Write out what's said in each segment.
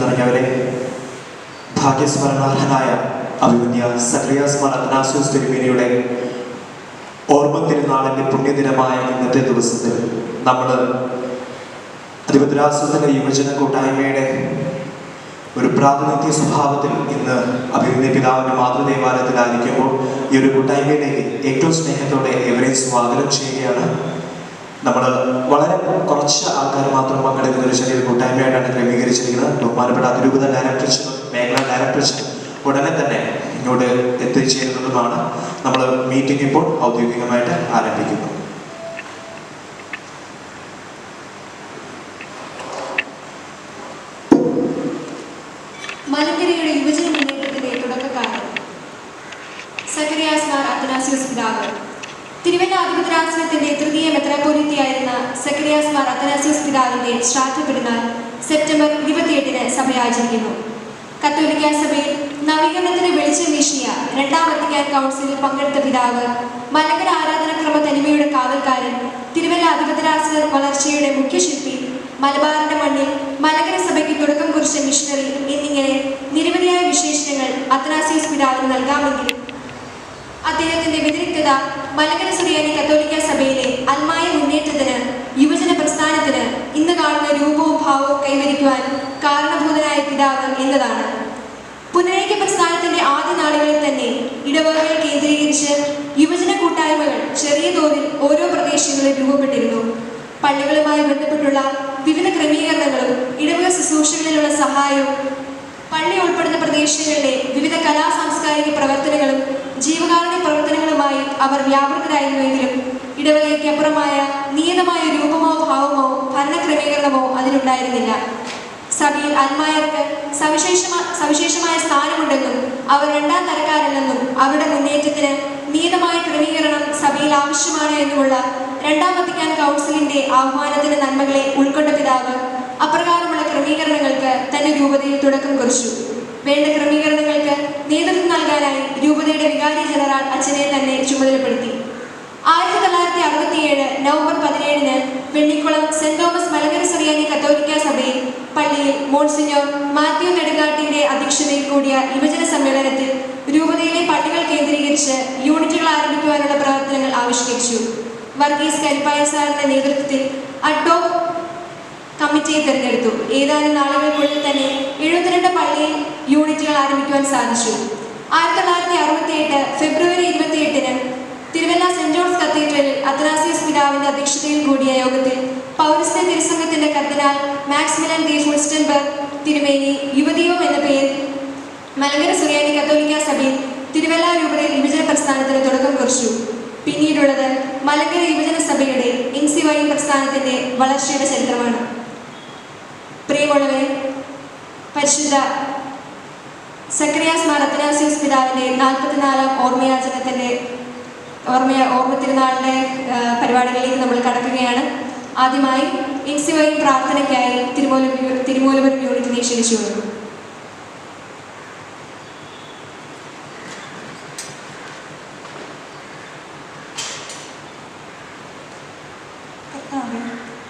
നിറഞ്ഞവരെ, ഭാഗ്യസ്മരണാർഹനായ അഭിമന്യ സക്രിയാസ് മാർ അത്തനാസ്യോസ് തിരുമേനിയുടെ ഓർമ്മ തിരുനാളിൻ്റെ പുണ്യദിനമായ ഇന്നത്തെ ദിവസത്തിൽ നമ്മൾ അതിഭദ്രാസനത്തിലെ യുവജന കൂട്ടായ്മയുടെ ഒരു പ്രാതിനിധ്യ സ്വഭാവത്തിൽ ഇന്ന് അഭിമന്യ പിതാവിൻ്റെ മാതൃദേവാലയത്തിലായിരിക്കുമ്പോൾ ഈ ഒരു കൂട്ടായ്മയിലേക്ക് ഏറ്റവും സ്നേഹത്തോടെ എവരെയും സ്വാഗതം ചെയ്യുകയാണ്. നമ്മൾ വളരെ കുറച്ച് ആൾക്കാർ മാത്രം പങ്കെടുക്കുന്ന ഒരു ചെറിയൊരു കൂട്ടായ്മയായിട്ടാണ് ക്രമീകരിച്ചിരിക്കുന്നത്. ബഹുമാനപ്പെട്ട അതിരൂപത ഡയറക്ടർഷിപ്പ്, മേഖലാ ഡയറക്ടർഷിപ്പ് ഉടനെ തന്നെ ഇങ്ങോട്ട് എത്തിച്ചേരുന്നതുമാണ്. നമ്മൾ മീറ്റിംഗ് ഇപ്പോൾ ഔദ്യോഗികമായിട്ട് ആരംഭിക്കുന്നു. മലങ്കരയുടെ യുവജന മുന്നേറ്റത്തിന്റെ തുടക്കക്കാരൻ സക്രിയാസ് മാർ അത്തനാസ്യോസ് പിതാവ്. തിരുവല്ല അതിഭദ്രാസനത്തിന്റെ തൃതീയ മെത്രാപ്പോലീത്തയായിരുന്ന സക്രിയാസ് മാർ അത്തനാസ്യോസ് പിതാവിന്റെ ശ്രാദ്ധ പെരുന്നാൾ സെപ്റ്റംബർ 28-ന് സഭ ആചരിക്കുന്നു. കത്തോലിക്ക സഭയിൽ നവീകരണത്തിന് വെളിച്ചം വീശിയ രണ്ടാം വത്തിക്കാൻ കൗൺസിലിൽ പങ്കെടുത്ത പിതാവ്, മലങ്കര ആരാധനക്രമ തനിമയുടെ കാവൽക്കാരൻ, തിരുവല്ല അതിഭദ്രാസന വളർച്ചയുടെ മുഖ്യശില്പി, മലബാറിന്റെ മണ്ണിൽ മലങ്കര സഭയ്ക്ക് തുടക്കം കുറിച്ച മിഷണറി എന്നിങ്ങനെ നിരവധിയായ വിശേഷണങ്ങൾ അത്തനാസ്യോസ് പിതാവിന് നൽകാമെങ്കിലും അദ്ദേഹത്തിന്റെ വ്യതിരിക്തത മലങ്കര സുറിയാനി കത്തോലിക്ക സഭയിലെ അൽമായ മുന്നേറ്റത്തിന്, യുവജന പ്രസ്ഥാനത്തിന് ഇന്ന് കാണുന്ന രൂപവും ഭാവവും കൈവരിക്കുവാൻ കാരണഭൂതനായ പിതാവ് എന്നതാണ്. പുനരൈക്യ പ്രസ്ഥാനത്തിന്റെ ആദ്യ നാളുകളിൽ തന്നെ ഇടവകകൾ കേന്ദ്രീകരിച്ച് യുവജന കൂട്ടായ്മകൾ ചെറിയ തോതിൽ ഓരോ പ്രദേശങ്ങളിൽ രൂപപ്പെട്ടിരുന്നു. പള്ളികളുമായി ബന്ധപ്പെട്ടുള്ള വിവിധ ക്രമീകരണങ്ങളും ഇടവക ശുശ്രൂഷകളിലുള്ള സഹായവും പള്ളി ഉൾപ്പെടുന്ന പ്രദേശങ്ങളിലെ വിവിധ കലാ സാംസ്കാരിക പ്രവർത്തനങ്ങളും ജീവകാരുണ്യ പ്രവർത്തനങ്ങളുമായി അവർ വ്യാപൃതരായിരുന്നുവെങ്കിലും ഇടവകയ്ക്ക് അപ്പുറമായ നിയതമായ രൂപമോ ഭാവമോ ഭരണക്രമീകരണമോ അതിനുണ്ടായിരുന്നില്ല. സഭയിൽ അൽമായർക്ക് സവിശേഷമായ സ്ഥാനമുണ്ടെന്നും അവർ രണ്ടാം തരക്കാരല്ലെന്നും അവരുടെ മുന്നേറ്റത്തിന് നിയതമായ ക്രമീകരണം സഭയിൽ ആവശ്യമാണ് എന്നുമുള്ള രണ്ടാം വത്തിക്കാൻ കൗൺസിലിന്റെ ആഹ്വാനത്തിന് നന്മകളെ ഉൾക്കൊണ്ട പിതാവ് അപ്രകാരമുള്ള ക്രമീകരണങ്ങൾക്ക് തന്റെ രൂപതയിൽ തുടക്കം കുറിച്ചു. വേണ്ട ക്രമീകരണങ്ങൾക്ക് നേതൃത്വം നൽകാനായി രൂപതയുടെ വികാരി ജനറൽ അച്ഛനെ തന്നെ ചുമതലപ്പെടുത്തി. 1967 നവംബർ 17-ന് വെണ്ണിക്കുളം സെന്റ് തോമസ് മലങ്കര സുറിയാനി കത്തോലിക്ക സഭയിൽ പള്ളിയിൽ മോൺസിഞ്ഞോർ മാത്യു നെടുങ്കാട്ടിന്റെ അധ്യക്ഷതയിൽ കൂടിയ യുവജന സമ്മേളനത്തിൽ രൂപതയിലെ പള്ളികൾ കേന്ദ്രീകരിച്ച് യൂണിറ്റുകൾ ആരംഭിക്കുവാനുള്ള പ്രവർത്തനങ്ങൾ ആവിഷ്കരിച്ചു. വർഗീസ് കരിപ്പായ സാറിന്റെ നേതൃത്വത്തിൽ അഡ്ഹോക് കമ്മിറ്റിയെ തിരഞ്ഞെടുത്തു. ഏതാനും നാളുകൾക്കുള്ളിൽ തന്നെ 72 പള്ളിയിൽ യൂണിറ്റുകൾ ആരംഭിക്കുവാൻ സാധിച്ചു. 1968 ഫെബ്രുവരി 28-ന് തിരുവല്ല സെന്റ് ജോൺസ് കത്തീഡ്രലിൽ അത്തനാസ്യോസ് പിതാവിന്റെ അധ്യക്ഷതയിൽ കൂടിയ യോഗത്തിൽ പൗരസ്ത്യ തിരുസംഘത്തിന്റെ കർദിനാൾ മാക്സിമിലിയൻ ഡി ഫുൾസ്റ്റൻബർഗ് തിരുമേനി യുവതിയോ എന്ന പേരിൽ മലങ്കര സുറിയാനി കത്തോലിക്ക സഭയിൽ തിരുവല്ല രൂപതയിൽ യുവജന പ്രസ്ഥാനത്തിന് തുടക്കം കുറിച്ചു. പിന്നീടുള്ളത് മലങ്കര യുവജന സഭയുടെ NCY പ്രസ്ഥാനത്തിന്റെ വളർച്ചയുടെ ചരിത്രമാണ്. പ്രിയമുള്ളവരെ, പരിശുദ്ധ സക്രിയാസ് മാർ അത്തനാസ്യോസ് പിതാവിന്റെ 44-ാം ഓർമ്മ തിരുനാളിന്റെ പരിപാടികളിലേക്ക് നമ്മൾ കടക്കുകയാണ്. ആദ്യമായി NCY പ്രാർത്ഥനയ്ക്കായി തിരുമൂലപുരം യൂണിറ്റിനെ ക്ഷണിച്ചു കൊടുക്കും.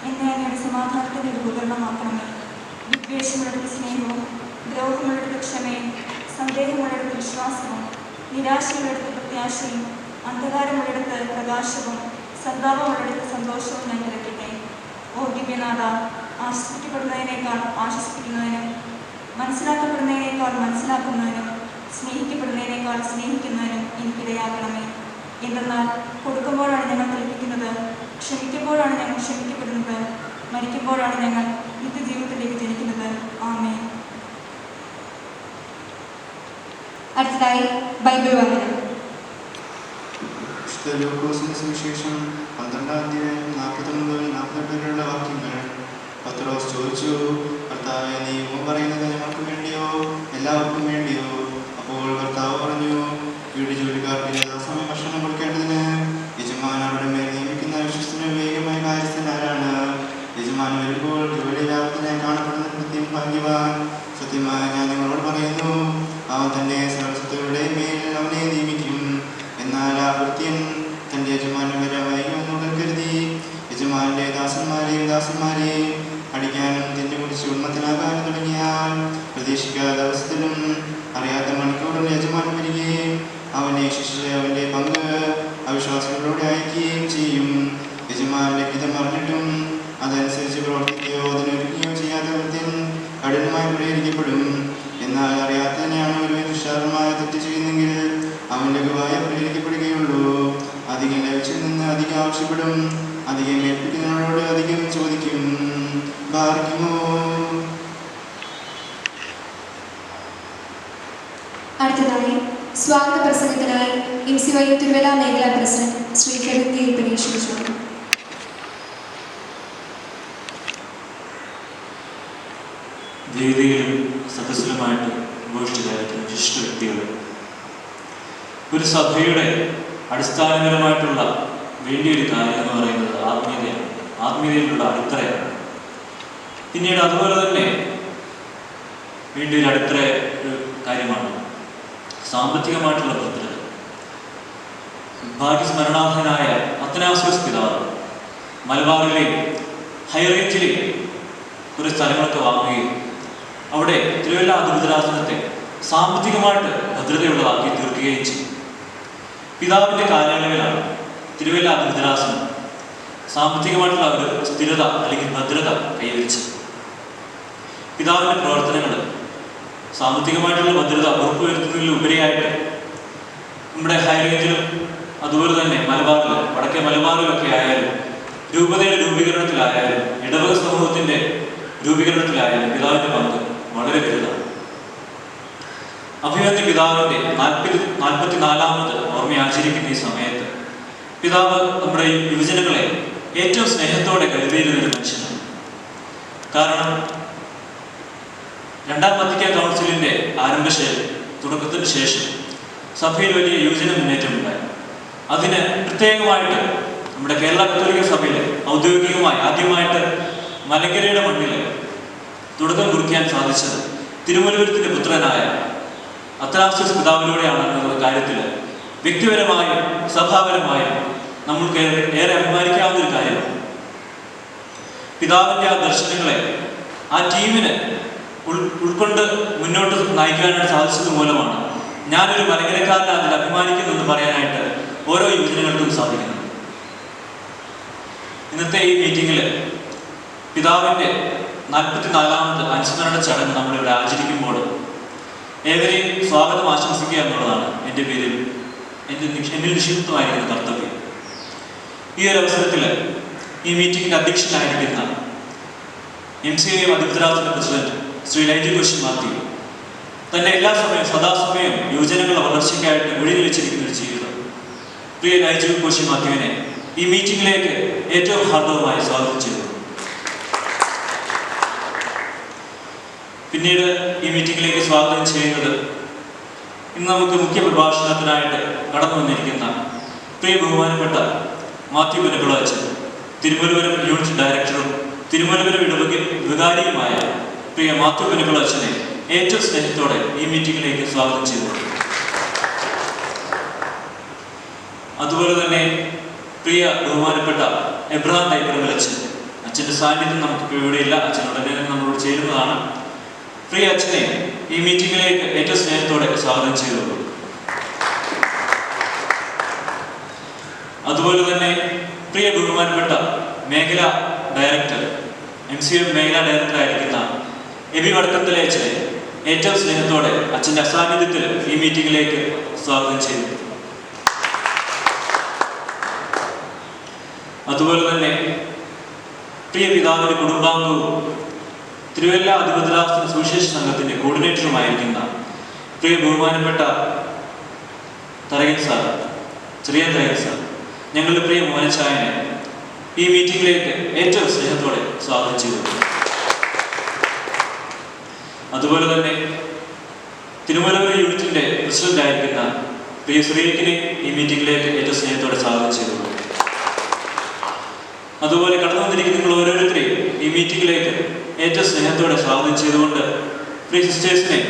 എന്നെ അങ്ങയുടെ സമാധാനത്തിൻ്റെ ഒരു ഉപകരണമാക്കണമേ. വിദ്വേഷമുള്ളിടത്ത് സ്നേഹവും, ദ്രോഹമുള്ളിടത്ത് ക്ഷമയും, സന്ദേഹമുള്ളിടത്ത് വിശ്വാസവും, നിരാശയുള്ളിടത്ത് പ്രത്യാശയും, അന്ധകാരമുള്ളിടത്ത് പ്രകാശവും, സദ്ഭാവമുള്ളിടത്ത് സന്തോഷവും ഞാൻ നിറയ്ക്കട്ടെ. ഓ ദിവ്യനാഥ, ആശ്വസിക്കപ്പെടുന്നതിനേക്കാൾ ആശ്വസിപ്പിക്കുന്നതിനും, മനസ്സിലാക്കപ്പെടുന്നതിനേക്കാൾ മനസ്സിലാക്കുന്നതിനും, സ്നേഹിക്കപ്പെടുന്നതിനേക്കാൾ സ്നേഹിക്കുന്നതിനും എനിക്കിടയാക്കണമേ. എന്തെന്നാൽ കൊടുക്കുമ്പോഴാണ് ഞങ്ങൾ ലഭിക്കുന്നത്, ക്ഷമിക്കുമ്പോഴാണ് ഞങ്ങൾ ക്ഷമിക്കപ്പെടുന്നത്, മരിക്കുമ്പോഴാണ് ഞങ്ങൾ നിത്യജീവിതത്തിലേക്ക് ജനിക്കുന്നത്. ആമേൻ. അടുത്തതായി ബൈബിൾ വായന. സുവിശേഷം 12-41-48 വാക്യങ്ങൾ. പത്രോസ് ചോദിച്ചു, കർത്താവേ, നീ പറയുന്നത് ഞങ്ങൾക്ക് വേണ്ടിയോ എല്ലാവർക്കും വേണ്ടിയോ? അപ്പോൾ കർത്താവ് പറഞ്ഞു, വീട് ജോലിക്കാർക്ക് യഥാസമയം ഭക്ഷണം കൊടുക്കേണ്ടതിന് യജമാൻ അവരുടെ മേൽ നിയമിക്കുന്ന വിശ്വസ്തനും വേഗമായ കാര്യസ്ഥനാരാണ്? യജമാൻ വരുമ്പോൾ ജോലി വ്യാപത്തിനായി കാണപ്പെടുന്ന കൃത്യം ഭാഗ്യവാൻ. സത്യമായി ഞാൻ നിങ്ങളോട് പറയുന്നു, അവൻ തന്റെ സർവ്വസത്തുകളുടെ മേൽ അവനെ നിയമിക്കും. എന്നാൽ ആ കൃത്യം തന്റെ യജമാനൻ വരെ വൈകുമെന്നുടൻ കരുതി യജമാന്റെ ദാസന്മാരെയും അടിക്കാനും തിന്നു കുടിച്ച് ഉണ്ണത്തിലാകാനും തുടങ്ങിയാൽ പ്രതീക്ഷിക്കാത്ത അവസരത്തിലും അറിയാത്ത മണിക്കൂറിൽ യജമാനൻ വരികയും അവനെ ശിക്ഷിച്ച് അവൻ്റെ പങ്ക് അവിശ്വാസികളോടെ അയക്കുകയും ചെയ്യും. യജമാന്റെ ഹിതം അറിഞ്ഞിട്ടും അതനുസരിച്ച് പ്രവർത്തിക്കുകയോ അതിനൊരുക്കുകയോ ചെയ്യാത്ത വൃത്തിയിൽ കഠിനമായി പരിഹരിക്കപ്പെടും. എന്നാൽ അറിയാത്തതിനെയാണ് ഒരു നിസ്സാരമായ തെറ്റ് ചെയ്യുന്നെങ്കിൽ അവൻ ലഘുവായി പരിഹരിക്കപ്പെടുകയുള്ളൂ. അധികം ലഭിച്ചിൽ നിന്ന് അധികം ആവശ്യപ്പെടും, അധികം ഏൽപ്പിക്കുന്നതിനോട് അധികം ചോദിക്കും. ഭാഗ്യമോ. അടുത്തതായി സ്വാഗത പ്രസംഗത്തിനായി MCY തിരുവല്ല മേഖലാ പ്രസിഡന്റ് ശ്രീ കെവിൻ ക്ഷണിച്ചു. വേദിയിലും സദസ്സിലുമായിട്ട് ഉപേക്ഷിച്ചിരിക്കുന്ന വിശിഷ്ട വ്യക്തികൾ, ഒരു സഭയുടെ അടിസ്ഥാനപരമായിട്ടുള്ള വലിയൊരു കാര്യം എന്ന് പറയുന്നത് ആത്മീയതയാണ്. ആത്മീയതയിലുള്ള അടിത്തറയാണ്. പിന്നീട് അതുപോലെ തന്നെ വേണ്ടിയൊരു അടിത്തറ ഒരു കാര്യമാണ് സാമ്പത്തികമായിട്ടുള്ള ഭദ്രത. ഭാഗ്യസ്മരണാർഹനായ അത്തനാസ്യോസ് പിതാവ് മലബാറിലെ ഹൈറേഞ്ചിലെ ഒരു സ്ഥലങ്ങളൊക്കെ വാങ്ങുകയും അവിടെ തിരുവല്ല അതിഭദ്രാസനത്തെ സാമ്പത്തികമായിട്ട് ഭദ്രതയുള്ളതാക്കി തീർക്കുകയും ചെയ്യും. പിതാവിൻ്റെ കാലയളവിലാണ് തിരുവല്ല അതിഭദ്രാസനം സാമ്പത്തികമായിട്ടുള്ള ഒരു സ്ഥിരത അല്ലെങ്കിൽ ഭദ്രത കൈവരിച്ചത്. പിതാവിൻ്റെ പ്രവർത്തനങ്ങൾ സാമ്പത്തികമായിട്ടുള്ള ഭദ്രത ഉറപ്പുവരുത്തുന്നതിലുപരിയായിട്ട് നമ്മുടെ ഹൈറേഞ്ചിലും അതുപോലെ തന്നെ മലബാറിൽ വടക്കേ മലബാറിലൊക്കെ ആയാലും രൂപതയുടെ രൂപീകരണത്തിലായാലും ഇടവക സമൂഹത്തിൻ്റെ രൂപീകരണത്തിലായാലും പിതാവിൻ്റെ പങ്ക് വളരെ വലുതാണ്. അഭിമന്യ പിതാവിൻ്റെ 44ാമത് ഓർമ്മ ആചരിക്കുന്ന ഈ സമയത്ത് പിതാവ് നമ്മുടെ ഈ യുവജനങ്ങളെ ഏറ്റവും സ്നേഹത്തോടെ കരുതിയിരുന്ന ഒരു മനുഷ്യനാണ്. കാരണം രണ്ടാം വത്തിക്കാൻ കൗൺസിലിൻ്റെ തുടക്കത്തിന് ശേഷം സഭയിൽ വലിയ യുവജന മുന്നേറ്റമുണ്ടായി. അതിന് പ്രത്യേകമായിട്ട് നമ്മുടെ കേരള കത്തോലിക്ക സഭയിൽ ഔദ്യോഗികമായി ആദ്യമായിട്ട് മലങ്കരയുടെ മണ്ണിൽ തുടക്കം കുറിക്കാൻ സാധിച്ചത് തിരുവനന്തപുരത്തിൻ്റെ പുത്രനായ അത്തനാസ്യോസ് പിതാവിലൂടെയാണ് എന്നുള്ള കാര്യത്തിൽ വ്യക്തിപരമായും സഭാപരമായും നമ്മൾക്ക് ഏറെ അഭിമാനിക്കാവുന്ന ഒരു കാര്യമാണ്. പിതാവിൻ്റെ ആ ദർശനങ്ങളെ ആ ടീമിന് ഉൾക്കൊണ്ട് മുന്നോട്ട് നയിക്കാനായിട്ട് സാധിച്ചത് മൂലമാണ് ഞാനൊരു മലങ്കരക്കാരനെ അതിൽ അഭിമാനിക്കുന്നു എന്ന് പറയാനായിട്ട് ഓരോ യുവജനങ്ങൾക്കും സാധിക്കുന്നു. ഇന്നത്തെ ഈ മീറ്റിങ്ങിൽ പിതാവിൻ്റെ 44ാമത് അനുസ്മരണ ചടങ്ങ് നമ്മളിവിടെ ആചരിക്കുമ്പോൾ ഏവരെയും സ്വാഗതം ആശംസിക്കുക എന്നുള്ളതാണ് എൻ്റെ പേരിൽ എന്നിൽ നിക്ഷിപ്തമായിരിക്കുന്ന കർത്തവ്യം. ഈ ഒരു അവസരത്തിൽ ഈ മീറ്റിങ്ങിൻ്റെ അധ്യക്ഷനായിരിക്കുന്ന MCY അതിഭദ്രാസന പ്രസിഡന്റ് ശ്രീ ലൈജു കോശി മാത്യു തൻ്റെ എല്ലാ സമയവും സദാസമയവും യുവജനങ്ങളുടെ വളർച്ചയ്ക്കായിട്ട് ഒഴിഞ്ഞുവെച്ചിരിക്കുന്ന ഒരു ജീവിതം. പ്രിയ ലൈജു കോശി മാത്യുവിനെ ഈ മീറ്റിങ്ങിലേക്ക് ഏറ്റവും ഹാർദവമായി സ്വാഗതം ചെയ്തു. പിന്നീട് ഈ മീറ്റിങ്ങിലേക്ക് സ്വാഗതം ചെയ്യുന്നത് ഇന്ന് നമുക്ക് മുഖ്യ പ്രഭാഷണത്തിനായിട്ട് കടന്നു വന്നിരിക്കുന്ന പ്രിയ ബഹുമാനപ്പെട്ട മാത്യു പുനക്കുള അച്ഛൻ, തിരുമലപുരം യൂണിറ്റ് ഡയറക്ടറും തിരുമലപുരം വികാരിയുമായ പ്രിയ മാത്യു പുനക്കുള അച്ഛനെ ഏറ്റവും സ്നേഹത്തോടെ ഈ മീറ്റിങ്ങിലേക്ക് സ്വാഗതം ചെയ്തു. അതുപോലെ തന്നെ പ്രിയ ബഹുമാനപ്പെട്ട എബ്രഹാം ടൈപ്പറമ്പൽ അച്ഛൻ, അച്ഛൻ്റെ സാന്നിധ്യം നമുക്ക് ഇവിടെയില്ല, അച്ഛൻ ഉടനെ നമ്മളോട് ചേരുന്നതാണ്. പ്രിയ അച്ഛനെ ഈ മീറ്റിങ്ങിലേക്ക് ഏറ്റവും സ്നേഹത്തോടെ സ്വാഗതം ചെയ്തു. അതുപോലെ തന്നെ പ്രിയ ബഹുമാനപ്പെട്ട മേഖലാ ഡയറക്ടർ MCY മേഖലാ ഡയറക്ടർ ആയിരിക്കുന്ന എബി വടക്കത്തലെ അച്ഛനെ ഏറ്റവും സ്നേഹത്തോടെ അച്ഛൻ്റെ അസാന്നിധ്യത്തിൽ ഈ മീറ്റിങ്ങിലേക്ക് സ്വാഗതം ചെയ്തു. അതുപോലെ തന്നെ പ്രിയ പിതാവിൻ്റെ കുടുംബാംഗവും തിരുവല്ല അതിഭദ്രാസന സുവിശേഷ സംഘത്തിൻ്റെ കോർഡിനേറ്ററുമായിരിക്കുന്ന പ്രിയ ബഹുമാനപ്പെട്ട തരകൻ സാർ, ചെറിയ തരകൻ സാർ, ഞങ്ങളുടെ പ്രിയ മോനച്ചായനെ ഈ മീറ്റിങ്ങിലേക്ക് ഏറ്റവും സ്നേഹത്തോടെ സ്വാഗതം ചെയ്തു. അതുപോലെ തന്നെ തിരുമലപുരം യൂണിറ്റിൻ്റെ പ്രസിഡന്റ് ആയിരിക്കുന്ന പ്രിയ ശ്രീക്കിനെ ഈ മീറ്റിങ്ങിലേക്ക് ഏറ്റവും സ്നേഹത്തോടെ സ്വാഗതം ചെയ്തു. അതുപോലെ കടന്നു വന്നിരിക്കുന്ന നിങ്ങൾ ഓരോരുത്തരെയും ഈ മീറ്റിങ്ങിലേക്ക് ഏറ്റവും സ്നേഹത്തോടെ സ്വാഗതം ചെയ്തുകൊണ്ട് പ്രിയ സിസ്റ്റേഴ്സിനെ,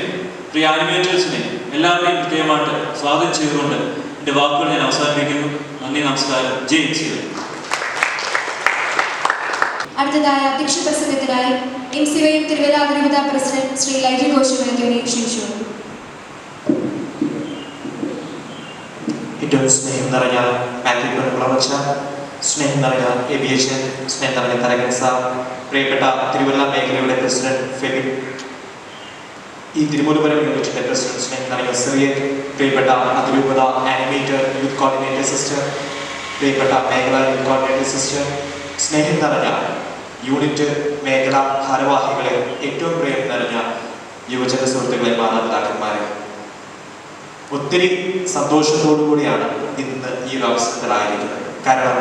പ്രിയ ആനിമേറ്റേഴ്സിനെ എല്ലാവരെയും പ്രത്യേകമായിട്ട് സ്വാഗതം ചെയ്തുകൊണ്ട് എൻ്റെ വാക്കുകൾ ഞാൻ അവസാനിപ്പിക്കുന്നു. നന്ദി, നമസ്കാരം. ജയ് MCY. അടുത്തതായ അധ്യക്ഷ പ്രസംഗത്തിനായി MCY തിരുവല്ല അതിരൂപത പ്രസിഡന്റ് ശ്രീ ലൈജി ഘോഷമേഖലയെ ക്ഷണിച്ചു. ഏറ്റവും സ്നേഹം നിറഞ്ഞ മാത്യു പെൺകുളവച്ച, സ്നേഹം നിറഞ്ഞ എബിയച്ചൻ, സ്നേഹം നിറഞ്ഞ തരകൻ സാർ, പ്രിയപ്പെട്ട തിരുവല്ല മേഖലയുടെ പ്രസിഡന്റ് ഫെബിൻ, ഈ തിരുമൂലപുരം യൂണിറ്റിന്റെ പ്രസിഡന്റ് സ്നേഹം നിറഞ്ഞ സിറിയൻ, പ്രിയപ്പെട്ട അതിരൂപത ആനിമേറ്റർ യൂത്ത് കോർഡിനേറ്റർ സിസ്റ്റർ, പ്രിയപ്പെട്ട മേഖല യൂത്ത് കോർഡിനേറ്റർ സിസ്റ്റർ, സ്നേഹം നിറഞ്ഞ യൂണിറ്റ് മേഖല ഭാരവാഹികളെ, ഏറ്റവും പ്രിയം നിറഞ്ഞ യുവജന സുഹൃത്തുക്കളെ, മാതാപിതാക്കന്മാരെ, ഒത്തിരി സന്തോഷത്തോടു കൂടിയാണ് ഇന്ന് ഈ ഒരു അവസരത്തിലായിരിക്കുന്നത്. കാരണം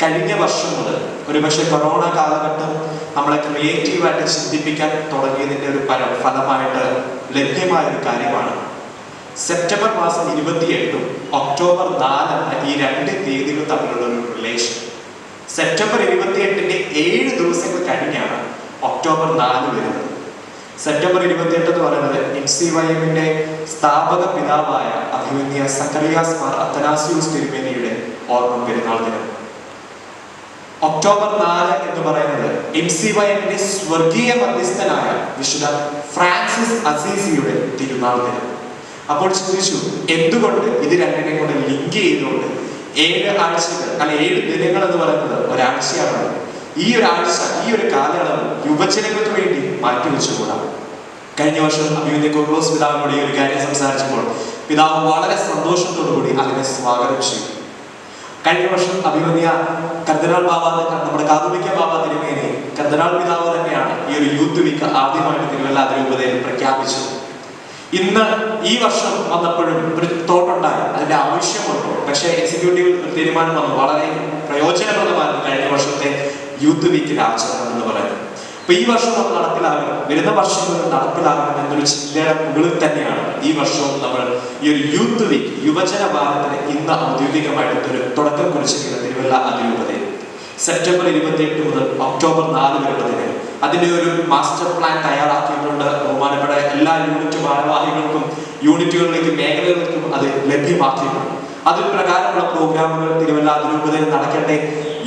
കഴിഞ്ഞ വർഷം മുതൽ ഒരുപക്ഷെ കൊറോണ കാലഘട്ടം നമ്മളെ ക്രിയേറ്റീവായിട്ട് ചിന്തിപ്പിക്കാൻ തുടങ്ങിയതിൻ്റെ ഒരു ഫലമായിട്ട് ലഭ്യമായ ഒരു കാര്യമാണ് സെപ്റ്റംബർ മാസം 28 ഒക്ടോബർ 4 ഈ 2 തീയതികൾ തമ്മിലുള്ള ഒരു റിലേഷൻ. സെപ്റ്റംബർ 28 7 ദിവസങ്ങൾ കഴിഞ്ഞാണ് ഒക്ടോബർ 4 വരുന്നത്. സെപ്റ്റംബർ 28 എന്ന് പറയുന്നത് MCYM-ന്റെ സ്ഥാപക പിതാവായ അഭിമന്യ സക്കറിയാസ് മാർ അത്തനാസിയോസ് തിരുമേനിയുടെ ഓർമ്മ പെരുന്നാൾ ദിനം. ഒക്ടോബർ 4 എന്ന് പറയുന്നത് MCYM-ന്റെ സ്വർഗീയ മധ്യസ്ഥനായ വിശുദ്ധ ഫ്രാൻസിസ് അസീസിയുടെ തിരുനാൾ ദിനം. അപ്പോൾ ചിന്തിച്ചു, എന്തുകൊണ്ട് ഇത് രണ്ടിനെയും കൊണ്ട് ലിങ്ക് ചെയ്തുകൊണ്ട് 7 ആഴ്ചകൾ അല്ലെ 7 ദിനങ്ങൾ എന്ന് പറയുന്നത് ഒരാഴ്ചയാണ്. ഈ ഒരാഴ്ച, ഈ ഒരു കാലയളവ് യുവജനങ്ങൾക്ക് വേണ്ടി മാറ്റിവെച്ചുകൂടാ. കഴിഞ്ഞ വർഷം അഭിമന്യ കോർലോസ് പിതാവിനോട് ഈ ഒരു കാര്യം സംസാരിച്ചപ്പോൾ പിതാവ് വളരെ സന്തോഷത്തോടുകൂടി അതിനെ സ്വാഗതം ചെയ്തു. കഴിഞ്ഞ വർഷം അഭിമന്യ കർദിനാൾ ബാബ, നമ്മുടെ കാതോലിക്ക ബാബ തിരുമേനി, കർദിനാൾ പിതാവ് തന്നെയാണ് ഈ ഒരു യൂത്ത് വീക്ക് ആദ്യമായിട്ട് തിരുവല്ല അതിരൂപതയിൽ പ്രഖ്യാപിച്ചത്. ഇന്ന് ഈ വർഷം വന്നപ്പോഴും ഒരു തോട്ടുണ്ടായി, അതിന്റെ ആവശ്യമുണ്ട്. പക്ഷേ എക്സിക്യൂട്ടീവ് തീരുമാനം വന്നു, വളരെ പ്രയോജനപ്രദമായിരുന്നു കഴിഞ്ഞ വർഷത്തെ യൂത്ത് വീക്കിന്റെ ആചരണം എന്ന് പറയുന്നത്. അപ്പൊ ഈ വർഷം നമ്മൾ നടപ്പിലാകണം, വരുന്ന വർഷങ്ങളിൽ നടപ്പിലാകണം എന്നൊരു ചിന്തയുടെ മുകളിൽ തന്നെയാണ് ഈ വർഷവും നമ്മൾ ഈ ഒരു യൂത്ത് വീക്ക്, യുവജന വാരത്തിന് ഇന്ന് ഔദ്യോഗികമായിട്ട് ഒരു തുടക്കം കുറിച്ചിരിക്കുന്നത് തിരുവല്ല അതിരൂപതയിൽ. സെപ്റ്റംബർ 28 മുതൽ ഒക്ടോബർ 4 വരുന്നതിന് അതിന്റെ ഒരു മാസ്റ്റർ പ്ലാൻ തയ്യാറാക്കിയിട്ടുണ്ട്. ബഹുമാനപ്പെട്ട എല്ലാ യൂണിറ്റ് ഭാരവാഹികൾക്കും യൂണിറ്റുകളിലേക്കും മേഖലകൾക്കും അത് ലഭ്യമാക്കിയിട്ടുണ്ട്. അതിൽ പ്രകാരമുള്ള പ്രോഗ്രാമുകൾ തിരുവല്ല അതിരൂപതയിൽ നടക്കട്ടെ,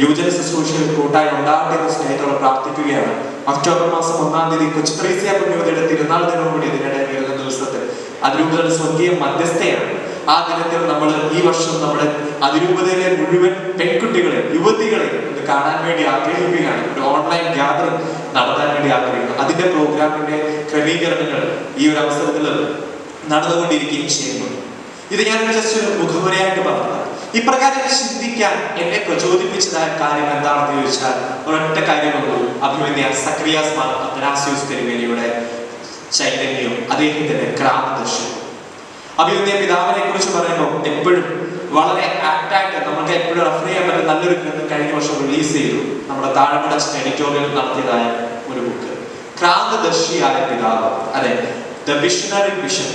യുവജന ശുശ്രൂഷയിൽ കൂട്ടായി ഉണ്ടാകട്ടെ എന്ന് സ്നേഹത്തോടെ പ്രാർത്ഥിക്കുകയാണ്. ഒക്ടോബർ മാസം 1-ാം തീയതി കൊച്ചു ത്രേസ്യ പുണ്യവതിയുടെ തിരുനാൾ ദിനവും കൂടി ഇതിനിടയിൽ വരുന്ന ദിവസത്തിൽ അതിരൂപതയുടെ സ്വർഗീയ മധ്യസ്ഥയാണ്. ആ ദിനത്തിൽ നമ്മൾ ഈ വർഷം നമ്മുടെ അതിരൂപതയിലെ മുഴുവൻ പെൺകുട്ടികളെ, യുവതികളെ ഇത് കാണാൻ വേണ്ടി ആഗ്രഹിക്കുകയാണ്. ഒരു ഓൺലൈൻ ഗ്യാതറിംഗ് നടത്താൻ വേണ്ടി ആഗ്രഹിക്കുന്നു. അതിന്റെ പ്രോഗ്രാമിന്റെ ക്രമീകരണങ്ങൾ ഈ ഒരു അവസരത്തിൽ നടന്നുകൊണ്ടിരിക്കുകയും ചെയ്യുന്നു. ഇത് ഞാൻ ജസ്റ്റ് ഒരു മുഖമുരയായിട്ട് പറഞ്ഞത്. ഇപ്രകാരം ചിന്തിക്കാൻ എന്നെ പ്രചോദിപ്പിച്ചതായ കാര്യം എന്താണെന്ന് ചോദിച്ചാൽ ഒരൊറ്റ കാര്യമുള്ളൂ, അഭിമന്യ സക്കറിയാസ് മാർ അത്തനാസിയോസ് തിരുമേനിയുടെ ചൈതന്യവും അദ്ദേഹത്തിന്റെ ക്രാന്തദർശനവും. അഭിമന്യ പിതാവിനെ കുറിച്ച് പറയുമ്പോൾ എപ്പോഴും വളരെ ആക്ടായിട്ട് നമുക്ക് എപ്പോഴും റെഫർ ചെയ്യാൻ പറ്റുന്ന നല്ലൊരു ഗ്രന്ഥം കഴിഞ്ഞ വർഷം റിലീസ് ചെയ്തു. നമ്മുടെ താഴെപ്പടച്ചൻ എഡിറ്റോറിയൽ നടത്തിയതായ ഒരു ബുക്ക്, ക്രാന്തദർശിയായ പിതാവ്, അതെ, ദ വിഷണറി വിഷൻ.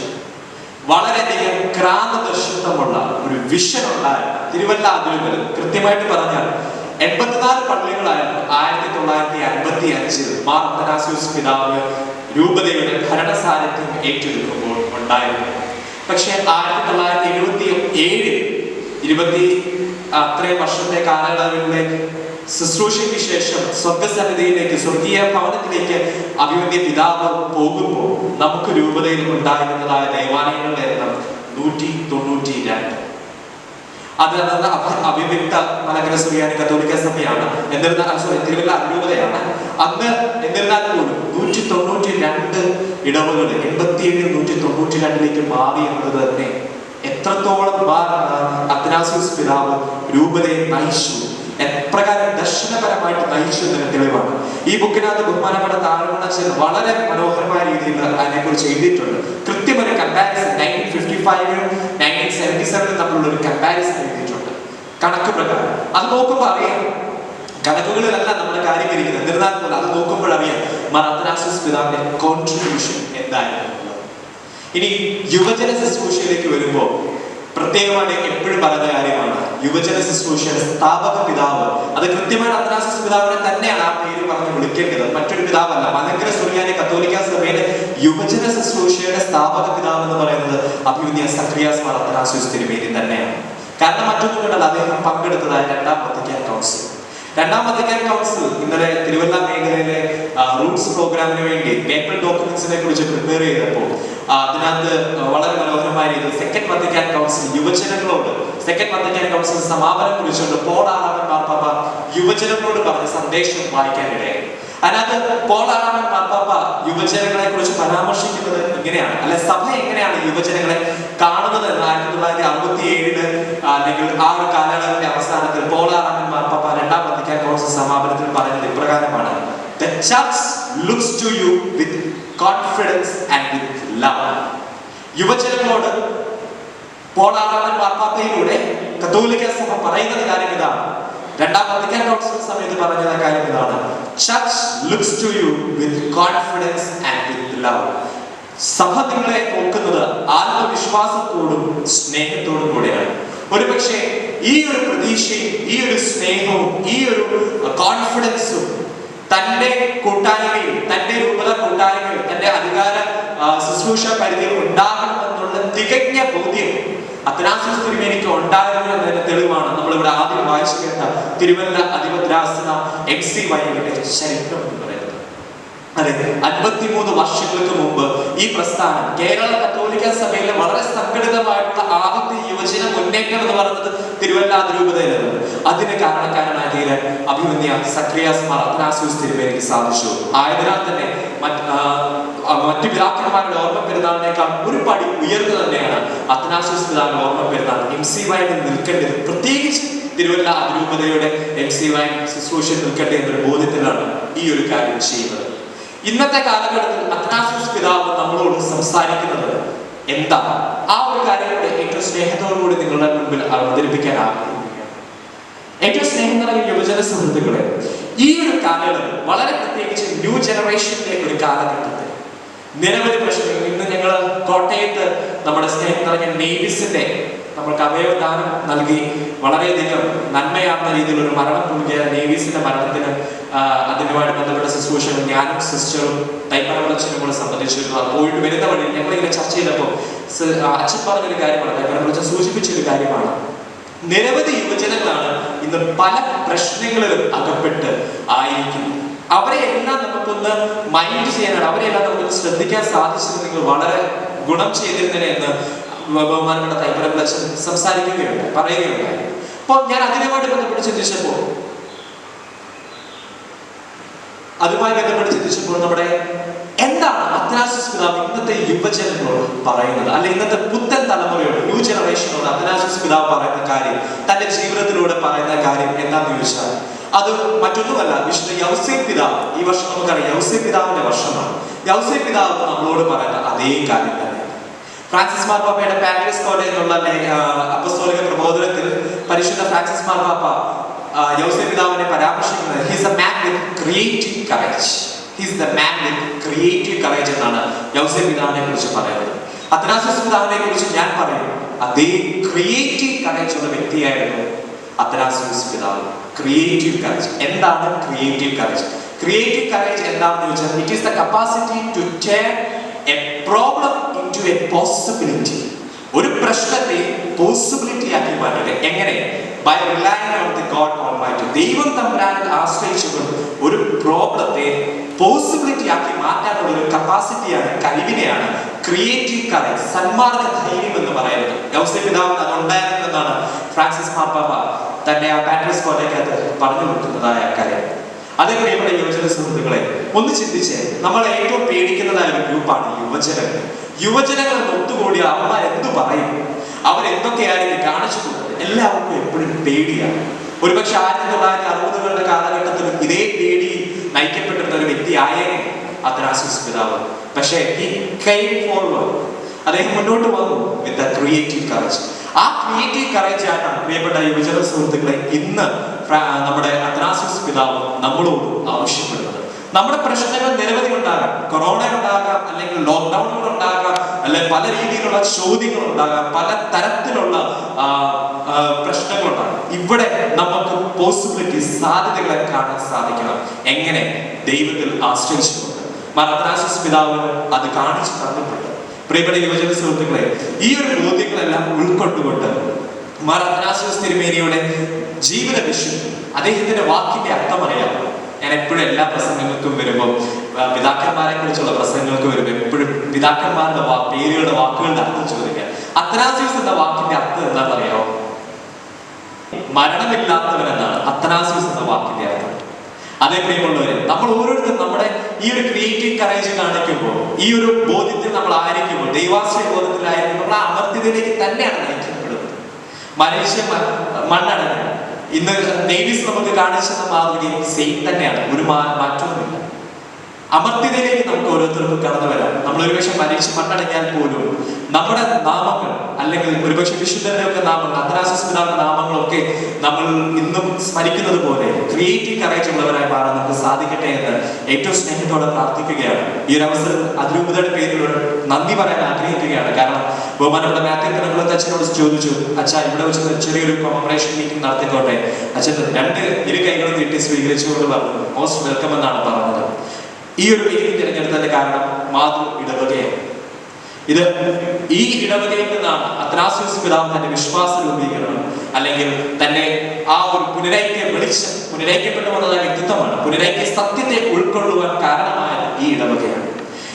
വളരെയധികം ക്രാന്തദർശിത്വമുള്ള ഒരു വിഷൻ ഉണ്ടായിരുന്നു തിരുവല്ല അതിരൂപത. കൃത്യമായിട്ട് പറഞ്ഞാൽ 84 പള്ളികളായിരുന്നു 1955 മാർ അത്തനാസിയോസ് പിതാവ് രൂപതയുടെ ഭരണസാരഥ്യം ഏറ്റെടുക്കുമ്പോൾ ഉണ്ടായിരുന്നു. പക്ഷെ 1977 അത്രയും വർഷത്തെ കാലയളവിലെ ശുശ്രൂഷയ്ക്ക് ശേഷം സ്വർഗസന്നിധിയിലേക്ക്, സ്വർഗീയ ഭവനത്തിലേക്ക് അഭിമന്യ പിതാവ് പോകുമ്പോൾ നമുക്ക് രൂപതയിൽ ഉണ്ടായിരുന്നതായ ദേവാലയങ്ങളുടെ എണ്ണം 192. അത് അവിഭക്ത മലങ്കര സുറിയാനി കത്തോലിക്ക സഭയാണ്. തിരുവല്ല അതിരൂപതയാണ്. അന്ന് എന്നിരുന്നാൽ പോലും 192 ഇടവകൾ 87 192 മാറി എന്നത് തന്നെ എത്രത്തോളം അത്തനാസിയോസ് പിതാവ് രൂപതയെ നയിച്ചു, എപ്രകാരം ദർശനപരമായിട്ട് നയിച്ചു എന്നതിന് തെളിവാണ്. ഈ ബുക്കിനകത്ത് ബഹുമാനപ്പെട്ട താഴ്മണച്ചൻ വളരെ മനോഹരമായ രീതിയിൽ അതിനെക്കുറിച്ച് എഴുതിയിട്ടുണ്ട്. കൃത്യമൊരു കമ്പാരിസൺ 1955 1977 തമ്മിലുള്ള ഒരു കമ്പാരിസൺ എഴുതിയിട്ടുണ്ട് കണക്ക് പ്രകാരം. അത് നോക്കുമ്പോൾ അറിയാം, കണക്കുകളിലല്ല നമ്മുടെ കാര്യം ഇരിക്കുന്നത്. എന്നിരുന്നാൽ പോലും അത് നോക്കുമ്പോഴറിയാം മാർ അത്തനാസിയോസ് പിതാവിന്റെ കോൺട്രിബ്യൂഷൻ എന്തായിരുന്നു. ഇനി യുവജന ശുശ്രൂഷയിലേക്ക് വരുമ്പോൾ പ്രത്യേകമായിട്ട് എപ്പോഴും പറയുന്ന കാര്യമാണ് യുവജന ശുശ്രൂഷയുടെ സ്ഥാപക പിതാവ്. അത് കൃത്യമായിട്ട് അത്തനാസിയോസ് പിതാവിനെ തന്നെയാണ് ആ പേര് പറഞ്ഞ് വിളിക്കേണ്ടത്, മറ്റൊരു പിതാവല്ല. മലങ്കര സുറിയാനി കത്തോലിക്ക സഭയുടെ യുവജന ശുശ്രൂഷയുടെ സ്ഥാപക പിതാവ് എന്ന് പറയുന്നത് അഭിമന്യ സക്കറിയാസ് മാർ അത്തനാസിയോസ് തിരുമേനി തന്നെയാണ്. കാരണം മറ്റൊന്നും കൊണ്ടല്ല, അദ്ദേഹം പങ്കെടുത്തതായ 2ാം വത്തിക്കാൻ കൗൺസിൽ. രണ്ടാം വത്തിക്കാൻ കൗൺസിൽ ഇന്നലെ തിരുവല്ല മേഖലയിലെ റൂട്ട്സ് പ്രോഗ്രാമിന് വേണ്ടി പേപ്പർ ഡോക്യുമെന്റ്സിനെ കുറിച്ച് പ്രിപ്പയർ ചെയ്തപ്പോൾ അതിനകത്ത് വളരെ മനോഹരമായ രീതിയിൽ സെക്കൻഡ് വത്തിക്കാൻ കൗൺസിൽ യുവജനങ്ങളോട് സെക്കൻഡ് വത്തിക്കാൻ കൗൺസിൽ സമാപനം കുറിച്ചുകൊണ്ട് പോൾ ആറാമൻ മാർപ്പാപ്പ യുവജനങ്ങളോട് പറഞ്ഞ സന്ദേശം വായിക്കാനിടയായി. അതിനകത്ത് പോൾ ആറാമൻ മാർപ്പാപ്പ യുവജനങ്ങളെ കുറിച്ച് പരാമർശിക്കുന്നത് ഇങ്ങനെയാണ്, അല്ലെ സഭ എങ്ങനെയാണ് യുവജനങ്ങളെ കാണുന്നത് എന്ന് 1967 അല്ലെങ്കിൽ ആ ഒരു കാലയളവിന്റെ അവസാനത്തിൽ പോൾ ആറാമൻ മാർപ്പാപ്പ രണ്ടാം വത്തിക്കാൻ കൗൺസിൽ സമാപനത്തിൽ പറയുന്നത് ഇപ്രകാരമാണ്: The church looks to you with confidence and with love. യുവജനങ്ങളോട് പോൾ ആറാമൻ മാർപ്പാപ്പയിലൂടെ കത്തോലിക്ക സഭ പറയുന്ന കാര്യം ഇതാണ്. രണ്ടാം വത്തിക്കാൻ കൗൺസിൽ സമയത്ത് പറഞ്ഞ കാര്യം ഇതാണ്: Church looks to you with confidence and with love. സഭ നിങ്ങളെ നോക്കുന്നത് ആത്മവിശ്വാസത്തോടും സ്നേഹത്തോടും കൂടെയാണ്. ഒരുപക്ഷെ ഈ ഒരു പ്രതീക്ഷയും ഈ ഒരു സ്നേഹവും ഈ ഒരു കോൺഫിഡൻസും തന്റെ കൂട്ടായ്മയിൽ, തന്റെ രൂപത കൂട്ടായ്മയിൽ, തന്റെ അധികാര ശുശ്രൂഷ പരിധിയിൽ ഉണ്ടാകണമെന്നുള്ള തികഞ്ഞ ബോധ്യം അത്തനാസിയോസ് തിരുമേനിക്ക് ഉണ്ടായിരുന്നു എന്നതിന്റെ തെളിവാണ് നമ്മളിവിടെ ആദ്യം വായിച്ചു കേട്ട തിരുവല്ല അധിപദ്രാസന MCYയുടെ ചരിത്രം എന്ന് പറയുന്നത്. അതെ, 53 വർഷങ്ങൾക്ക് മുമ്പ് ഈ പ്രസ്ഥാനം കേരള കത്തോലിക്ക സഭയിലെ വളരെ സംഘടിതമായിട്ടുള്ള ആദ്യത്തെ യുവജന മുന്നേറ്റം എന്ന് പറയുന്നത് തിരുവല്ല അതിരൂപതയിലാണ്. അതിന് കാരണക്കാരനായ തീരാൻ അഭിമന്യ സക്രിയാസ് മാർ അത്തനാസിയോസ് തിരുമേനിക്ക് സാധിച്ചു. ആയതിനാൽ തന്നെ മറ്റു പിതാക്കന്മാരുടെ ഓർമ്മ പെരുന്നാളിനേക്കാൾ ഒരു പടി ഉയർന്നു തന്നെയാണ് അത്തനാസിയോസ് പിതാവിന്റെ ഓർമ്മ പെരുന്നാൾ MCY നിൽക്കേണ്ടത്. പ്രത്യേകിച്ച് തിരുവല്ല അതിരൂപതയുടെ MCY ശുശ്രൂഷ നിൽക്കട്ടെ എന്നൊരു ബോധ്യത്തിലാണ് ഈ ഒരു കാര്യം ചെയ്യുന്നത്. ഇന്നത്തെ കാലഘട്ടത്തിൽ അത്തനാസിയോസ് പിതാവ് നമ്മളോട് സംസാരിക്കുന്നത് എന്താ? ആ ഒരു കാര്യങ്ങളുടെ ഏറ്റവും സ്നേഹത്തോടുകൂടി നിങ്ങളുടെ മുമ്പിൽ അവതരിപ്പിക്കാൻ ആഗ്രഹിക്കുകയാണ്. ഏറ്റവും സ്നേഹം നിറഞ്ഞ യുവജന സുഹൃത്തുക്കളെ, ഈ ഒരു കാലയളവിൽ വളരെ പ്രത്യേകിച്ച് ന്യൂ ജനറേഷന്റെ ഒരു കാലഘട്ടത്തിൽ നിരവധി പ്രശ്നങ്ങൾ. ഇന്ന് ഞങ്ങൾ കോട്ടയത്ത് നമ്മുടെ സ്നേഹം നിറഞ്ഞ നേവിസിന്റെ നമ്മൾക്ക് അവയവദാനം നൽകി വളരെയധികം നന്മയാർന്ന രീതിയിലുള്ള ഒരു മരണം പുതുക്കിയ നേവീസിന്റെ മരണത്തിന് അതിനുമായിട്ട് ബന്ധപ്പെട്ട ശുശ്രൂഷകൾ ഞാനും സിസ്റ്ററും തൈപ്പറമ്പലച്ചനും കൂടെ സംബന്ധിച്ചിരുന്നു. അത് പോയിട്ട് വരുന്ന വഴി ഞങ്ങളിങ്ങനെ ചർച്ച ചെയ്തപ്പോൾ അച്ഛൻ പറഞ്ഞൊരു കാര്യമാണ്, തൈപ്പറമ്പലച്ചൻ സൂചിപ്പിച്ചൊരു കാര്യമാണ്. നിരവധി യുവജനങ്ങളാണ് ഇന്ന് പല പ്രശ്നങ്ങളിലും അകപ്പെട്ട് ആയിരിക്കുന്നു. അവരെ എല്ലാം നമുക്കൊന്ന് മൈൻഡ് ചെയ്യാനാണ്, അവരെല്ലാം നമുക്കൊന്ന് ശ്രദ്ധിക്കാൻ സാധിച്ചിരുന്നെങ്കിൽ വളരെ ഗുണം ചെയ്തിരുന്നതിനെ എന്ന് ബഹുമാനപ്പെട്ട തൈപ്പറമ്പലച്ചൻ സംസാരിക്കുകയുണ്ടായി, പറയുകയുണ്ടായി. അപ്പോൾ ഞാൻ അതുമായി ബന്ധപ്പെട്ട് ചിന്തിച്ചപ്പോൾ നമ്മുടെ എന്താണ് അത്തനാസിയോസ് പിതാവ് ഇന്നത്തെ യുവജനങ്ങളോട് പറയുന്നത്, അല്ലെങ്കിൽ ഇന്നത്തെ പുത്തൻ തലമുറയോട്, ന്യൂ ജനറേഷനോട് അത്തനാസിയോസ് പിതാവ് പറയുന്ന കാര്യം, തന്റെ ജീവിതത്തിലൂടെ പറയുന്ന കാര്യം എന്താണെന്ന് ചോദിച്ചാൽ അത് മറ്റൊന്നുമല്ല, വിശുദ്ധ യൗസേപ്പ് പിതാവ്. ഈ വർഷം നമുക്കറിയാം യൗസേപ്പ് പിതാവിന്റെ വർഷമാണ്. യൗസേപ്പ് പിതാവ് നമ്മളോട് പറയുന്ന അതേ കാര്യം തന്നെ. ഫ്രാൻസിസ് മാർപ്പാപ്പയുടെ പാരീസ് കോഡ് എന്നുള്ള അപ്പസ്തോലിക പ്രബോധനത്തിൽ പരിശുദ്ധ ഫ്രാൻസിസ് മാർപ്പാപ്പ യൗസേപ്പ് പിതാവിനെ പരാമർശിക്കുന്നത് he's a man with creative courage. He's the man with creative courage എന്നാണ് യൗസേപ്പ് പിതാവിനെ കുറിച്ച് പറയുന്നത്. അത്തനാസിയോസ് പിതാവിനെ കുറിച്ച് ഞാൻ പറയും അതേ ക്രിയേറ്റീവ് കറേജ് ഉള്ള വ്യക്തിയായിരുന്നു അത്തനാസിയോസ് പിതാവ്. ക്രിയേറ്റീവ് കറേജ് എന്താണ്? ക്രിയേറ്റീവ് കറേജ് എന്താണെന്ന് ചോദിച്ചാൽ it is the capacity to turn a problem into a possibility. ഒരു പ്രശ്നത്തെ പോസിബിലിറ്റി ആക്കി മാറ്റുക. എങ്ങനെ? By relying on the God almighty. ദൈവം തമ്പുരാനിൽ ആശ്രയിച്ചുകൊണ്ട് ഒരു പ്രോബ്ലത്തെ പോസിബിലിറ്റി ആക്കി മാറ്റാനുള്ള ഒരു കപ്പാസിറ്റിയാണ്, കഴിവിനെയാണ് ക്രിയേറ്റീവ് കറേജ്, സന്മാർഗ ധൈര്യം എന്ന് പറയുന്നത്. യൗസേപ്പ് പിതാവിന് അതുണ്ടായിരുന്നു എന്നാണ് ഫ്രാൻസിസ് മാർപ്പാപ്പ തന്റെ ആ പാരീസ് കോട്ടയ്ക്കകത്ത് പറഞ്ഞു കൊടുക്കുന്നതായ കാര്യം. അതേ പ്രിയപ്പെട്ട യുവജന സുഹൃത്തുക്കളെ, ഒന്ന് ചിന്തിച്ച് നമ്മൾ ഏറ്റവും പേടിക്കുന്നതായ ഒരു ഗ്രൂപ്പാണ് യുവജനങ്ങൾ. യുവജനങ്ങൾ ഒത്തുകൂടി അവന്മാർ എന്തു പറയും, അവരെന്തൊക്കെയായിരിക്കും കാണിച്ചു കൊടുക്കുന്നത്, എല്ലാവർക്കും എപ്പോഴും പേടിയാണ്. ഒരുപക്ഷെ 1960കളുടെ കാലഘട്ടത്തിലും ഇതേ പേടി നയിക്കപ്പെട്ടിരുന്ന ഒരു വ്യക്തിയായേനെ അത്തനാസിയോസ് പിതാവ്. പക്ഷേ he came forward. അദ്ദേഹം മുന്നോട്ട് വന്നു വിത്ത് എ ക്രിയേറ്റീവ് കറേജ്. ആ ക്രിയേറ്റീവ് കറേജ് ആണ് പ്രിയപ്പെട്ട യുവജന സുഹൃത്തുക്കളെ ഇന്ന് നമ്മുടെ അത്തനാസിയോസ് പിതാവ് നമ്മളോട് ആവശ്യപ്പെടുന്നത്. നമ്മുടെ പ്രശ്നങ്ങൾ നിരവധി ഉണ്ടാകാം. കൊറോണ ഉണ്ടാകാം, അല്ലെങ്കിൽ ലോക്ക്ഡൌണുകൾ ഉണ്ടാകാം, അല്ലെങ്കിൽ പല രീതിയിലുള്ള ചോദ്യങ്ങൾ ഉണ്ടാകാം, പല തരത്തിലുള്ള പ്രശ്നങ്ങളുണ്ടാകാം. ഇവിടെ നമുക്ക് പോസിബിലിറ്റീസ്, സാധ്യതകളെ കാണാൻ സാധിക്കണം. എങ്ങനെ? ദൈവത്തിൽ ആശ്രയിച്ചുകൊണ്ട്. അത്തനാസിയോസ് പിതാവിന് അത് കാണിച്ചു തന്നിട്ടുണ്ട്. പ്രിയപ്പെട്ട യുവജന സുഹൃത്തുക്കളെ, ഈ ഒരു ബോധ്യങ്ങളെല്ലാം ഉൾക്കൊണ്ടുകൊണ്ട് മാർ അത്തനാസിയോസ് തിരുമേനിയുടെ ജീവിത വിശുദ്ധി, അദ്ദേഹത്തിന്റെ വാക്കിന്റെ അർത്ഥം അറിയാം. ഞാൻ എപ്പോഴും എല്ലാ പ്രസംഗങ്ങൾക്കും വരുമ്പോൾ, പിതാക്കന്മാരെ കുറിച്ചുള്ള പ്രസംഗങ്ങൾക്ക് വരുമ്പോൾ എപ്പോഴും പിതാക്കന്മാരുടെ പേരുകളുടെ വാക്കുകളുടെ അർത്ഥം ചോദിക്കാം. അത്തനാസിയോസ് എന്ന വാക്കിന്റെ അർത്ഥം എന്താണെന്ന് അറിയാമോ? മരണമില്ലാത്തവൻ എന്നാണ് അത്തനാസിയോസ് എന്ന വാക്കിന്റെ അർത്ഥം. അതേ പ്രിയമുള്ളവരെ, നമ്മൾ ഓരോരുത്തരും നമ്മുടെ ഈ ഒരു ക്രിയേറ്റീവ് കറേജ് കാണിക്കുമ്പോൾ, ഈ ഒരു ബോധ്യത്തിൽ നമ്മൾ ആയിരിക്കുമ്പോൾ, ദൈവാശ്രയ ബോധത്തിലായിരിക്കുമ്പോൾ നമ്മൾ ആ അമർത്യതയിലേക്ക് തന്നെയാണ് നയിക്കപ്പെടുന്നത്. മനുഷ്യ മണ്ണടങ്ങ് ഇന്ന് ഡേവിസ് നമുക്ക് കാണിച്ചെന്ന മാതൃകയും സെയിം തന്നെയാണ്, ഒരു മാറ്റവുമില്ല. അമർത്യതയിലേക്ക് നമുക്ക് ഓരോരുത്തർക്കും കടന്നു വരാം. നമ്മൾ ഒരുപക്ഷെ മനുഷ്യ മണ്ണടങ്ങിയാൽ പോലും നമ്മുടെ നാമങ്ങൾ, അല്ലെങ്കിൽ ഒരുപക്ഷെ വിശുദ്ധരുടെ ഒക്കെ നാമങ്ങൾ, അത്തനാസിയോസ് പിതാവിന്റെ നാമങ്ങളൊക്കെ നമ്മൾ ഇന്നും സ്മരിക്കുന്നത് പോലെ ക്രിയേറ്റീവ് കറേജ് ഉള്ളവരായി മാറാൻ നമുക്ക് സാധിക്കട്ടെ എന്ന് ഏറ്റവും സ്നേഹത്തോടെ പ്രാർത്ഥിക്കുകയാണ്. ഈ ഒരു അവസരം അതിരൂപതയുടെ പേരിലൂടെ നന്ദി പറയാൻ ആഗ്രഹിക്കുകയാണ്. കാരണം ബഹുമാനപ്പെട്ട മാത്യു പിണകുളത്ത് അച്ഛനോട് ചോദിച്ചു, അച്ഛാ ഇവിടെ വെച്ച് ചെറിയൊരു കൊമമറേഷൻ മീറ്റിംഗ് നടത്തിക്കോട്ടെ. അച്ഛൻ ഇരു കൈകളും നീട്ടി സ്വീകരിച്ചുകൊണ്ട് പറഞ്ഞു, മോസ്റ്റ് വെൽക്കം എന്നാണ് പറഞ്ഞത്. ഈ ഒരു പേര് തിരഞ്ഞെടുത്തതിന്റെ കാരണം മാതൃ ഇടവകയാണ്. ഈ ഇടവകയിൽ നിന്നാണ് അത്തനാസിയോസ് പിതാവ് തന്റെ വിശ്വാസ രൂപീകരണം, അല്ലെങ്കിൽ തന്നെ ആ ഒരു പുനരൈക്യ വെളിച്ചം, പുനരൈക്യപ്പെട്ടു വന്നതായ വ്യക്തിത്വമാണ്, പുനരൈക്യ സത്യത്തെ ഉൾക്കൊള്ളുവാൻ കാരണമായത് ഈ ഇടവകയാണ്.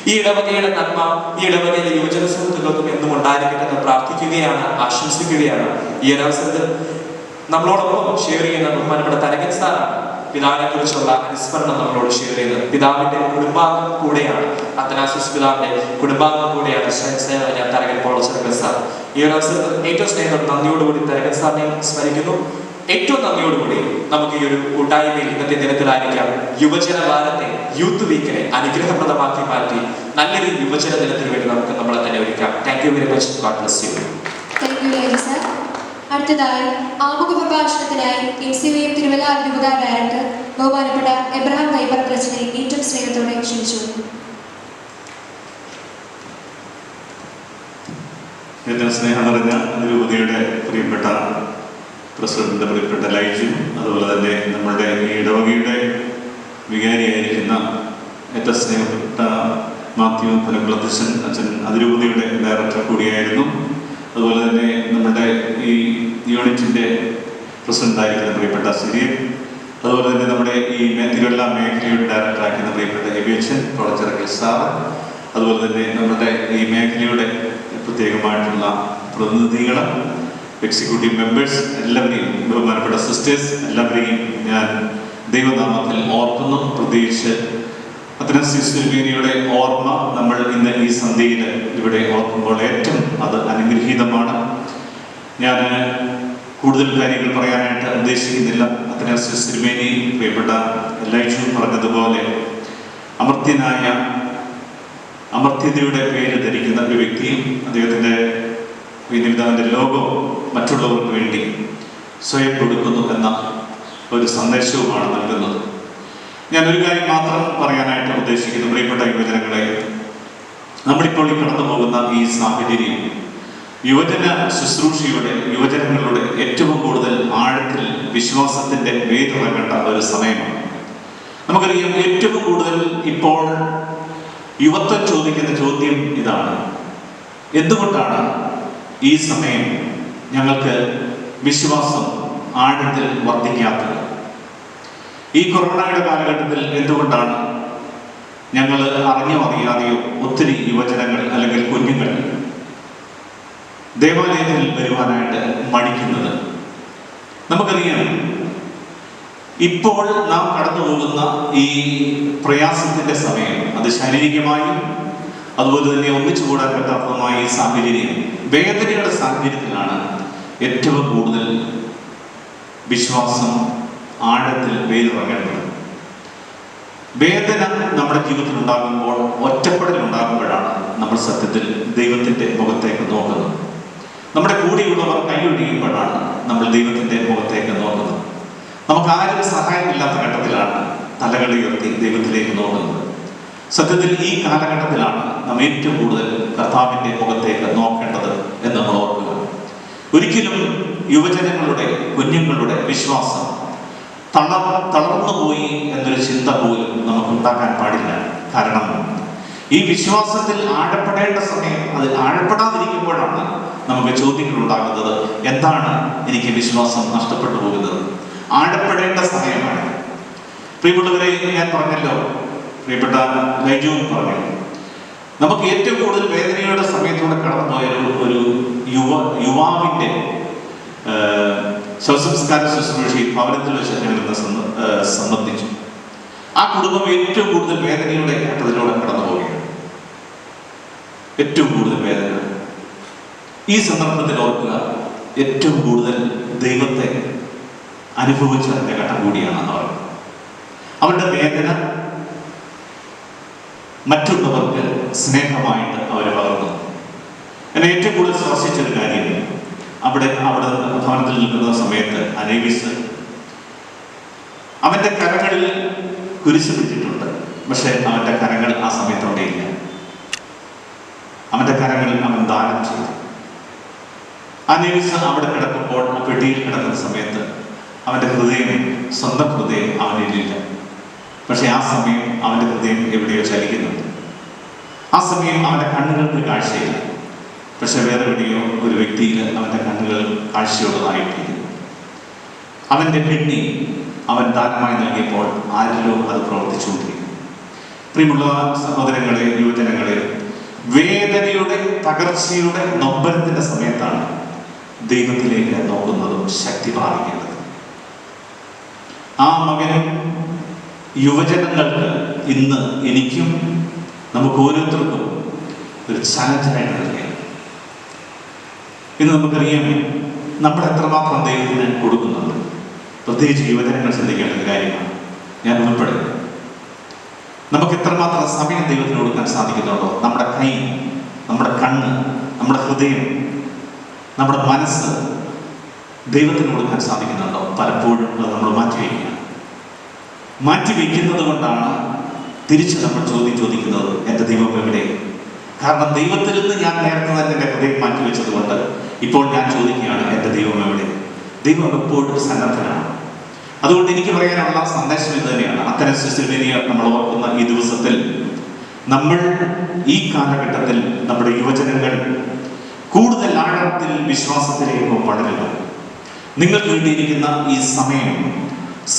ഈ ഇടവകയുടെ നന്മ ഈ ഇടവകയിലെ യുവജന സുഹൃത്തുക്കൾക്കും എന്നും ഉണ്ടായിരിക്കട്ടെ എന്ന് പ്രാർത്ഥിക്കുകയാണ്, ആശംസിക്കുകയാണ്. ഈ ഒരു അവസരത്തിൽ നമ്മളോടൊപ്പം ഷെയർ ചെയ്യുന്ന ബഹുമാനപ്പെട്ട തരകൻ സാറാണ് പിതാവിനെ കുറിച്ചുള്ള അനുസ്മരണം നമ്മളോട് ഷെയർ ചെയ്തത്. പിതാവിന്റെ കുടുംബാംഗം കൂടെയാണ്, അത്തനാസിയോസ് പിതാവിന്റെ കുടുംബാംഗം കൂടെയാണ് ഞാൻ തരകൻ പോളച്ചെറുക്കൻ സാർ. ഈ ഒരു അവസരത്തിൽ ഏറ്റവും സ്നേഹം നന്ദിയോടുകൂടി തരകൻ സാറിനെ സ്മരിക്കുന്നു. ഏറ്റവും നന്ദിയോടുകൂടി നമുക്ക് ഈ ഒരു കൂട്ടായ്മയിൽ ഇന്നത്തെ ദിനത്തിലായിരിക്കാം യുവജന വാരത്തെ, യൂത്ത് വീക്കിനെ അനുഗ്രഹപ്രദമാക്കി മാറ്റി നല്ലൊരു യുവജന ദിനത്തിന് വേണ്ടി നമുക്ക് നമ്മളെ തന്നെ ഒരുക്കാം. Thank you very much. God bless you. Thank you lady sir. അടുത്തതായി ആമുഖ പ്രഭാഷണത്തിനായി MCVM തിരുവല്ല അതിരൂപത ഡയറക്ടർ ബഹുമാനപ്പെട്ട എബ്രഹാം കൈപ്പറച്ചനെ ഏറ്റവും സ്നേഹത്തോടെ ക്ഷണിച്ചു. ഏറ്റവും സ്നേഹം നിറഞ്ഞ അതിരൂപതയുടെ പ്രിയപ്പെട്ട പ്രസിഡന്റ്, പ്രിയപ്പെട്ട ലൈജു, അതുപോലെ തന്നെ നമ്മുടെ ഈ ഇടവകയുടെ വികാരിയായിരിക്കുന്ന ഏറ്റവും സ്നേഹപ്പെട്ട മാത്യു പനകുളത്തച്ഛൻ അച്ഛൻ അതിരൂപതയുടെ ഡയറക്ടർ കൂടിയായിരുന്നു. അതുപോലെ തന്നെ നമ്മുടെ ഈ യൂണിറ്റിൻ്റെ പ്രസിഡന്റായിരിക്കുന്ന പ്രിയപ്പെട്ട സിരിയൻ, അതുപോലെ തന്നെ നമ്മുടെ ഈ തിരുവല്ല മേഖലയുടെ ഡയറക്ടറായിരിക്കുന്ന പ്രിയപ്പെട്ട എബിയച്ഛൻ പോളച്ചെറുക്കൽ സാർ, അതുപോലെ തന്നെ നമ്മുടെ ഈ മേഖലയുടെ പ്രത്യേകമായിട്ടുള്ള പ്രതിനിധികൾ, എക്സിക്യൂട്ടീവ് മെമ്പേഴ്സ്, എല്ലാവരെയും, ബഹുമാനപ്പെട്ട സിസ്റ്റേഴ്സ്, എല്ലാവരെയും ഞാൻ ദൈവനാമത്തിൽ ഓർക്കുന്നു. പ്രത്യേകിച്ച് അത്തനാസിയോസ് തിരുമേനിയുടെ ഓർമ്മ നമ്മൾ ഇന്ന് ഈ സന്ധ്യയിൽ ഇവിടെ ഓർക്കുമ്പോൾ ഏറ്റവും അത് അനുഗ്രഹീതമാണ്. ഞാൻ കൂടുതൽ കാര്യങ്ങൾ പറയാനായിട്ട് ഉദ്ദേശിക്കുന്നില്ല. അത്തനാസിയോസ് തിരുമേനി പ്രിയപ്പെട്ട ലൈജു പറഞ്ഞതുപോലെ അമർത്യതയുടെ പേര് ധരിക്കുന്ന ഒരു വ്യക്തിയും, അദ്ദേഹത്തിൻ്റെ പിതാവിൻ്റെ ലോഗോ മറ്റുള്ളവർക്ക് വേണ്ടി സ്വയം കൊടുക്കുന്നു എന്ന ഒരു സന്ദേശവുമാണ് നൽകുന്നത്. ഞാനൊരു കാര്യം മാത്രം പറയാനായിട്ട് ഉദ്ദേശിക്കുന്നു. പ്രിയപ്പെട്ട യുവജനങ്ങളെ, നമ്മളിപ്പോൾ കടന്നു പോകുന്ന ഈ സാഹചര്യം യുവജന ശുശ്രൂഷയുടെ, യുവജനങ്ങളുടെ ഏറ്റവും കൂടുതൽ ആഴത്തിൽ വിശ്വാസത്തിൻ്റെ വേദിറങ്ങേണ്ട ഒരു സമയമാണ്. നമുക്കറിയാം, ഏറ്റവും കൂടുതൽ ഇപ്പോൾ യുവത്വം ചോദിക്കുന്ന ചോദ്യം ഇതാണ്: എന്തുകൊണ്ടാണ് ഈ സമയം ഞങ്ങൾക്ക് വിശ്വാസം ആഴത്തിൽ വർദ്ധിക്കാത്തത്? ഈ കൊറോണയുടെ കാലഘട്ടത്തിൽ എന്തുകൊണ്ടാണ് ഞങ്ങൾ അറിഞ്ഞോ അറിയാതെയോ ഒത്തിരി യുവജനങ്ങൾ അല്ലെങ്കിൽ കുഞ്ഞുങ്ങൾ ദേവാലയത്തിൽ വരുവാനായിട്ട് മടിക്കുന്നത്? നമുക്കറിയാം, ഇപ്പോൾ നാം കടന്നു പോകുന്ന ഈ പ്രയാസത്തിന്റെ സമയം, അത് ശാരീരികമായും അതുപോലെ തന്നെ ഒന്നിച്ചു കൂടാൻ പറ്റാത്തതുമായ ഈ സാഹചര്യം, വേദനയുടെ സാഹചര്യത്തിലാണ് ഏറ്റവും കൂടുതൽ വിശ്വാസം ആഴത്തിൽ വേരിറങ്ങേണ്ടത്. വേദന നമ്മുടെ ജീവിതത്തിൽ ഉണ്ടാകുമ്പോൾ, ഒറ്റപ്പെടൽ ഉണ്ടാകുമ്പോഴാണ് നമ്മൾ സത്യത്തിൽ ദൈവത്തിൻ്റെ മുഖത്തേക്ക് നോക്കുന്നത്. നമ്മുടെ കൂടെയുള്ളവർ കൈയൊഴിയുമ്പോഴാണ് നമ്മൾ ദൈവത്തിൻ്റെ മുഖത്തേക്ക് നോക്കുന്നത്. നമുക്ക് ആരും സഹായമില്ലാത്ത ഘട്ടത്തിലാണ് തലകൾ ഉയർത്തി ദൈവത്തിലേക്ക് നോക്കുന്നത്. സത്യത്തിൽ ഈ കാലഘട്ടത്തിലാണ് നാം ഏറ്റവും കൂടുതൽ കർത്താവിൻ്റെ മുഖത്തേക്ക് നോക്കേണ്ടത് എന്ന് നമ്മൾ ഓർക്കുക. ഒരിക്കലും യുവജനങ്ങളുടെ, കുഞ്ഞുങ്ങളുടെ വിശ്വാസം തളർന്നുപോയി എന്നൊരു ചിന്ത പോലും നമുക്ക് ഉണ്ടാക്കാൻ പാടില്ല. കാരണം ഈ വിശ്വാസത്തിൽ ആഴപ്പെടേണ്ട സമയം അതിൽ ആഴപ്പെടാതിരിക്കുമ്പോഴാണ് നമുക്ക് ചോദ്യങ്ങൾ ഉണ്ടാകുന്നത്. എന്താണ് എനിക്ക് വിശ്വാസം നഷ്ടപ്പെട്ടു പോകുന്നത്? ആഴപ്പെടേണ്ട സമയമാണ്. പ്രിയപ്പെട്ടവരെ, ഞാൻ പറഞ്ഞല്ലോ, പ്രിയപ്പെട്ട ലൈജുവും പറഞ്ഞു, നമുക്ക് ഏറ്റവും കൂടുതൽ വേദനയുടെ സമയത്തൂടെ കടന്നുപോയ ഒരു യുവാവിൻ്റെ ശവസംസ്കാര ശുശ്രൂഷയിൽ ഭവനത്തിൽ വെച്ച് ഞങ്ങൾ സംബന്ധിച്ചു. ആ കുടുംബം ഏറ്റവും കൂടുതൽ വേദനയുടെ ഘട്ടത്തിലൂടെ കടന്നു പോവുകയാണ്. ഏറ്റവും കൂടുതൽ വേദന. ഈ സന്ദർഭത്തിൽ ഓർക്കുക, ഏറ്റവും കൂടുതൽ ദൈവത്തെ അനുഭവിച്ചതിൻ്റെ ഘട്ടം കൂടിയാണ് അവർ. അവരുടെ വേദന മറ്റുള്ളവർക്ക് സ്നേഹമായിട്ട് അവർ പകർന്നു. എന്നെ ഏറ്റവും കൂടുതൽ സ്പർശിച്ചൊരു കാര്യം, അവിടെ ഭവനത്തിൽ നിൽക്കുന്ന സമയത്ത് അനേവിസ് അവൻ്റെ കരങ്ങളിൽ കുരിശ് പിടിച്ചിട്ടുണ്ട്. പക്ഷെ അവൻ്റെ കരങ്ങൾ ആ സമയത്ത് അവിടെയില്ല. അവൻ്റെ കരങ്ങളിൽ അവൻ ദാനം ചെയ്തു. അനേവിസ് അവിടെ കിടക്കുമ്പോൾ, ആ പെട്ടിയിൽ കിടക്കുന്ന സമയത്ത് അവൻ്റെ ഹൃദയം, സ്വന്തം ഹൃദയം അവനിലില്ല. പക്ഷെ ആ സമയം അവൻ്റെ ഹൃദയം എവിടെയോ ചലിക്കുന്നുണ്ട്. ആ സമയം അവൻ്റെ കണ്ണുകൾക്ക് കാഴ്ചയില്ല. പക്ഷെ വേറെ എവിടെയോ ഒരു വ്യക്തിയിൽ അവൻ്റെ കണ്ണുകൾ കാഴ്ചയുള്ളതായിട്ടിരിക്കുന്നു. അവൻ്റെ കിഡ്നി അവൻ ദാനമായി നൽകിയപ്പോൾ ആരിലോ അത് പ്രവർത്തിച്ചുകൊണ്ടിരിക്കുന്നു. പ്രിയമുള്ള സഹോദരങ്ങളെ, യുവജനങ്ങളെ, വേദനയുടെ തകർച്ചയുടെ നൊമ്പരത്തിൻ്റെ സമയത്താണ് ദൈവത്തിലേക്ക് നോക്കുന്നതും ശക്തി പ്രാപിക്കേണ്ടത്. ആ മകനും യുവജനങ്ങൾക്ക് ഇന്ന് എനിക്കും നമുക്ക് ഓരോരുത്തർക്കും ഒരു ചലഞ്ചായിട്ട് നൽകിയാണ്. ഇന്ന് നമുക്കറിയാം നമ്മൾ എത്രമാത്രം ദൈവത്തിന് കൊടുക്കുന്നുണ്ട്. പ്രത്യേകിച്ച് യുവജനങ്ങൾ ശ്രദ്ധിക്കേണ്ട ഒരു കാര്യമാണ്. ഞാൻ ഉൾപ്പെടും. നമുക്ക് എത്രമാത്രം സമയം ദൈവത്തിന് കൊടുക്കാൻ സാധിക്കുന്നുണ്ടോ? നമ്മുടെ കൈ, നമ്മുടെ കണ്ണ്, നമ്മുടെ ഹൃദയം, നമ്മുടെ മനസ്സ് ദൈവത്തിന് കൊടുക്കാൻ സാധിക്കുന്നുണ്ടോ? പലപ്പോഴും അത് നമ്മൾ മാറ്റിവെക്കുന്നത് കൊണ്ടാണ് തിരിച്ച് നമ്മൾ ചോദിക്കുന്നത്, എൻ്റെ ദൈവം എവിടെ? കാരണം ദൈവത്തിൽ നിന്ന് ഞാൻ നേരത്തെ തന്നെ എൻ്റെ ഹൃദയം മാറ്റിവെച്ചത് കൊണ്ട് ഇപ്പോൾ ഞാൻ ചോദിക്കുകയാണ്, എൻ്റെ ദൈവം എവിടെ? ദൈവം എപ്പോഴും സന്നദ്ധനാണ്. അതുകൊണ്ട് എനിക്ക് പറയാനുള്ള സന്ദേശം ഇത് തന്നെയാണ്. അത്തരസ്യ നമ്മൾ ഓർക്കുന്ന ഈ ദിവസത്തിൽ നമ്മൾ ഈ കാലഘട്ടത്തിൽ നമ്മുടെ യുവജനങ്ങൾ കൂടുതൽ ആഴത്തിൽ വിശ്വാസത്തിലേക്ക് വളരുക. നിങ്ങൾക്ക് വേണ്ടിയിരിക്കുന്ന ഈ സമയം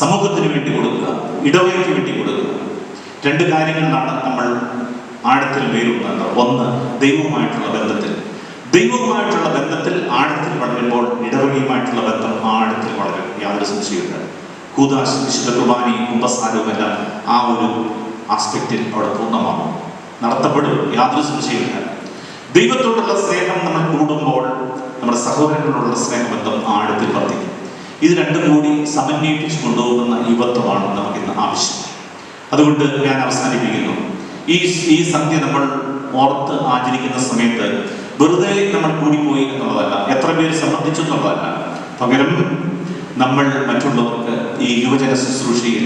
സമൂഹത്തിന് വേണ്ടി കൊടുക്കുക, ഇടവകയ്ക്ക് വേണ്ടി കൊടുക്കുക. രണ്ട് കാര്യങ്ങളിലാണ് നമ്മൾ ആഴത്തിൽ വേരുന്നത്. ഒന്ന്, ദൈവവുമായിട്ടുള്ള ബന്ധത്തിൽ ആഴത്തിൽ വളരുമ്പോൾ ഇടവകയുമായിട്ടുള്ള ബന്ധം ആഴത്തിൽ വളരും. യാതൊരു സംശയമില്ല. കൂദാശ, വിശുദ്ധ കുർബാനയും കുമ്പസാരവും എല്ലാം ആ ഒരു ആസ്പെക്റ്റിൽ അവിടെ പൂർണ്ണമാകും, നടത്തപ്പെടും. യാതൊരു സംശയമില്ല. ദൈവത്തോടുള്ള സ്നേഹം നമ്മൾ കൂടുമ്പോൾ നമ്മുടെ സഹോദരങ്ങളോടുള്ള സ്നേഹബന്ധം ആഴത്തിൽ വർദ്ധിക്കും. ഇത് രണ്ടും കൂടി സമന്വയിപ്പിച്ച് കൊണ്ടുപോകുന്ന യുവത്വമാണ് നമുക്കിന്ന് ആവശ്യം. അതുകൊണ്ട് ഞാൻ അവസാനിപ്പിക്കുന്നു. ഈ സന്ധ്യ നമ്മൾ ഓർത്ത് ആചരിക്കുന്ന സമയത്ത് വെറുതെ നമ്മൾ കൂടിപ്പോയി എന്നുള്ളതല്ല, എത്ര പേര് സംബന്ധിച്ചു എന്നുള്ളതല്ല. പകരം നമ്മൾ മറ്റുള്ളവർക്ക് ഈ യുവജന ശുശ്രൂഷയിൽ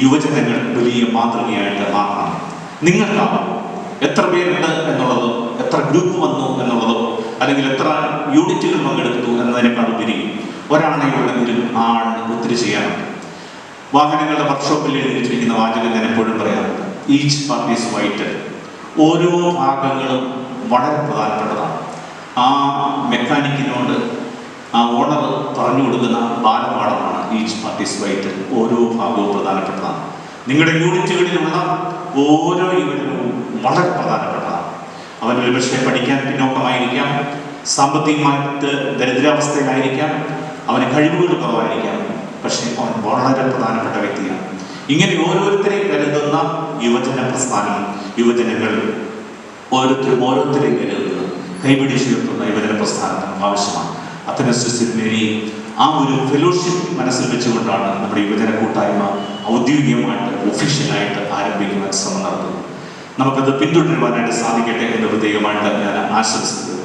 യുവജനങ്ങൾ വലിയ മാതൃകയായിട്ട് മാറണം. നിങ്ങൾക്കാവും എത്ര പേരുണ്ട് എന്നുള്ളതോ, എത്ര ഗ്രൂപ്പ് വന്നു എന്നുള്ളതോ, അല്ലെങ്കിൽ എത്ര യൂണിറ്റുകൾ പങ്കെടുത്തു എന്നതിനേക്കാളുപരി ഒരാണെങ്കിലും ആളിന് ഒത്തിരി ചെയ്യാനുണ്ട്. വാഹനങ്ങളുടെ വർക്ക്ഷോപ്പിൽ എഴുതിയിരിക്കുന്ന വാചകം ഞാൻ എപ്പോഴും പറയാറുണ്ട്, ഈച്ച് പാർട്ട് ഈസ് വൈറ്റൽ. ഓരോ ഭാഗങ്ങളും വളരെ പ്രധാനപ്പെട്ടതാണ്. ആ മെക്കാനിക്കിനോട് ആ ഓണർ പറഞ്ഞു കൊടുക്കുന്ന ബാലപാഠമാണ് ഈച്ച് പാർട്ട് ഈസ് വൈറ്റൽ. ഓരോ ഭാഗവും പ്രധാനപ്പെട്ടതാണ്. നിങ്ങളുടെ യൂണിറ്റുകളിലുള്ള ഓരോ യുവജനവും വളരെ പ്രധാനപ്പെട്ടതാണ്. അവൻ ഒരുപക്ഷെ പഠിക്കാൻ പിന്നോക്കമായിരിക്കാം, സാമ്പത്തികമായിട്ട് ദരിദ്രാവസ്ഥയിലായിരിക്കാം, അവന് കഴിവുകൾ കുറവായിരിക്കാം, പക്ഷേ അവൻ വളരെ പ്രധാനപ്പെട്ട വ്യക്തിയാണ്. ഇങ്ങനെ ഓരോരുത്തരെയും കരുതുന്ന യുവജന പ്രസ്ഥാനം, യുവജനങ്ങൾ ഓരോരുത്തരെയും കരുതുന്നത്, കൈപിടിച്ചുയർത്തുന്ന യുവജന പ്രസ്ഥാനം നമുക്ക് ആവശ്യമാണ്. അത്തനസ്യസിദ്മേരി ആ ഒരു ഫെലോഷിപ്പ് മനസ്സിൽ വെച്ചുകൊണ്ടാണ് നമ്മുടെ യുവജന കൂട്ടായ്മ ഔദ്യോഗികമായിട്ട് ഒഫീഷ്യലായിട്ട് ആരംഭിക്കുവാൻ ശ്രമം നടത്തുന്നത്. നമുക്കത് പിന്തുടരുവാനായിട്ട് സാധിക്കട്ടെ എന്ന് പ്രത്യേകമായിട്ട് ഞാൻ ആശംസിക്കുന്നു.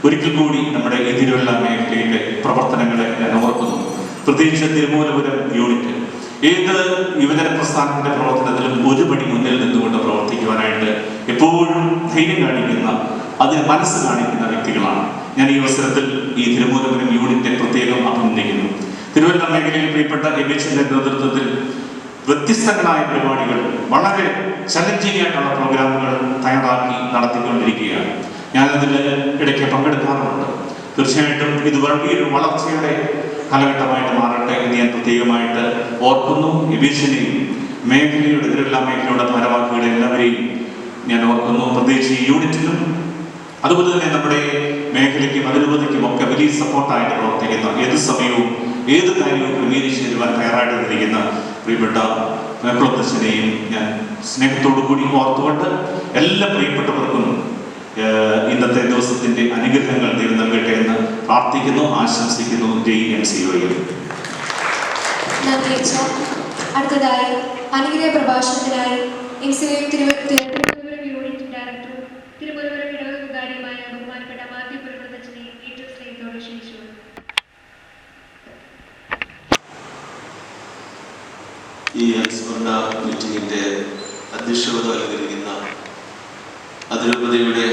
ഒരിക്കൽ കൂടി നമ്മുടെ ഈ തിരുവല്ല മേഖലയിലെ പ്രവർത്തനങ്ങളെ ഞാൻ ഓർക്കുന്നു. പ്രത്യേകിച്ച് തിരുമൂലപുരം യൂണിറ്റ് ഏത് യുവജന പ്രസ്ഥാനത്തിന്റെ പ്രവർത്തനത്തിലും ഒരു പടി മുന്നിൽ നിന്നുകൊണ്ട് പ്രവർത്തിക്കുവാനായിട്ട് എപ്പോഴും ധൈര്യം കാണിക്കുന്ന, അതിന് മനസ്സ് കാണിക്കുന്ന വ്യക്തികളാണ്. ഞാൻ ഈ അവസരത്തിൽ ഈ തിരുമൂലപുരം യൂണിറ്റെ പ്രത്യേകം അഭിനന്ദിക്കുന്നു. തിരുവല്ല മേഖലയിൽ പ്രിയപ്പെട്ട എബിച്ചിന്റെ നേതൃത്വത്തിൽ വ്യത്യസ്തങ്ങളായ പരിപാടികൾ, വളരെ ചലഞ്ചിങ് ആയിട്ടുള്ള പ്രോഗ്രാമുകൾ തയ്യാറാക്കി നടത്തിക്കൊണ്ടിരിക്കുകയാണ്. ഞാനതിൽ ഇടയ്ക്ക് പങ്കെടുക്കാറുണ്ട്. തീർച്ചയായിട്ടും ഇത് വലിയൊരു വളർച്ചയുടെ കാലഘട്ടമായിട്ട് മാറട്ടെ എന്ന് ഞാൻ പ്രത്യേകമായിട്ട് ഓർക്കുന്നു. എബീസിനെയും മേഖലയുടെ ഇതിലെല്ലാ മേഖലയുടെ ഭാരവാഹികളെ എല്ലാവരെയും ഞാൻ ഓർക്കുന്നു. പ്രത്യേകിച്ച് ഈ യൂണിറ്റിനും അതുപോലെ തന്നെ നമ്മുടെ മേഖലയ്ക്കും അതിരൂപതയ്ക്കും ഒക്കെ വലിയ സപ്പോർട്ടായിട്ട് പ്രവർത്തിക്കുന്ന, ഏത് സമയവും ഏത് കാര്യവും ക്രമീകരിച്ച് തരുവാൻ തയ്യാറായിട്ടിരിക്കുന്ന പ്രിയപ്പെട്ട മേഖലത്തച്ഛനെയും ഞാൻ സ്നേഹത്തോടു കൂടി ഓർത്തുകൊണ്ട് എല്ലാ പ്രിയപ്പെട്ടവർക്കും ഇന്നത്തെ ദിവസത്തിന്റെ അനുഗ്രഹങ്ങൾ ദൈവം നൽകട്ടെ എന്ന് പ്രാർത്ഥിക്കുന്നു, ആശംസിക്കുന്നു. ജയ് MCOA. അടുത്തതായി അനുഗ്രഹ പ്രഭാഷണത്തിനായി MCOA തിരുവനന്തപുരം യൂണിറ്റ് ഡയറക്ടറും തിരുമുരുവരം ഇടവക വികാരിയുമായ ബഹുമാനപ്പെട്ട മാത്യു പുരപ്രതച്ഛനെ ഏറ്റവും സ്നേഹത്തോടെ ക്ഷണിച്ചു. ഈ അനുസ്മരണ മീറ്റിംഗിൻ്റെ അധ്യക്ഷത അലങ്കരിക്കുന്ന അതിരൂപതയുടെ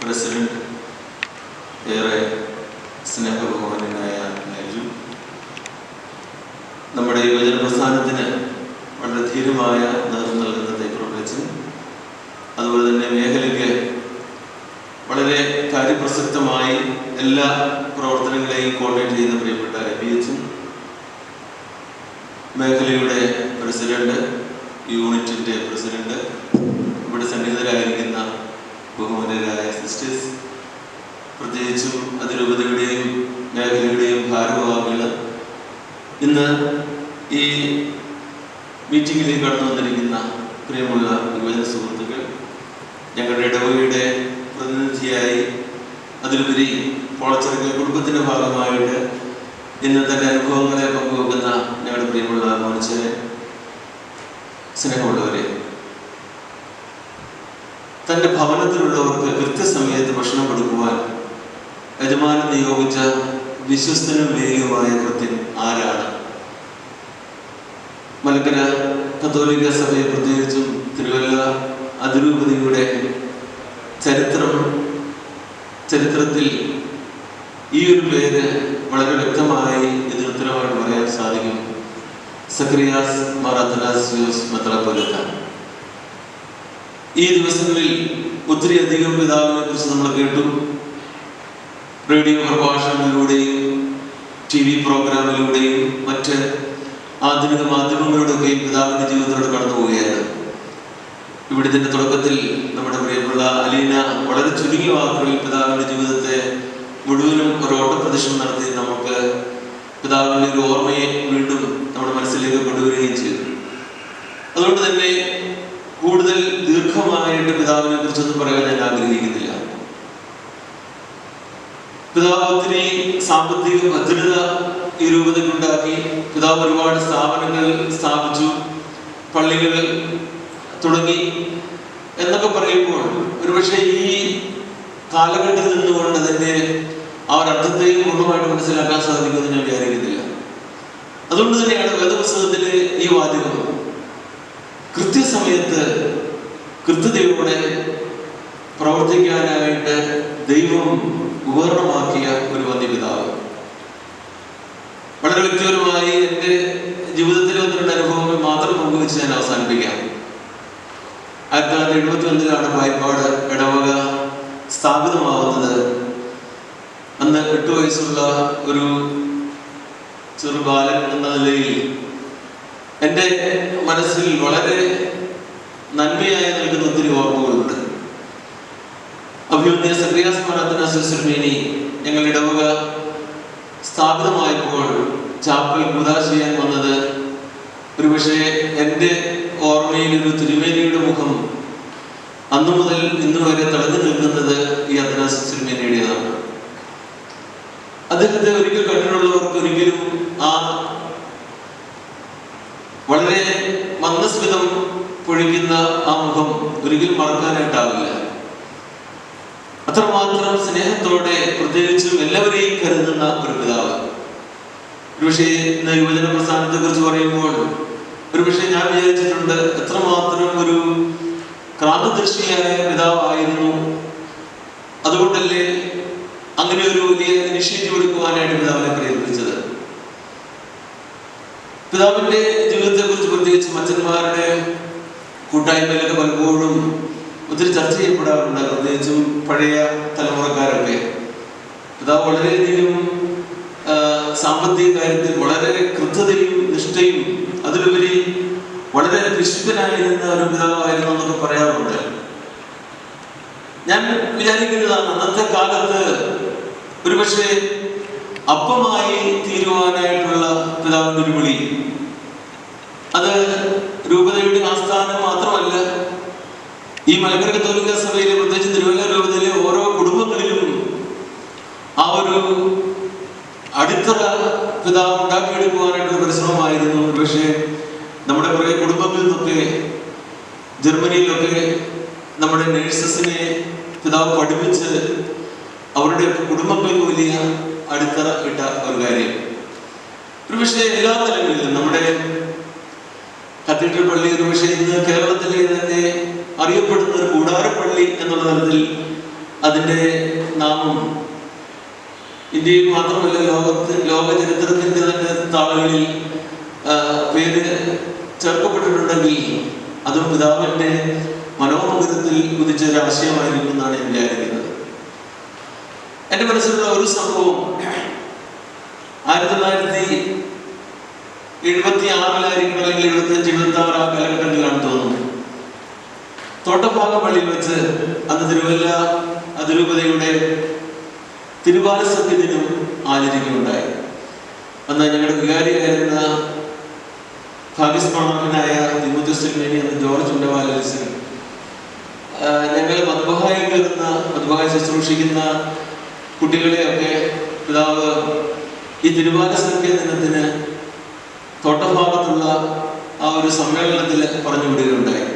പ്രസിഡന്റ്, ഏറെ സ്നേഹബഹുമാനായ നെഹ്റു, നമ്മുടെ യുവജന പ്രസ്ഥാനത്തിന് വളരെ ധീരമായ നേതൃത്വം നൽകുന്ന തൈപ്രവചൻ, അതുപോലെ തന്നെ മേഖലയ്ക്ക് വളരെ കാര്യപ്രസക്തമായി എല്ലാ പ്രവർത്തനങ്ങളെയും കോർഡിനേറ്റ് ചെയ്യുന്ന പ്രിയപ്പെട്ട ABH, മേഖലയുടെ പ്രസിഡന്റ്, യൂണിറ്റിൻ്റെ പ്രസിഡന്റ്, ഇവിടെ സന്നിഹിതരായിരിക്കുന്ന ബഹുമാനരായ സിസ്റ്റേഴ്സ്, പ്രത്യേകിച്ചും അതിരൂപതയുടെയും മേഖലയുടെയും ഭാരവാഹികൾ, ഇന്ന് ഈ മീറ്റിംഗിലേക്ക് കടന്നു വന്നിരിക്കുന്ന പ്രിയമുള്ള യുവജന സുഹൃത്തുക്കൾ, ഞങ്ങളുടെ ഇടവകയുടെ പ്രതിനിധിയായി അതിലുപരി പോളച്ചിറക്കൽ കുടുംബത്തിൻ്റെ ഭാഗമായിട്ട് ഇന്ന് തൻ്റെ അനുഭവങ്ങളെ പങ്കുവെക്കുന്ന ഞങ്ങളുടെ പ്രിയമുള്ള മോനിച്ചനെ, സ്നേഹമുള്ളവരെ, തൻ്റെ ഭവനത്തിലുള്ളവർക്ക് കൃത്യസമയത്ത് ഭക്ഷണം കൊടുക്കുവാൻ യജമാനൻ നിയോഗിച്ച വിശ്വസ്തനും വേഗമായ കൃത്യൻ ആരാണ്? മലങ്കര കത്തോലിക്ക സഭയെ, പ്രത്യേകിച്ചും തിരുവല്ല അതിരൂപതയുടെ ചരിത്രത്തിൽ ഈ ഒരു പേര് വളരെ വ്യക്തമായി ഇതിനുത്തരമായിട്ട് പറയാൻ സാധിക്കും. സക്രിയാസ് മാർ അത്തനാസിയോസ് മെത്രാപ്പോലീത്ത. ഈ ദിവസങ്ങളിൽ ഒത്തിരി അധികം പിതാവിനെ കുറിച്ച് നമ്മൾ കേട്ടു. റേഡിയോ പ്രഭാഷണങ്ങളിലൂടെയും TV പ്രോഗ്രാമിലൂടെയും മറ്റ് ആധുനിക മാധ്യമങ്ങളിലൂടെയൊക്കെയും പിതാവിൻ്റെ ജീവിതത്തിലൂടെ കടന്നു പോവുകയാണ്. ഇവിടെ ഇതിൻ്റെ തുടക്കത്തിൽ നമ്മുടെ പ്രിയമുള്ള അലീന വളരെ ചുരുങ്ങിയ വാക്കുകളിൽ പിതാവിൻ്റെ ജീവിതത്തെ മുഴുവനും ഒരു ഓട്ടപ്രദക്ഷിണം നടത്തി നമുക്ക് പിതാവിൻ്റെ ഒരു ഓർമ്മയെ വീണ്ടും നമ്മുടെ മനസ്സിലേക്ക് കൊണ്ടുവരികയും ചെയ്തു. അതുകൊണ്ട് തന്നെ കൂടുതൽ ദീർഘമായിട്ട് പിതാവിനെ കുറിച്ചൊന്നും പറയാൻ ഞാൻ ആഗ്രഹിക്കുന്നില്ല. പിതാവ് ഒത്തിരി സാമ്പത്തിക ഭദ്രത ഈ രൂപതയ്ക്കുണ്ടാക്കി. പിതാവ് ഒരുപാട് സ്ഥാപനങ്ങൾ സ്ഥാപിച്ചു, പള്ളികൾ തുടങ്ങി എന്നൊക്കെ പറയുമ്പോൾ ഒരുപക്ഷെ ഈ കാലഘട്ടത്തിൽ നിന്നുകൊണ്ട് അതിൻ്റെ ആ ഒരർത്ഥത്തെയും പൂർണ്ണമായിട്ട് മനസ്സിലാക്കാൻ സാധിക്കുമെന്ന് ഞാൻ വിചാരിക്കുന്നില്ല. അതുകൊണ്ട് തന്നെയാണ് വേദപുസ്തകത്തിലെ ഈ വാചകം കൃത്യസമയത്ത് കൃത്യതയോടെ പ്രവർത്തിക്കാനായിട്ട് ദൈവം ഉപകരണമാക്കിയ ഒരു വന്യപിതാവ്. വളരെ വ്യക്തിപരമായി എൻ്റെ ജീവിതത്തിലെ ഒന്ന് രണ്ട് അനുഭവങ്ങൾ മാത്രം പങ്കുവെച്ച് ഞാൻ അവസാനിപ്പിക്കാം. 1971 പായിപ്പാട് ഇടവക സ്ഥാപിതമാവുന്നത്. അന്ന് 8 വയസ്സുള്ള ഒരു ചെറുബാലൻ എന്ന നിലയിൽ എൻ്റെ മനസ്സിൽ വളരെ നന്മയായി നൽകുന്ന ഒത്തിരി ഓർമ്മകളുണ്ട്. അഭിവന്യ സക്രിയാസ് മാർ അത്തനാസിയോസ് തിരുമേനി ഞങ്ങളുടെ ഇടവക സ്ഥാപിതമായപ്പോൾ ചാപ്പൽ കൂദാശ ചെയ്യാൻ വന്നത് ഒരുപക്ഷെ എൻ്റെ ഓർമ്മയിൽ ഒരു തിരുമേനിയുടെ മുഖം അന്നു മുതൽ ഇന്ന് വരെ തടഞ്ഞു നിൽക്കുന്നത് ഈ അത്തനാസിയോസ് തിരുമേനിയുടേതാണ്. അദ്ദേഹത്തെ ഒരിക്കൽ കണ്ടിട്ടുള്ളവർക്ക് ഒരിക്കലും ആ വളരെ മന്ദസ്മിതം പൊഴിക്കുന്ന ആ മുഖം ഒരിക്കലും മറക്കാനായിട്ടാവില്ല. അത്രമാത്രം സ്നേഹത്തോടെ പ്രത്യേകിച്ചും എല്ലാവരെയും കരുതുന്ന ഒരു പിതാവ്. ഒരുപക്ഷെ ഇന്ന് യുവജന പ്രസ്ഥാനത്തെ കുറിച്ച് പറയുമ്പോൾ ഒരുപക്ഷെ ഞാൻ വിചാരിച്ചിട്ടുണ്ട് എത്രമാത്രം ഒരു ക്രാന്തദർശിയായ പിതാവായിരുന്നു. അതുകൊണ്ടല്ലേ അങ്ങനെ ഒരു വലിയ ഇനിഷ്യേറ്റീവ് എടുക്കുവാനായിട്ട് പിതാവിനെ പ്രേരിപ്പിച്ചത്. പിതാവിന്റെ ജീവിതത്തെ കുറിച്ച് പ്രത്യേകിച്ച് അച്ഛന്മാരുടെ കൂട്ടായ്മയിലൊക്കെ പലപ്പോഴും ഒത്തിരി ചർച്ച ചെയ്യപ്പെടാറുണ്ട്, പ്രത്യേകിച്ചും പഴയ തലമുറക്കാരൊക്കെ. പിതാവ് വളരെയധികം സാമ്പത്തിക കാര്യത്തിൽ വളരെ കൃത്യതയും നിഷ്ഠയും അതിലുപരി വളരെ വിശുദ്ധനായിരുന്ന ഒരു പിതാവായിരുന്നു എന്നൊക്കെ പറയാറുണ്ട്. ഞാൻ വിചാരിക്കുന്നതാണ്, അന്നത്തെ കാലത്ത് ഒരുപക്ഷെ അപ്പമായി തീരുവാനായിട്ടുള്ള പിതാവിൻ്റെ ഒരു വിളി, അത് രൂപതയുടെ ആസ്ഥാനം മാത്രമല്ല, ഈ മലങ്കര കത്തോലിക്ക സഭയിലെ പ്രത്യേകിച്ച് തിരുവല്ല രൂപതയിലെ ഓരോ കുടുംബങ്ങളിലും ആ ഒരു അടിത്തറ പിതാവ് ഉണ്ടാക്കിയെടുക്കുവാനായിട്ടുള്ള പരിശ്രമമായിരുന്നു. പക്ഷേ നമ്മുടെ കുറേ കുടുംബങ്ങളിൽ നിന്നൊക്കെ, ജർമ്മനിയിലൊക്കെ നമ്മുടെ നേഴ്സസിനെ പിതാവ് പഠിപ്പിച്ച് അവരുടെ കുടുംബങ്ങൾക്ക് വലിയ അടിത്തറ ഇട്ട ഒരു കാര്യം. ഒരു പക്ഷേ എല്ലാ തലങ്ങളിലും നമ്മുടെ കത്തീഡ്രൽ പള്ളി ഒരു പക്ഷേ ഇന്ന് കേരളത്തിലെ തന്നെ അറിയപ്പെടുന്ന ഒരു കൂടാരപ്പള്ളി എന്നുള്ള തരത്തിൽ അതിൻ്റെ നാമം ഇന്ത്യയിൽ മാത്രമല്ല ലോക ചരിത്രത്തിൻ്റെ തന്നെ താളുകളിൽ പേര് ചേർക്കപ്പെട്ടിട്ടുണ്ടെങ്കിൽ അതും പിതാവിൻ്റെ മനോമുഖരത്തിൽ ഉദിച്ച ഒരു ആശയമായിരിക്കും എന്നാണ് ഞാൻ വിചാരിക്കുന്നത്. എൻ്റെ മനസ്സിലുള്ള ഒരു സംഭവം 1976 അല്ലെങ്കിൽ 75-76 ആ കാലഘട്ടങ്ങളിലാണ് തോന്നുന്നു. തോട്ടഭാഗം പള്ളിയിൽ വെച്ച് അന്ന് തിരുവല്ല അതിരൂപതയുടെ തിരുവാല സത്യദിനം ആചരിക്കുകയുണ്ടായി. അന്ന് ഞങ്ങളുടെ വികാരിയായിരുന്ന ഭാഗ്യസ്മരണനായ തിമോത്തിയോസ് എന്ന ജോർജ് ഉണ്ടവാലലിസൻ ഞങ്ങൾ മദ്ബഹായിൽ കയറുന്ന, മദ്ബഹായ ശുശ്രൂഷിക്കുന്ന കുട്ടികളെയൊക്കെ പിതാവ് ഈ തിരുവാല സത്യ ദിനത്തിന് തോട്ടഭാഗത്തുള്ള ആ ഒരു സമ്മേളനത്തിൽ പറഞ്ഞു വിടുകയുണ്ടായി.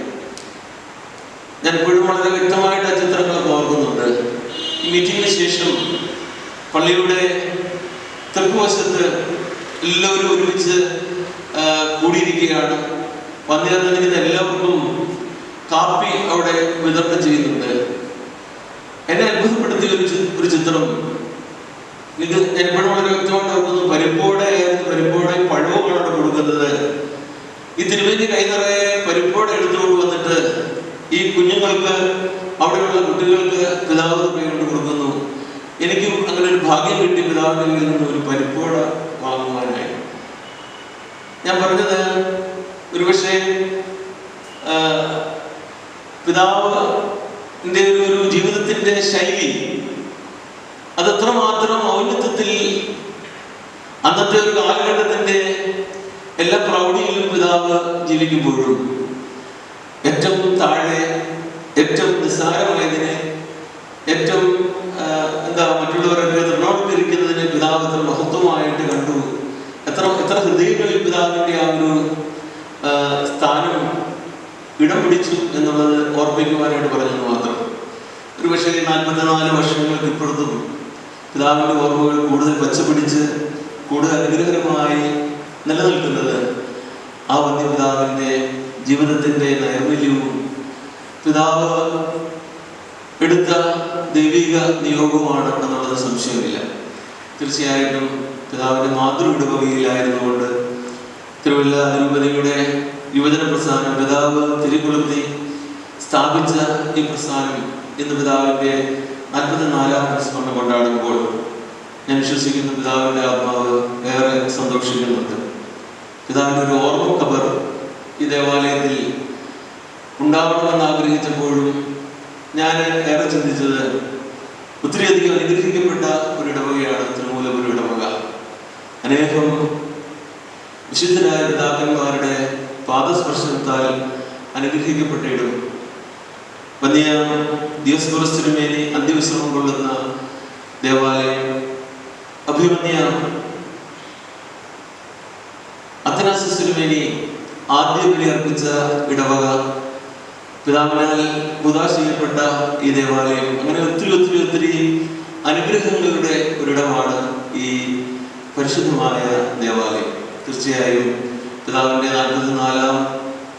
ഞാൻ ഇപ്പോഴും വളരെ വ്യക്തമായിട്ട് ആ ചിത്രങ്ങളൊക്കെ ഓർക്കുന്നുണ്ട്. ഈ മീറ്റിങ്ങിന് ശേഷം പള്ളിയുടെ തെക്കുവശത്ത് എല്ലാവരും ഒരുമിച്ച് കൂടിയിരിക്കുകയാണ്. വന്നിരുന്നിരിക്കുന്ന എല്ലാവർക്കും കാപ്പി അവിടെ വിതരണം ചെയ്യുന്നുണ്ട്. എന്നെ അത്ഭുതപ്പെടുത്തിയ ഒരു ചിത്രം ഇത് ഞാൻ ഇപ്പോഴും വളരെ വ്യക്തമായിട്ട് ഓർക്കുന്നു. പരിപ്പോടെ പഴവുകളാണ് കൊടുക്കുന്നത്. ഈ തിരുവേദി കൈ നിറയെ പരിപ്പോടെ എടുത്തുകൊണ്ട് വന്നിട്ട് ഈ കുഞ്ഞുങ്ങൾക്ക്, അവിടെയുള്ള കുട്ടികൾക്ക് പിതാവ് കൊണ്ട് കൊടുക്കുന്നു. എനിക്കും അങ്ങനെ ഒരു ഭാഗ്യം കിട്ടി പിതാവിൻ്റെ കയ്യിൽ നിന്ന് ഒരു പരിപ്പോട വാങ്ങുവാനായി. ഞാൻ പറഞ്ഞത് ഒരുപക്ഷെ പിതാവിൻ്റെ ഒരു ജീവിതത്തിൻ്റെ ശൈലി അതെത്രമാത്രം ഔന്നത്യത്തിൽ അന്നത്തെ ഒരു കാലഘട്ടത്തിൻ്റെ എല്ലാ പ്രൗഢിയിലും പിതാവ് ജീവിക്കുമ്പോഴും ഏറ്റവും താഴെ, ഏറ്റവും നിസ്സാരമായതിനെ, ഏറ്റവും മറ്റുള്ളവരൊക്കെ തൃണോട്ടിരിക്കുന്നതിനെ പിതാവ് എത്ര മഹത്വമായിട്ട് കണ്ടു. എത്ര ഹൃദയങ്ങളിൽ പിതാവിൻ്റെ ആ ഒരു സ്ഥാനം ഇടം പിടിച്ചു എന്നുള്ളത് ഓർമ്മിക്കുവാനായിട്ട് പറഞ്ഞെന്ന് മാത്രം. ഒരു പക്ഷേ 44 വർഷങ്ങൾക്ക് ഇപ്പുറത്തും പിതാവിൻ്റെ ഓർമ്മകൾ കൂടുതൽ പച്ചപിടിച്ച് കൂടുതൽ അനുഗ്രഹകരമായി നിലനിൽക്കുന്നത് ആ വന്യപിതാവിൻ്റെ ജീവിതത്തിൻ്റെ നൈർമല്യവും പിതാവ് എടുത്ത ദൈവിക നിയോഗമാണ് എന്നുള്ളത് സംശയമില്ല. തീർച്ചയായിട്ടും പിതാവിൻ്റെ മാതൃവിടവകയിലായിരുന്നുകൊണ്ട് തിരുവല്ല അതിരൂപതയുടെ യുവജന പ്രസ്ഥാനം, പിതാവ് തിരുകൊളുത്തി സ്ഥാപിച്ച ഈ പ്രസ്ഥാനം ഇന്ന് പിതാവിൻ്റെ 44ാം അനുസ്മരണം കൊണ്ടാടുമ്പോൾ ഞാൻ വിശ്വസിക്കുന്ന പിതാവിൻ്റെ ആത്മാവ് ഏറെ സന്തോഷിക്കുന്നുണ്ട്. പിതാവിൻ്റെ ഒരു ഓർമ്മ ഖബർ ഈ ദേവാലയത്തിൽ ഉണ്ടാവണമെന്ന് ആഗ്രഹിച്ചപ്പോഴും ഞാൻ ഏറെ ചിന്തിച്ചത് ഒത്തിരിയധികം അനുഗ്രഹിക്കപ്പെട്ട ഒരു ഇടവകയാണ് തിരുമൂലപുരം ഇടവക. അനേകം വിശുദ്ധരായ പിതാക്കന്മാരുടെ പാദസ്പർശനത്താൽ അനുഗ്രഹിക്കപ്പെട്ട ഇടം. വന്യ ദിയോസ്കോറസ് തിരുമേനി അന്ത്യവിശ്രമം കൊള്ളുന്ന ദേവാലയം, അഭിമന്യ അത്തനാസിയോസ് തിരുമേനി ആദ്യ ബലി അർപ്പിച്ച ഇടവക, പിതാവിനാൽ ഉദാ ചെയ്യപ്പെട്ട ഈ ദേവാലയം, അങ്ങനെ ഒത്തിരി അനുഗ്രഹങ്ങളുടെ ഒരിടമാണ് ഈ പരിശുദ്ധമായ ദേവാലയം. തീർച്ചയായും പിതാവിൻ്റെ 44ാം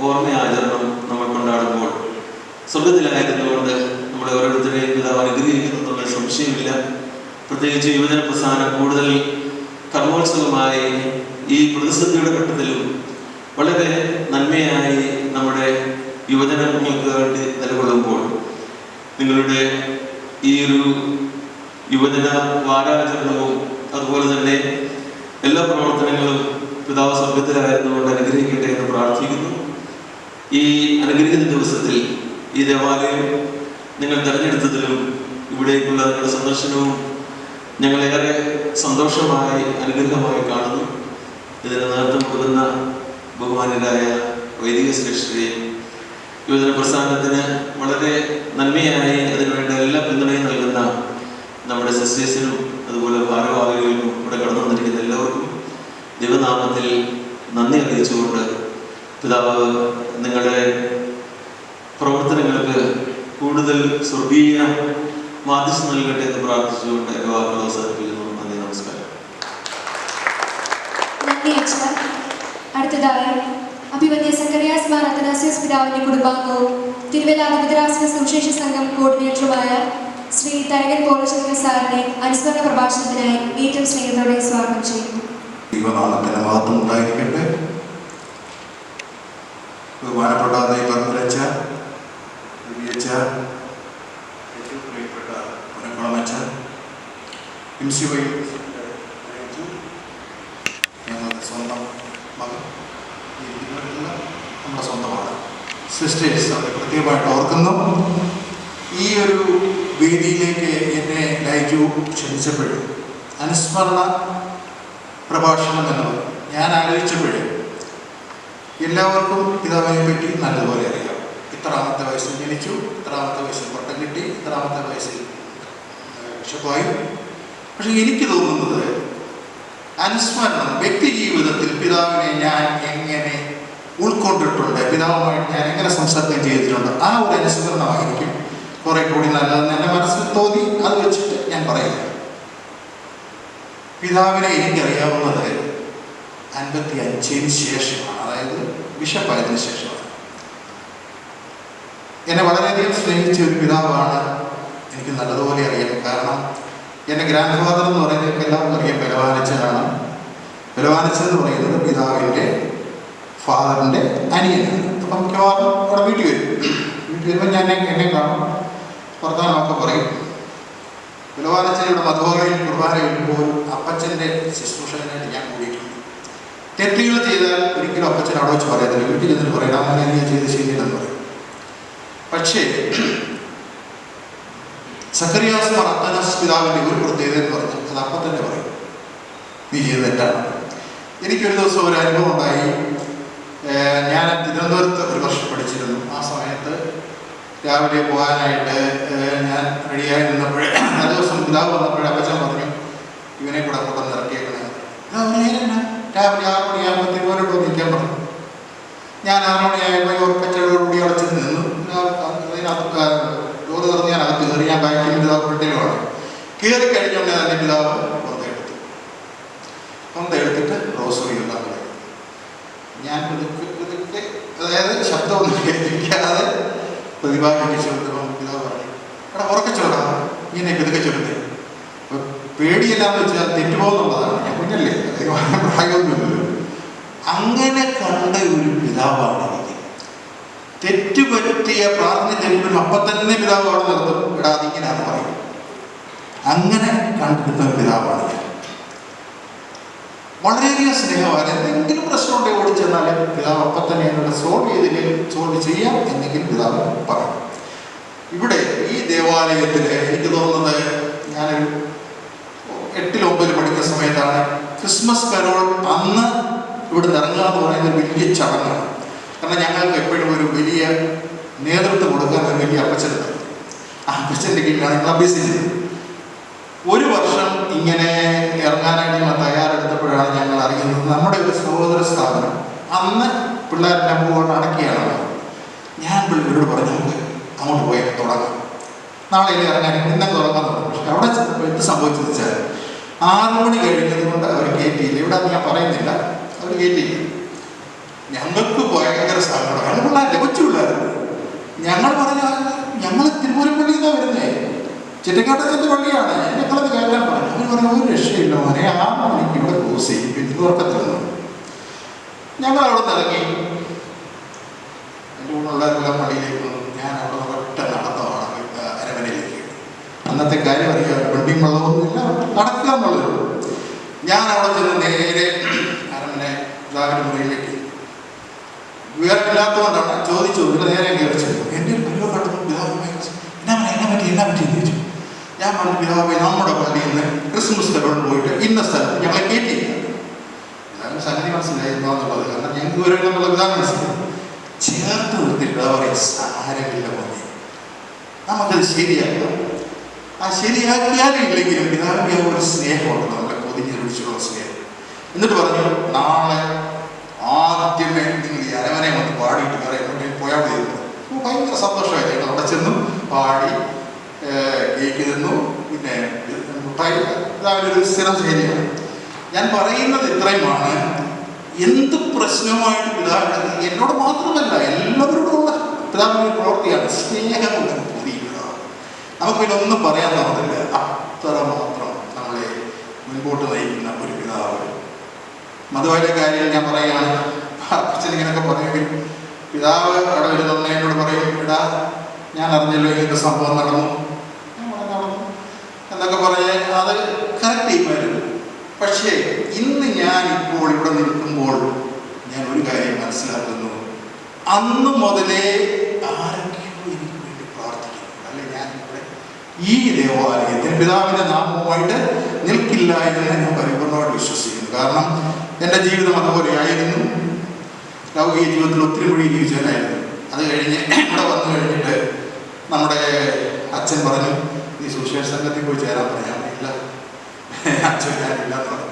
ഓർമ്മയാചരണം നമ്മൾ കൊണ്ടാടുമ്പോൾ സ്വർഗത്തിലായിരുന്നുകൊണ്ട് നമ്മളെ ഓരോരുത്തരെയും പിതാവ് അനുഗ്രഹിക്കുന്നുള്ള സംശയമില്ല. പ്രത്യേകിച്ച് യുവജന പ്രസ്ഥാനം കൂടുതൽ കർമ്മോത്സവമായി ഈ പ്രതിസന്ധിയുടെ ഘട്ടത്തിലും വളരെ നന്മയായി നമ്മുടെ യുവജനങ്ങൾക്ക് വേണ്ടി നിലകൊള്ളുമ്പോൾ നിങ്ങളുടെ ഈ ഒരു യുവജന വാരാചരണവും അതുപോലെ തന്നെ എല്ലാ പ്രവർത്തനങ്ങളും പിതാവ് സ്വർഗത്തിലായിരുന്നുകൊണ്ട് അനുഗ്രഹിക്കട്ടെ എന്ന് പ്രാർത്ഥിക്കുന്നു. ഈ അനുഗ്രഹിത ദിവസത്തിൽ ഈ ദേവാലയം നിങ്ങൾ തിരഞ്ഞെടുത്തതിലും ഇവിടേക്കുള്ള നിങ്ങളുടെ സന്ദർശനവും ഞങ്ങളേറെ സന്തോഷമായി അനുഗ്രഹമായി കാണുന്നു. ഇതിന് നേതൃത്വം കൊടുക്കുന്ന ബഹുമാന്യരായ വൈദിക ശ്രേഷ്ഠരെയും യുവജന പ്രസ്ഥാനത്തിന് വളരെ നന്മയായി അതിനുവേണ്ട എല്ലാ പിന്തുണയും നൽകുന്ന നമ്മുടെ സിസ്റ്റേഴ്സിനും അതുപോലെ ഭാരവാഹികൾക്കും ഇവിടെ കടന്നു വന്നിരിക്കുന്ന എല്ലാവർക്കും ദൈവനാമത്തിൽ നന്ദി അറിയിച്ചുകൊണ്ട് പിതാവ് നിങ്ങളുടെ പ്രവർത്തനങ്ങൾക്ക് കൂടുതൽ സ്വർഗീയ മാധ്യസ്ഥം നൽകട്ടെ എന്ന് പ്രാർത്ഥിച്ചുകൊണ്ട് എൻ്റെ വാക്കുകൾ അവസാനിപ്പിക്കുന്നു. നന്ദി, നമസ്കാരം. നന്ദി അച്ഛ. അടുത്തതായി അഭിവന്യ സക്കറിയാസ് മാർ അത്തനാസ്യോസ് പിതാവിന്റെ കുടുംബാംഗവും തിരുവല്ല അതിപുരാസന സുവിശേഷ സംഘം കോർഡിനേറ്ററുമായ ശ്രീ തരകൻ പോളചന്ദ്രൻ സാറിനെ അനുസ്മരണ പ്രഭാഷണത്തിനായി ഏറ്റവും സ്നേഹത്തോടെ സ്വാഗതം ചെയ്യുന്നു. ദൈവനാമത്തിന് മഹത്വം ഉണ്ടായിരിക്കട്ടെ. ബഹുമാനപ്പെട്ട ദൈവമച്ച, ഏറ്റവും പ്രിയപ്പെട്ട പുനക്കുളമച്ച, ഞങ്ങളുടെ സ്വന്തം മകൻ, നമ്മുടെ സ്വന്തമാണ്. സിസ്റ്റേഴ്സ് അവരെ പ്രത്യേകമായിട്ട് ഓർക്കുന്നു. ഈ ഒരു വേദിയിലേക്ക് എന്നെ ലൈജു ക്ഷണിച്ചപ്പോഴും അനുസ്മരണ പ്രഭാഷണം എന്നത് ഞാൻ ആലോചിച്ചപ്പോഴേ എല്ലാവർക്കും പിതാവിനെ പറ്റി നല്ലതുപോലെ അറിയാം. ഇത്രാമത്തെ വയസ്സിൽ ജനിച്ചു, ഇത്രാമത്തെ വയസ്സിൽ പട്ടം കിട്ടി, ഇത്രാമത്തെ വയസ്സിൽ ബിഷപ്പായി. പക്ഷെ എനിക്ക് തോന്നുന്നത് അനുസ്മരണം, വ്യക്തി ജീവിതത്തിൽ പിതാവിനെ ഞാൻ എങ്ങനെ ഉൾക്കൊണ്ടിട്ടുണ്ട്, പിതാവുമായിട്ട് ഞാൻ എങ്ങനെ സംസർഗം ചെയ്തിട്ടുണ്ട്, ആ ഒരു അനുസ്മരണമായിരിക്കും കുറെ കൂടി നല്ലതെന്ന് എൻ്റെ മനസ്സിൽ തോന്നി. അത് വെച്ചിട്ട് ഞാൻ പറയുക. പിതാവിനെ എനിക്കറിയാവുന്നത് 55 ശേഷമാണ്, അതായത് ബിഷപ്പായതിനു ശേഷമാണ്. എന്നെ വളരെയധികം സ്നേഹിച്ച ഒരു പിതാവാണ്, എനിക്ക് നല്ലതുപോലെ അറിയാം. കാരണം എൻ്റെ ഗ്രാൻഡ് ഫാദർ എന്ന് പറയുന്നത് എല്ലാവർക്കും അറിയാം, ബലവാനച്ചനാണ്. ബലവാനച്ചൻ എന്ന് പറയുന്നത് പിതാവിൻ്റെ ഫാദറിൻ്റെ അനിയനാണ്. അപ്പം മിക്കവാറും അവിടെ വീട്ടിൽ വരുമ്പോൾ ഞാൻ എന്നെ കാണും, വർത്തമാനമൊക്കെ പറയും. ബലവാനച്ചനയുടെ മധുവായിൽ കുർബാന വരുമ്പോൾ അപ്പച്ചൻ്റെ ശുശ്രൂഷകനായിട്ട് ഞാൻ കൂടിയിട്ടുണ്ട്. തെറ്റുകൾ ചെയ്താൽ ഒരിക്കലും അപ്പച്ചൻ അവിടെ വെച്ച് പറയത്തില്ല, വീട്ടിൽ ചെന്നിട്ട് പറയണം അങ്ങനെ നീ ചെയ്ത് ശരിയെന്ന് പറയും. പക്ഷേ സക്കറിയാസ് മാർ അത്തനാസ്യോസ് പിതാവിൻ്റെ ഒരു പ്രത്യേകത എന്ന് പറഞ്ഞാൽ അത് അപ്പം തന്നെ പറയും, നീ ചെയ്ത് തെറ്റാണ്. എനിക്കൊരു ദിവസം ഒരു അനുഭവം ഉണ്ടായി. ഞാൻ തിരുവനന്തപുരത്ത് ഒരു വർഷം പഠിച്ചിരുന്നു. ആ സമയത്ത് രാവിലെ പോകാനായിട്ട് ഞാൻ റെഡിയായി നിന്നപ്പോഴേ ആ ദിവസം പിതാവ് വന്നപ്പോഴേ അപ്പച്ചൻ പറഞ്ഞു, ഇവനെ കൂടെ കൊണ്ടുവന്ന് ഇറക്കിയേക്കണേ. രാവിലെ 6 മണിയാകുമ്പോൾ തിരുവനന്തപുരം നിൽക്കാൻ പറഞ്ഞു. ഞാൻ 6 മണിയായപ്പോൾ ഓർക്കച്ചോടുകൂടി അവിടെ ചെന്ന് നിന്നു. അതിനകത്ത് ഡോറ് തുറന്ന് ഞാൻ അകത്ത് കയറി. ഞാൻ ബാക്കിൽ പിതാവ് പെട്ടിലുമാണ്. കയറി കഴിഞ്ഞുകൊണ്ട് തന്നെ പിതാവ് കൊന്തെടുത്തിട്ട് റോസറി എല്ലാം പറയും. ഞാൻ പുതുക്കെ അതായത് ശബ്ദമൊന്നും കേൾപ്പിക്കാതെ പ്രതിഭാഗിക്ക് ചൊല്ലുമ്പോൾ പിതാവ് പറഞ്ഞു, എടാ ഉറക്കച്ചോടാ ഇങ്ങനെ പിതുക്കെ ചൊല്ലുന്നത്. പേടിയെല്ലാന്ന് വെച്ചാൽ തെറ്റുപോകുന്നുള്ളതാണ്. ഞാൻ കുഞ്ഞല്ലേ, പ്രായമൊന്നുമില്ലല്ലോ. അങ്ങനെ കണ്ട ഒരു പിതാവാണ് എനിക്ക്. തെറ്റുപറ്റിയ പ്രാർത്ഥന ചെല്ലുമ്പോഴും അപ്പം തന്നെ പിതാവ് അവിടെ നിർത്തും, എടാ അതിങ്ങനെയാണ് പറയും. അങ്ങനെ കണ്ടിരുന്ന പിതാവാണ് ഞാൻ. വളരെയധികം സ്നേഹമാണ്. എന്തെങ്കിലും പ്രശ്നമുണ്ടെങ്കിൽ ഓടിച്ചെന്നാൽ പിതാവ് അപ്പം തന്നെ എന്നോട് സോൾവ് ചെയ്യാം എന്നെങ്കിലും പിതാവ് പറയും. ഇവിടെ ഈ ദേവാലയത്തിൽ എനിക്ക് തോന്നുന്നത് ഞാനൊരു 8-9 പഠിക്കുന്ന സമയത്താണ് ക്രിസ്മസ് കരോൾ അന്ന് ഇവിടെ ഇറങ്ങുക എന്ന് പറയുന്നത് വലിയ ചടങ്ങാണ്. കാരണം ഞങ്ങൾക്ക് എപ്പോഴും ഒരു വലിയ നേതൃത്വം കൊടുക്കാൻ ഒരു വലിയ അപ്പച്ചനുണ്ട്. ആ അപ്പച്ചൻ്റെ കീഴിലാണ് ഞങ്ങൾ അഭ്യസിച്ചത്. ഒരു വർഷം ഇങ്ങനെ ഇറങ്ങാനായിട്ട് ഞങ്ങൾ തയ്യാറെടുത്തപ്പോഴാണ് ഞങ്ങൾ അറിയുന്നത് നമ്മുടെ ഒരു സഹോദര സ്ഥാപനം അന്ന് പിള്ളേരെല്ലാം പോകാൻ അടക്കിയാണ്. ഞാൻ ഇവരോട് പറഞ്ഞു, നമുക്ക് അങ്ങോട്ട് പോയി തുടങ്ങാം, നാളെ ഇറങ്ങാൻ ഇന്നലെ തുടങ്ങാൻ തുടങ്ങും. പക്ഷെ അവിടെ ചെന്നപ്പോൾ എന്ത് സംഭവിച്ചെന്ന് വെച്ചാൽ 6 മണി കഴിഞ്ഞത് കൊണ്ട് അവർ കയറ്റിയില്ല. ഇവിടെ ഞാൻ പറയുന്നില്ല, അവർ കയറ്റിയില്ല. ഞങ്ങൾക്ക് ഭയങ്കര സങ്കടം. പിള്ളേരുടെ കൊച്ചു പിള്ളേരുണ്ട്. ഞങ്ങൾ പറഞ്ഞാൽ ഞങ്ങൾ തിരുവനന്തപുരപ്പള്ളിയിൽ നിന്നാണ് വരുന്നത്, ചിറ്റക്കാട്ടത്തിൻ്റെ പള്ളിയാണ്. ഞങ്ങളത് കയറ്റാൻ പറഞ്ഞു. അവർ പറഞ്ഞു ഒരു രക്ഷയില്ല മോനെ, 6 മണിക്ക് ഇവിടെ ക്ലോസ് ചെയ്യും, പിന്നെ ഉറക്കത്തിൽ നിന്നു. ഞങ്ങൾ അവിടെ നിന്ന് ഇറങ്ങി. എൻ്റെ കൂടെ ഉള്ളവരെല്ലാം പള്ളിയിലേക്ക് വന്നു. ഞാൻ അവിടെ നിന്ന് ഒറ്റ നടത്തമാണ് അരമനയിലേക്ക്. അന്നത്തെ കാര്യം അറിയാം, വണ്ടി വഴിയും വെള്ളമൊന്നുമില്ല, നടക്കുക എന്നുള്ളതേ ഉള്ളൂ. ഞാൻ അവിടെ ചെന്ന് നേരെ അരമനെ പിതാവിൻ്റെ മുറിയിലേക്ക് വിവരമില്ലാത്തതുകൊണ്ടാണ് ചോദിച്ചു. ഇവിടെ നേരെ കയറി ചെന്നു. എൻ്റെ ഒരു കണ്ടു പിതാവിനെ എന്നാ പറ്റി ചോദിച്ചു. ഞാൻ പറഞ്ഞു, പിതാവ് നമ്മുടെ പള്ളിയിൽ നിന്ന് ക്രിസ്മസ് കരോളിന് പോയിട്ട് ഇന്ന സ്ഥലത്ത് ഞങ്ങളെ കയറ്റിയില്ല. പിതാവിന് സംഗതി മനസ്സിലായിരുന്നു എന്നുള്ളത്, കാരണം ഞങ്ങൾക്ക് വിവരം എന്നുള്ള പിതാവ് മനസ്സിലായി. ചേർത്ത് നിർത്തിയിട്ട് പറയും, സാരമില്ല പോലെ നമുക്കത് ശരിയാക്കാം. ആ ശരിയാക്കിയാലും ഇല്ലെങ്കിലും പിതാവിൻ്റെ ഒരു സ്നേഹമുണ്ട്, നമ്മളെ പൊതിഞ്ഞൊരുമിച്ചുള്ള സ്നേഹം. എന്നിട്ട് പറഞ്ഞു, നാളെ ആദ്യമേ നിങ്ങൾ ഈ അരമനെ വന്ന് പാടിയിട്ട് പറയാൻ പോയാൽ മതി. ഭയങ്കര സന്തോഷമായി. ഞങ്ങൾ അവിടെ ചെന്നു, പാടി, കേക്ക് തന്നു, പിന്നെ മുട്ടായി. പിതാവിനൊരു സ്ഥിരം ശൈലിയാണ്. ഞാൻ പറയുന്നത് ഇത്രയുമാണ്, എന്ത് പ്രശ്നമായിട്ട് പിതാവ് എന്നോട് മാത്രമല്ല എല്ലാവരോടുമുള്ള പിതാവിൻ്റെ പ്രവൃത്തിയാണ് സ്നേഹം കൊണ്ട് പുതിയ. നമുക്ക് പിന്നെ ഒന്നും പറയാൻ തോന്നുന്നില്ല, അത്രമാത്രം നമ്മളെ മുൻപോട്ട് നയിക്കുന്ന ഒരു പിതാവ്. മധുവായുടെ കാര്യം ഞാൻ പറയുകയാണ്. അച്ഛനിങ്ങനെയൊക്കെ പറയുമെങ്കിൽ പിതാവ് അവിടെ വരുന്ന എന്നോട് പറയും, ഇടാ ഞാൻ അറിഞ്ഞല്ലോ ഇങ്ങനത്തെ സംഭവം നടന്നു എന്നൊക്കെ പറഞ്ഞ് അത് കറക്റ്റ് ചെയ്യുമായിരുന്നു. പക്ഷേ ഇന്ന് ഞാൻ ഇപ്പോൾ ഇവിടെ നിൽക്കുമ്പോൾ ഞാൻ ഒരു കാര്യം മനസ്സിലാക്കുന്നു, അന്ന് മുതലേ ആരൊക്കെയോ എനിക്ക് വേണ്ടി പ്രാർത്ഥിക്കുന്നു. അല്ലെ, ഞാൻ ഇവിടെ ഈ ദേവാലയത്തിൽ പിതാവിൻ്റെ നാമവുമായിട്ട് നിൽക്കില്ല എന്ന് ഞാൻ പരിപൂർണ്ണമായിട്ട് വിശ്വസിക്കുന്നു. കാരണം എൻ്റെ ജീവിതം അതുപോലെ ആയിരുന്നു. ലൗകിക ജീവിതത്തിൽ ഒത്തിരി മൊഴി ജീവിച്ചവനായിരുന്നു. അത് കഴിഞ്ഞ് ഇവിടെ വന്നു കഴിഞ്ഞിട്ട് നമ്മുടെ അച്ഛൻ പറഞ്ഞു, നീ സുവിശേഷ സംഘത്തിൽ പോയി ചേരാൻ പറഞ്ഞു. ഇല്ല അച്ഛൻ ഞാനില്ല എന്ന് പറഞ്ഞു.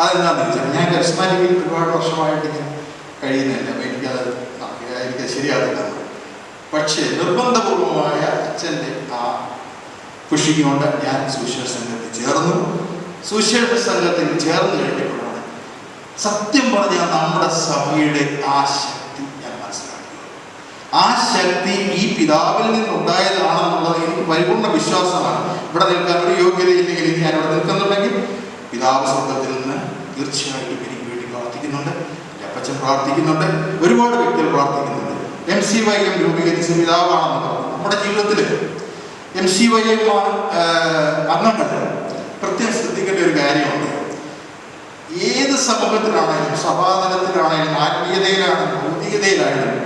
അതെന്താണെന്ന് വെച്ചാൽ ഞാൻ കരിസ്മാറ്റിക്കിൽ ഒരുപാട് വർഷമായിട്ട് ഇങ്ങനെ കഴിയുന്നില്ല, അപ്പം എനിക്ക് ശരിയാകില്ല. പക്ഷേ നിർബന്ധപൂർവമായ അച്ഛൻ്റെ ആ പുഷിങ് കൊണ്ട് ഞാൻ സുവിശേഷ സംഘത്തിൽ ചേർന്നു. സുവിശേഷ സംഘത്തിൽ ചേർന്ന് കഴിഞ്ഞപ്പോഴാണ് സത്യം പറഞ്ഞാൽ നമ്മുടെ സഭയുടെ ആ ശക്തി ഞാൻ മനസ്സിലാക്കി. ആ ശക്തി ഈ പിതാവിൽ നിന്നുണ്ടായതാണെന്നുള്ളത് എനിക്ക് പരിപൂർണ്ണ വിശ്വാസമാണ്. ഇവിടെ നിൽക്കാൻ ഒരു യോഗ്യതയില്ലെങ്കിൽ ഞാൻ ഇവിടെ നിൽക്കുന്നുണ്ടെങ്കിൽ പിതാവ് സ്വർഗത്തിൽ നിന്ന് തീർച്ചയായിട്ടും എനിക്ക് വേണ്ടി പ്രാർത്ഥിക്കുന്നുണ്ട്. എൻ്റെ അപ്പച്ചൻ പ്രാർത്ഥിക്കുന്നുണ്ട്, ഒരുപാട് വ്യക്തികൾ പ്രാർത്ഥിക്കുന്നുണ്ട്. MCYM രൂപീകരിച്ച പിതാവാണെന്നുള്ളത് നമ്മുടെ ജീവിതത്തിൽ MCYM അംഗങ്ങൾ പ്രത്യേകം ശ്രദ്ധിക്കേണ്ട ഒരു കാര്യമുണ്ട്. ഏത് സമൂഹത്തിലാണെങ്കിലും, സഭാതലത്തിലാണെങ്കിലും, ആത്മീയതയിലാണെങ്കിലും, ഭൗതികതയിലാണെങ്കിലും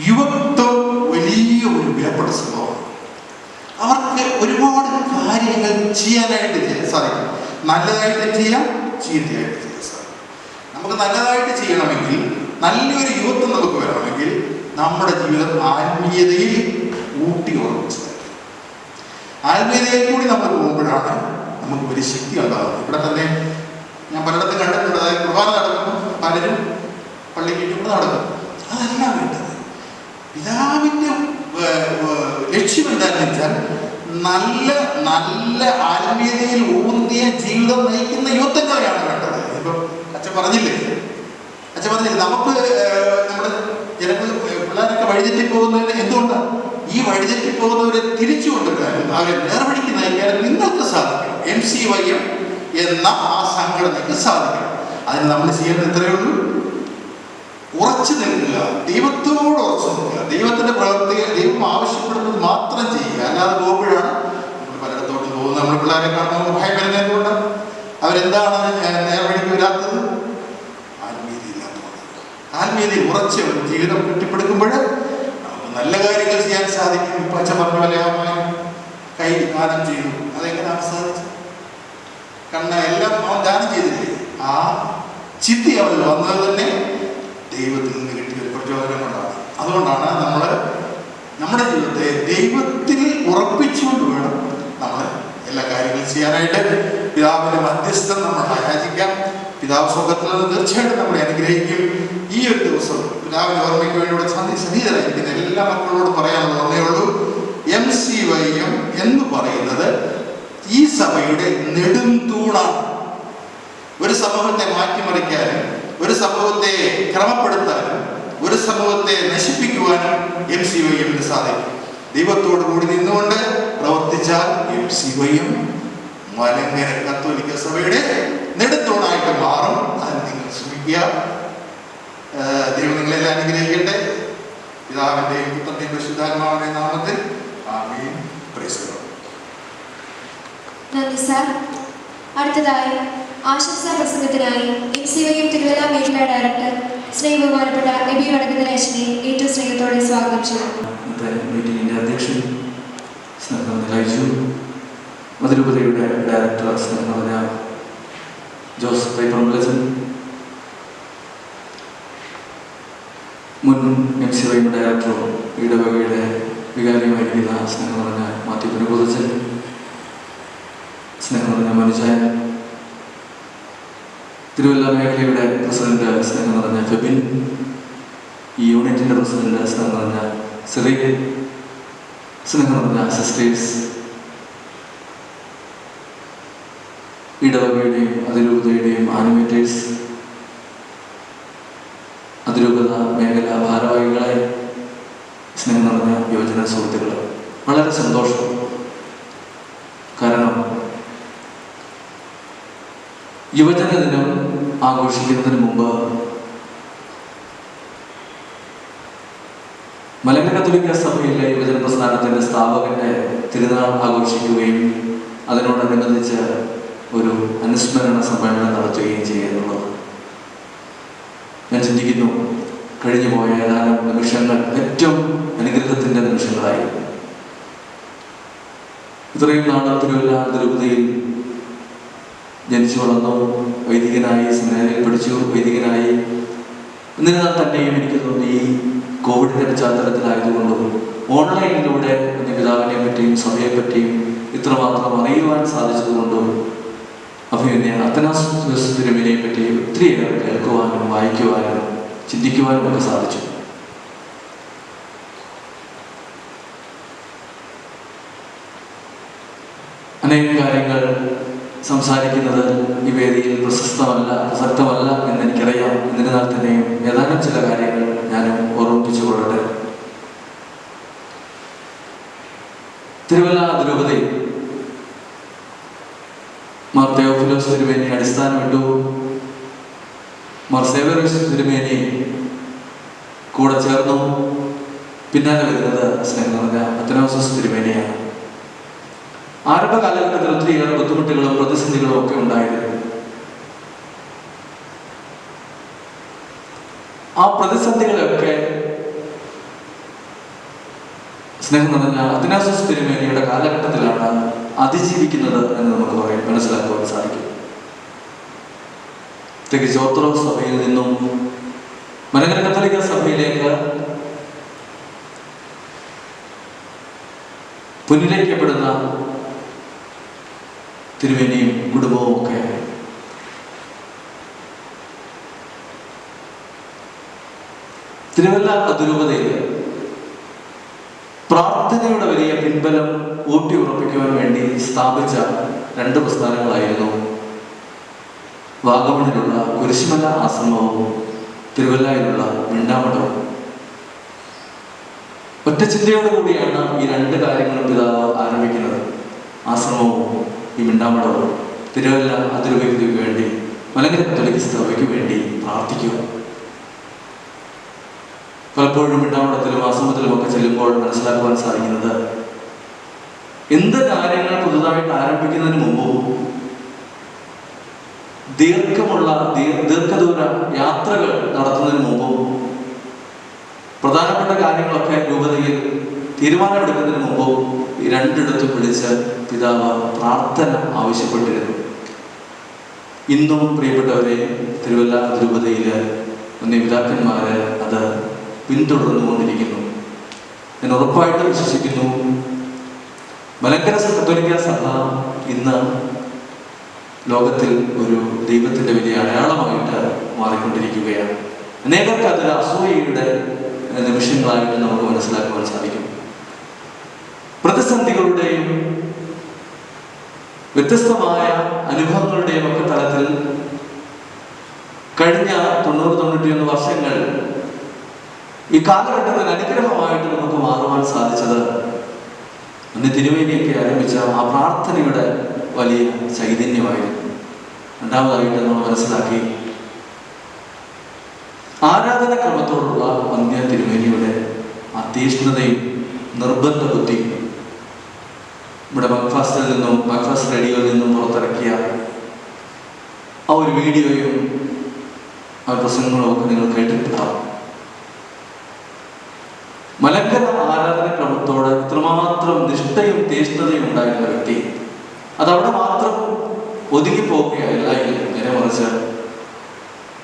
യുവത്വം വലിയ ഒരു വിലപ്പെട്ട സംഭവമാണ്. അവർക്ക് ഒരുപാട് കാര്യങ്ങൾ ചെയ്യാനായിട്ട് സാധിക്കും. നല്ലതായിട്ട് ചെയ്യാം, ചീത്തയായിട്ട് ചെയ്യാൻ സാധിക്കും. നമുക്ക് നല്ലതായിട്ട് ചെയ്യണമെങ്കിൽ, നല്ലൊരു യുവത്വം നമുക്ക് വരണമെങ്കിൽ നമ്മുടെ ജീവിതം ആത്മീയതയിൽ ഊട്ടി ഉറപ്പിച്ചത്. ആത്മീയതയിൽ കൂടി നമ്മൾ പോകുമ്പോഴാണ് നമുക്ക് ഒരു ശക്തി ഉണ്ടാകുന്നത്. ഇവിടെ തന്നെ ഞാൻ പലയിടത്തും കണ്ടിട്ടുണ്ട്, അതായത് കുർബാന നടക്കുമ്പോൾ പലരും പള്ളിക്ക് ചുറ്റും നടക്കും. അതല്ല വേണ്ടത്. പിതാവിൻ്റെ ലക്ഷ്യം എന്താണെന്ന് വെച്ചാൽ നല്ല നല്ല ആത്മീയതയിൽ ഊന്നിയ ജീവിതം നയിക്കുന്ന യുവത്വങ്ങളെയാണ് വേണ്ടത്. ഇപ്പം അച്ഛൻ പറഞ്ഞില്ലേ നമുക്ക് നമ്മുടെ ജനങ്ങൾ പിള്ളേരൊക്കെ വഴിതെറ്റി പോകുന്നതിന് എന്തുകൊണ്ടാണ്? ഈ വഴിതെറ്റി പോകുന്നവരെ തിരിച്ചു കൊണ്ടുവരാനും അവരെ നേർവഴിക്ക് നയിക്കാനും നിങ്ങൾക്ക് സാധിക്കും. MCYM എന്ന ആ സംഘടനയ്ക്ക് സാധിക്കണം. അതിന് നമ്മൾ ചെയ്യുന്നത് ഇത്രയേ ഉള്ളൂ, ഉറച്ചു നിൽക്കുക, ദൈവത്തോട് ഉറച്ചു നിൽക്കുക, ദൈവത്തിന്റെ പ്രവർത്തികൾ ദൈവം ആവശ്യപ്പെടുന്നത് മാത്രം ചെയ്യുക. അല്ലാതെ പോകുമ്പോഴാണ് നമ്മൾ പലയിടത്തോട്ടും പോകുന്നത്. നമ്മൾ പിള്ളേരെ കാണുമ്പോൾ ഭയം വരുന്നത് എന്തുകൊണ്ട്? അവരെന്താണ് നേർവഴിക്ക് വരാത്തത്? ആത്മീയതയിൽ ഉറച്ച ഒരു ജീവിതം കെട്ടിപ്പടുക്കുമ്പോൾ നമുക്ക് നല്ല കാര്യങ്ങൾ ചെയ്യാൻ സാധിക്കും. ഇപ്പൊ അച്ഛൻ പറഞ്ഞ പോലെ കൈ ദാനം ചെയ്തു, അതെങ്ങനെയാണ് സാധിച്ചത്? കണ്ണ എല്ലാം അവൻ ദാനം ചെയ്തില്ലേ? ആ ചിന്തി അവൻ വന്നത് തന്നെ ദൈവത്തിൽ നിന്ന് കിട്ടിയ ഒരു പ്രചോദനം കൊണ്ടാണ്. അതുകൊണ്ടാണ് നമ്മൾ നമ്മുടെ ജീവിതത്തെ ദൈവത്തിൽ ഉറപ്പിച്ചുകൊണ്ട് വേണം നമ്മൾ എല്ലാ കാര്യങ്ങളും ചെയ്യാനായിട്ട്. പിതാവിന്റെ മധ്യസ്ഥം നമ്മൾ ആരാധിക്കാം. പിതാവ് സ്വർഗത്തിൽ നിന്ന് തീർച്ചയായിട്ടും നമ്മളെ അനുഗ്രഹിക്കും. ഈ ഒരു ദിവസം പിതാവിന്റെ ഓർമ്മയ്ക്ക് വേണ്ടി ഇവിടെ സന്നിഹിതരായിരിക്കുന്ന എല്ലാ മക്കളോടും പറയാനുള്ള ഒന്നേ ഉള്ളൂ, MCYM എന്ന് പറയുന്നത് ഈ സഭയുടെ നെടുംതൂണാണ്. ഒരു സമൂഹത്തെ മാറ്റിമറിക്കാനും, ഒരു സമൂഹത്തെ ക്രമപ്പെടുത്താനും, ഒരു സമൂഹത്തെ നശിപ്പിക്കുവാനും MCYM സാധിക്കും. ദൈവത്തോടു കൂടി നിന്നുകൊണ്ട് പ്രവർത്തിച്ചാൽ MCYM മലങ്കര കത്തോലിക്ക സഭയുടെ നെടുംതൂണായിട്ട് മാറും. അതിന് നിങ്ങൾ ശ്രമിക്കുക. ദൈവം നിങ്ങളെല്ലാം അനുഗ്രഹിക്കട്ടെ. പിതാവിന്റെയും പുത്രന്റെയും പരിശുദ്ധാത്മാവിന്റെയും നാമത്തിൽ ആമേൻ. Praise the Lord. നന്ദി സാർ. അടുത്തതായി ആശംസാ പ്രസംഗത്തിനായി MCYM തിരുവല്ല മേഖലാ ഡയറക്ടർ സ്നേഹബഹുമാനപ്പെട്ട എബി വടക്കുതലച്ചനെ ഏറ്റവും സ്നേഹത്തോടെ സ്വാഗതം ചെയ്യുന്നു. മീറ്റിംഗിൻ്റെ അധ്യക്ഷൻ സ്നേഹം ലൈജു, മതിരൂപതയുടെ ഡയറക്ടർ സ്നേഹം ജോസ് പൈപ്പറമ്പലച്ചൻ, മുൻ MCYM ഡയറക്ടറും ഇടവകയുടെ വികാരിയുമായിരിക്കുന്ന സ്നേഹം പറഞ്ഞ മാത്യു പുനഃപുതച്ചൻ, സ്നേഹം പറഞ്ഞ മനുജായൻ, തിരുവല്ല മേഖലയുടെ പ്രസിഡന്റ് സ്നേഹം പറഞ്ഞ ഫെബിൻ, ഈ യൂണിറ്റിൻ്റെ പ്രസിഡന്റ് സ്നേഹം പറഞ്ഞ സിറിൻ, സ്നേഹം പറഞ്ഞ സിസ്റ്റേഴ്സ്, ഇടവകയുടെയും അതിരൂപതയുടെയും ആനിമേറ്റേഴ്സ്, അതിരൂപത മേഖല ഭാരവാഹികളെ, സ്നേഹം നിറഞ്ഞ യുവജന സുഹൃത്തുക്കൾ, വളരെ സന്തോഷം. കാരണം യുവജന ദിനം ആഘോഷിക്കുന്നതിന് മുമ്പ് മലങ്കര കത്തോലിക്ക സഭയിലെ യുവജന പ്രസ്ഥാനത്തിൻ്റെ സ്ഥാപകന്റെ തിരുനാൾ ആഘോഷിക്കുകയും അതിനോടനുബന്ധിച്ച് ഒരു അനുസ്മരണ സമ്മേളനം നടത്തുകയും ചെയ്യുന്നുള്ളത്. ഞാൻ ചിന്തിക്കുന്നു, കഴിഞ്ഞു പോയ ഏതാനും നിമിഷങ്ങൾ ഏറ്റവും അനുഗ്രഹത്തിൻ്റെ നിമിഷങ്ങളായി. ഇത്രയും നാൾ തിരുവല്ല അതിരൂപതയിൽ ജനിച്ചു വളർന്നു, വൈദികനായി സെമിനാരിയിൽ പഠിച്ചു, വൈദികനായി. എന്നിരുന്നാൽ തന്നെയും എനിക്ക് തോന്നി ഈ കോവിഡിൻ്റെ പശ്ചാത്തലത്തിലായതുകൊണ്ടും ഓൺലൈനിലൂടെ പിതാവിനെ പറ്റിയും സഭയെ പറ്റിയും ഇത്രമാത്രം അറിയുവാൻ സാധിച്ചതുകൊണ്ടും അഭിമന്യ അത്തനാസ്യോസ് തിരുമേനിയെ പറ്റി ഒത്തിരിയേറെ കേൾക്കുവാനും വായിക്കുവാനും ചിന്തിക്കുവാനും ഒക്കെ സാധിച്ചു. അനേകം കാര്യങ്ങൾ സംസാരിക്കുന്നത് ഈ വേദിയിൽ പ്രസക്തമല്ല എന്ന് എനിക്കറിയാം. എന്നിരുന്നാൽ തന്നെയും ഏതാനും ചില കാര്യങ്ങൾ ഞാനും ഓർമ്മിപ്പിച്ചു കൊള്ളട്ടെ. തിരുവല്ല അതിരൂപതയിൽ മാർ തെയോഫിലോസ് തിരുമേനി അടിസ്ഥാനമിട്ടു. മാർ സേവ്യറിയോസ് തിരുമേനി കൂടെ ചേർന്നു. പിന്നാലെ വരുന്നത് സ്നേഹം നിറഞ്ഞ അത്തനാസ്യോസ് തിരുമേനിയാണ്. ആരംഭ കാലഘട്ടത്തിൽ ഒത്തിരിയേറെ ബുദ്ധിമുട്ടുകളും പ്രതിസന്ധികളും ഒക്കെ ഉണ്ടായിരുന്നു. ആ പ്രതിസന്ധികളെയൊക്കെ സ്നേഹം നിറഞ്ഞ അത്തനാസ്യോസ് തിരുമേനിയുടെ കാലഘട്ടത്തിലാണ് അതിജീവിക്കുന്നത് എന്ന് നമുക്ക് മനസ്സിലാക്കുവാൻ സാധിക്കും. പ്രത്യേകിച്ച് ഓർത്തഡോക്സ് സഭയിൽ നിന്നും മലങ്കര കത്തോലിക്ക സഭയിലേക്ക് പുനരയിക്കപ്പെടുന്ന തിരുമേനിയും കുടുംബവും ഒക്കെ തിരുവല്ല അതിരൂപതയിൽ പ്രാർത്ഥനയുടെ വലിയ പിൻബലം ഊട്ടി ഉറപ്പിക്കുവാൻ വേണ്ടി സ്ഥാപിച്ച രണ്ട് പ്രസ്ഥാനങ്ങളായിരുന്നു വാഗമണിലുള്ള കുരിശുമല ആശ്രമവും തിരുവല്ലയിലുള്ള മിണ്ടാമഠവും. ഒറ്റ ചിന്തയോടുകൂടിയാണ് ഈ രണ്ട് കാര്യങ്ങളും പിതാവ് ആരംഭിക്കുന്നത്. ആശ്രമവും ഈ മിണ്ടാമഠവും തിരുവല്ല അതിരൂപതയ്ക്ക് വേണ്ടി, മലങ്കര കത്തോലിക്ക സഭയ്ക്ക് വേണ്ടി പ്രാർത്ഥിക്കുക. പലപ്പോഴും മിണ്ടാമഠത്തിലും ആശ്രമത്തിലും ഒക്കെ ചെല്ലുമ്പോൾ മനസ്സിലാക്കുവാൻ സാധിക്കുന്നത്, എന്ത് കാര്യങ്ങൾ പുതുതായിട്ട് ആരംഭിക്കുന്നതിന് മുമ്പും ദീർഘദൂര യാത്രകൾ നടത്തുന്നതിന് മുമ്പും പ്രധാനപ്പെട്ട കാര്യങ്ങളൊക്കെ രൂപതയിൽ തീരുമാനമെടുക്കുന്നതിന് മുമ്പും ഈ രണ്ടിടത്തും വിളിച്ച് പിതാവ് പ്രാർത്ഥന ആവശ്യപ്പെട്ടിരുന്നു. ഇന്നും പ്രിയപ്പെട്ടവരെ, തിരുവല്ല അതിരൂപതയിൽ പിതാക്കന്മാര് അത് പിന്തുടർന്നുകൊണ്ടിരിക്കുന്നു. ഞാൻ ഉറപ്പായിട്ട് വിശ്വസിക്കുന്നു, മലങ്കര കത്തോലിക്ക സഭ ഇന്ന് ലോകത്തിൽ ഒരു ദൈവത്തിൻ്റെ വലിയ അടയാളമായിട്ട് മാറിക്കൊണ്ടിരിക്കുകയാണ്. അനേകർക്ക് അതൊരു അസൂയയുടെ നിമിഷങ്ങളായിട്ട് നമുക്ക് മനസ്സിലാക്കുവാൻ സാധിക്കും. പ്രതിസന്ധികളുടെയും വ്യത്യസ്തമായ അനുഭവങ്ങളുടെയും ഒക്കെ തലത്തിൽ കഴിഞ്ഞ 90-91 വർഷങ്ങൾ ഈ കാലഘട്ടത്തിൽ അനുഗ്രഹമായിട്ട് നമുക്ക് മാറുവാൻ സാധിച്ചത് അന്ന് തിരുവേദിയൊക്കെ ആരംഭിച്ച ആ പ്രാർത്ഥനയുടെ വലിയ ചൈതന്യമായിരുന്നു. രണ്ടാമതായിട്ട് നമ്മൾ മനസ്സിലാക്കി ആരാധനക്രമത്തോടുള്ള വന്ധ്യ തിരുമേനിയുടെ തീഷ്ണതയും നിർബന്ധ ബുദ്ധിയും. നമ്മുടെ മക്ഫാസ്റ്റ് റേഡിയോയിൽ നിന്നും പുറത്തിറക്കിയ ആ ഒരു വീഡിയോയും ആ പ്രസംഗങ്ങളും ഒക്കെ നിങ്ങൾ കേട്ടിട്ടുണ്ടാവും. മലങ്കര ആരാധനക്രമത്തോട് ഇത്രമാത്രം നിഷ്ഠയും തീഷ്ണതയും ഉണ്ടായിരുന്ന വ്യക്തി അതവിടെ മാത്രം ഒതുങ്ങിപ്പോവുകയല്ല, നേരെ മറിച്ച്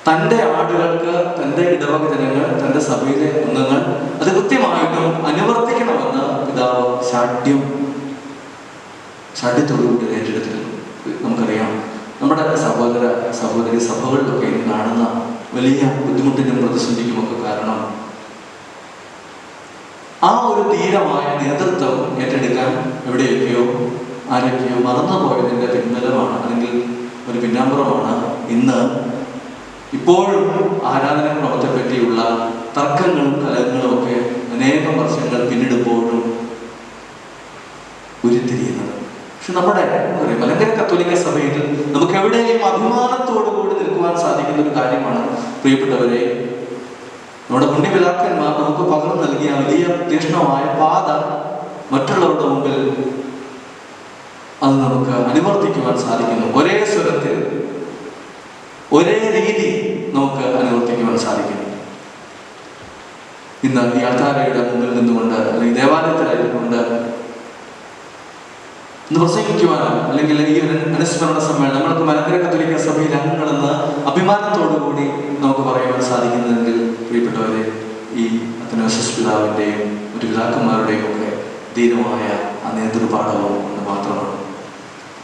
തൻ്റെ ആടുകൾക്ക്, തൻ്റെ ഇടവക ജനങ്ങൾ, തൻ്റെ സഭയിലെ അംഗങ്ങൾ അത് കൃത്യമായിട്ടും അനുവർത്തിക്കണമെന്ന് പിതാവ് ശാഠ്യത്തോടുകൂടി ഏറ്റെടുത്തിരുന്നു. നമുക്കറിയാം, നമ്മുടെ സഹോദരി സഭകളിലൊക്കെ ഇന്ന് കാണുന്ന വലിയ ബുദ്ധിമുട്ടിനും പ്രതിസന്ധിക്കുമൊക്കെ കാരണം ആ ഒരു ധീരമായ നേതൃത്വം ഏറ്റെടുക്കാൻ ആരൊക്കെയോ മറന്നുപോയതിൻ്റെ പിൻബലമാണ്, അല്ലെങ്കിൽ ഒരു പിന്നാമ്പുറമാണ് ഇന്ന് ഇപ്പോഴും ആരാധനാക്രമത്തെ പറ്റിയുള്ള തർക്കങ്ങളും കലഹങ്ങളും ഒക്കെ അനേകം വർഷങ്ങൾ പിന്നിടുമ്പോഴും ഉരുത്തിരിയുന്നത്. പക്ഷെ നമ്മുടെ മലങ്കര കത്തോലിക്ക സഭയിൽ നമുക്ക് എവിടെയും അഭിമാനത്തോടു കൂടി നിൽക്കുവാൻ സാധിക്കുന്ന ഒരു കാര്യമാണ് പ്രിയപ്പെട്ടവരെ, നമ്മുടെ പുണ്യപിതാക്കന്മാർ നമുക്ക് പകർന്നു നൽകിയ വലിയ തീക്ഷ്ണമായ പാത മറ്റുള്ളവരുടെ മുമ്പിൽ അത് നമുക്ക് അനുവർത്തിക്കുവാൻ സാധിക്കുന്നു. ഒരേ സ്വരത്തിൽ ഒരേ രീതി നമുക്ക് അനുവർത്തിക്കുവാൻ സാധിക്കുന്നു. ഇന്ന് ഈ അൾത്താരയുടെ മുമ്പിൽ നിന്നുകൊണ്ട് അല്ലെങ്കിൽ ദേവാലയത്തിലായിരുന്നുകൊണ്ട് ഇന്ന് പ്രസംഗിക്കുവാനോ അല്ലെങ്കിൽ ഈ ഒരു അനുസ്മരണ സമ്മേളനം നമ്മൾക്ക് മലങ്കര കത്തോലിക്ക സഭയിൽ അംഗങ്ങളെന്ന് അഭിമാനത്തോടു കൂടി നമുക്ക് പറയുവാൻ സാധിക്കുന്നതെങ്കിൽ പ്രിയപ്പെട്ടവരെ, ഈ അത്തനാസിയോസ് പിതാവിൻ്റെയും മറ്റു പിതാക്കന്മാരുടെയും ഒക്കെ ധീരമായ ആ നേതൃപാഠവും എന്ന് മാത്രമാണ്.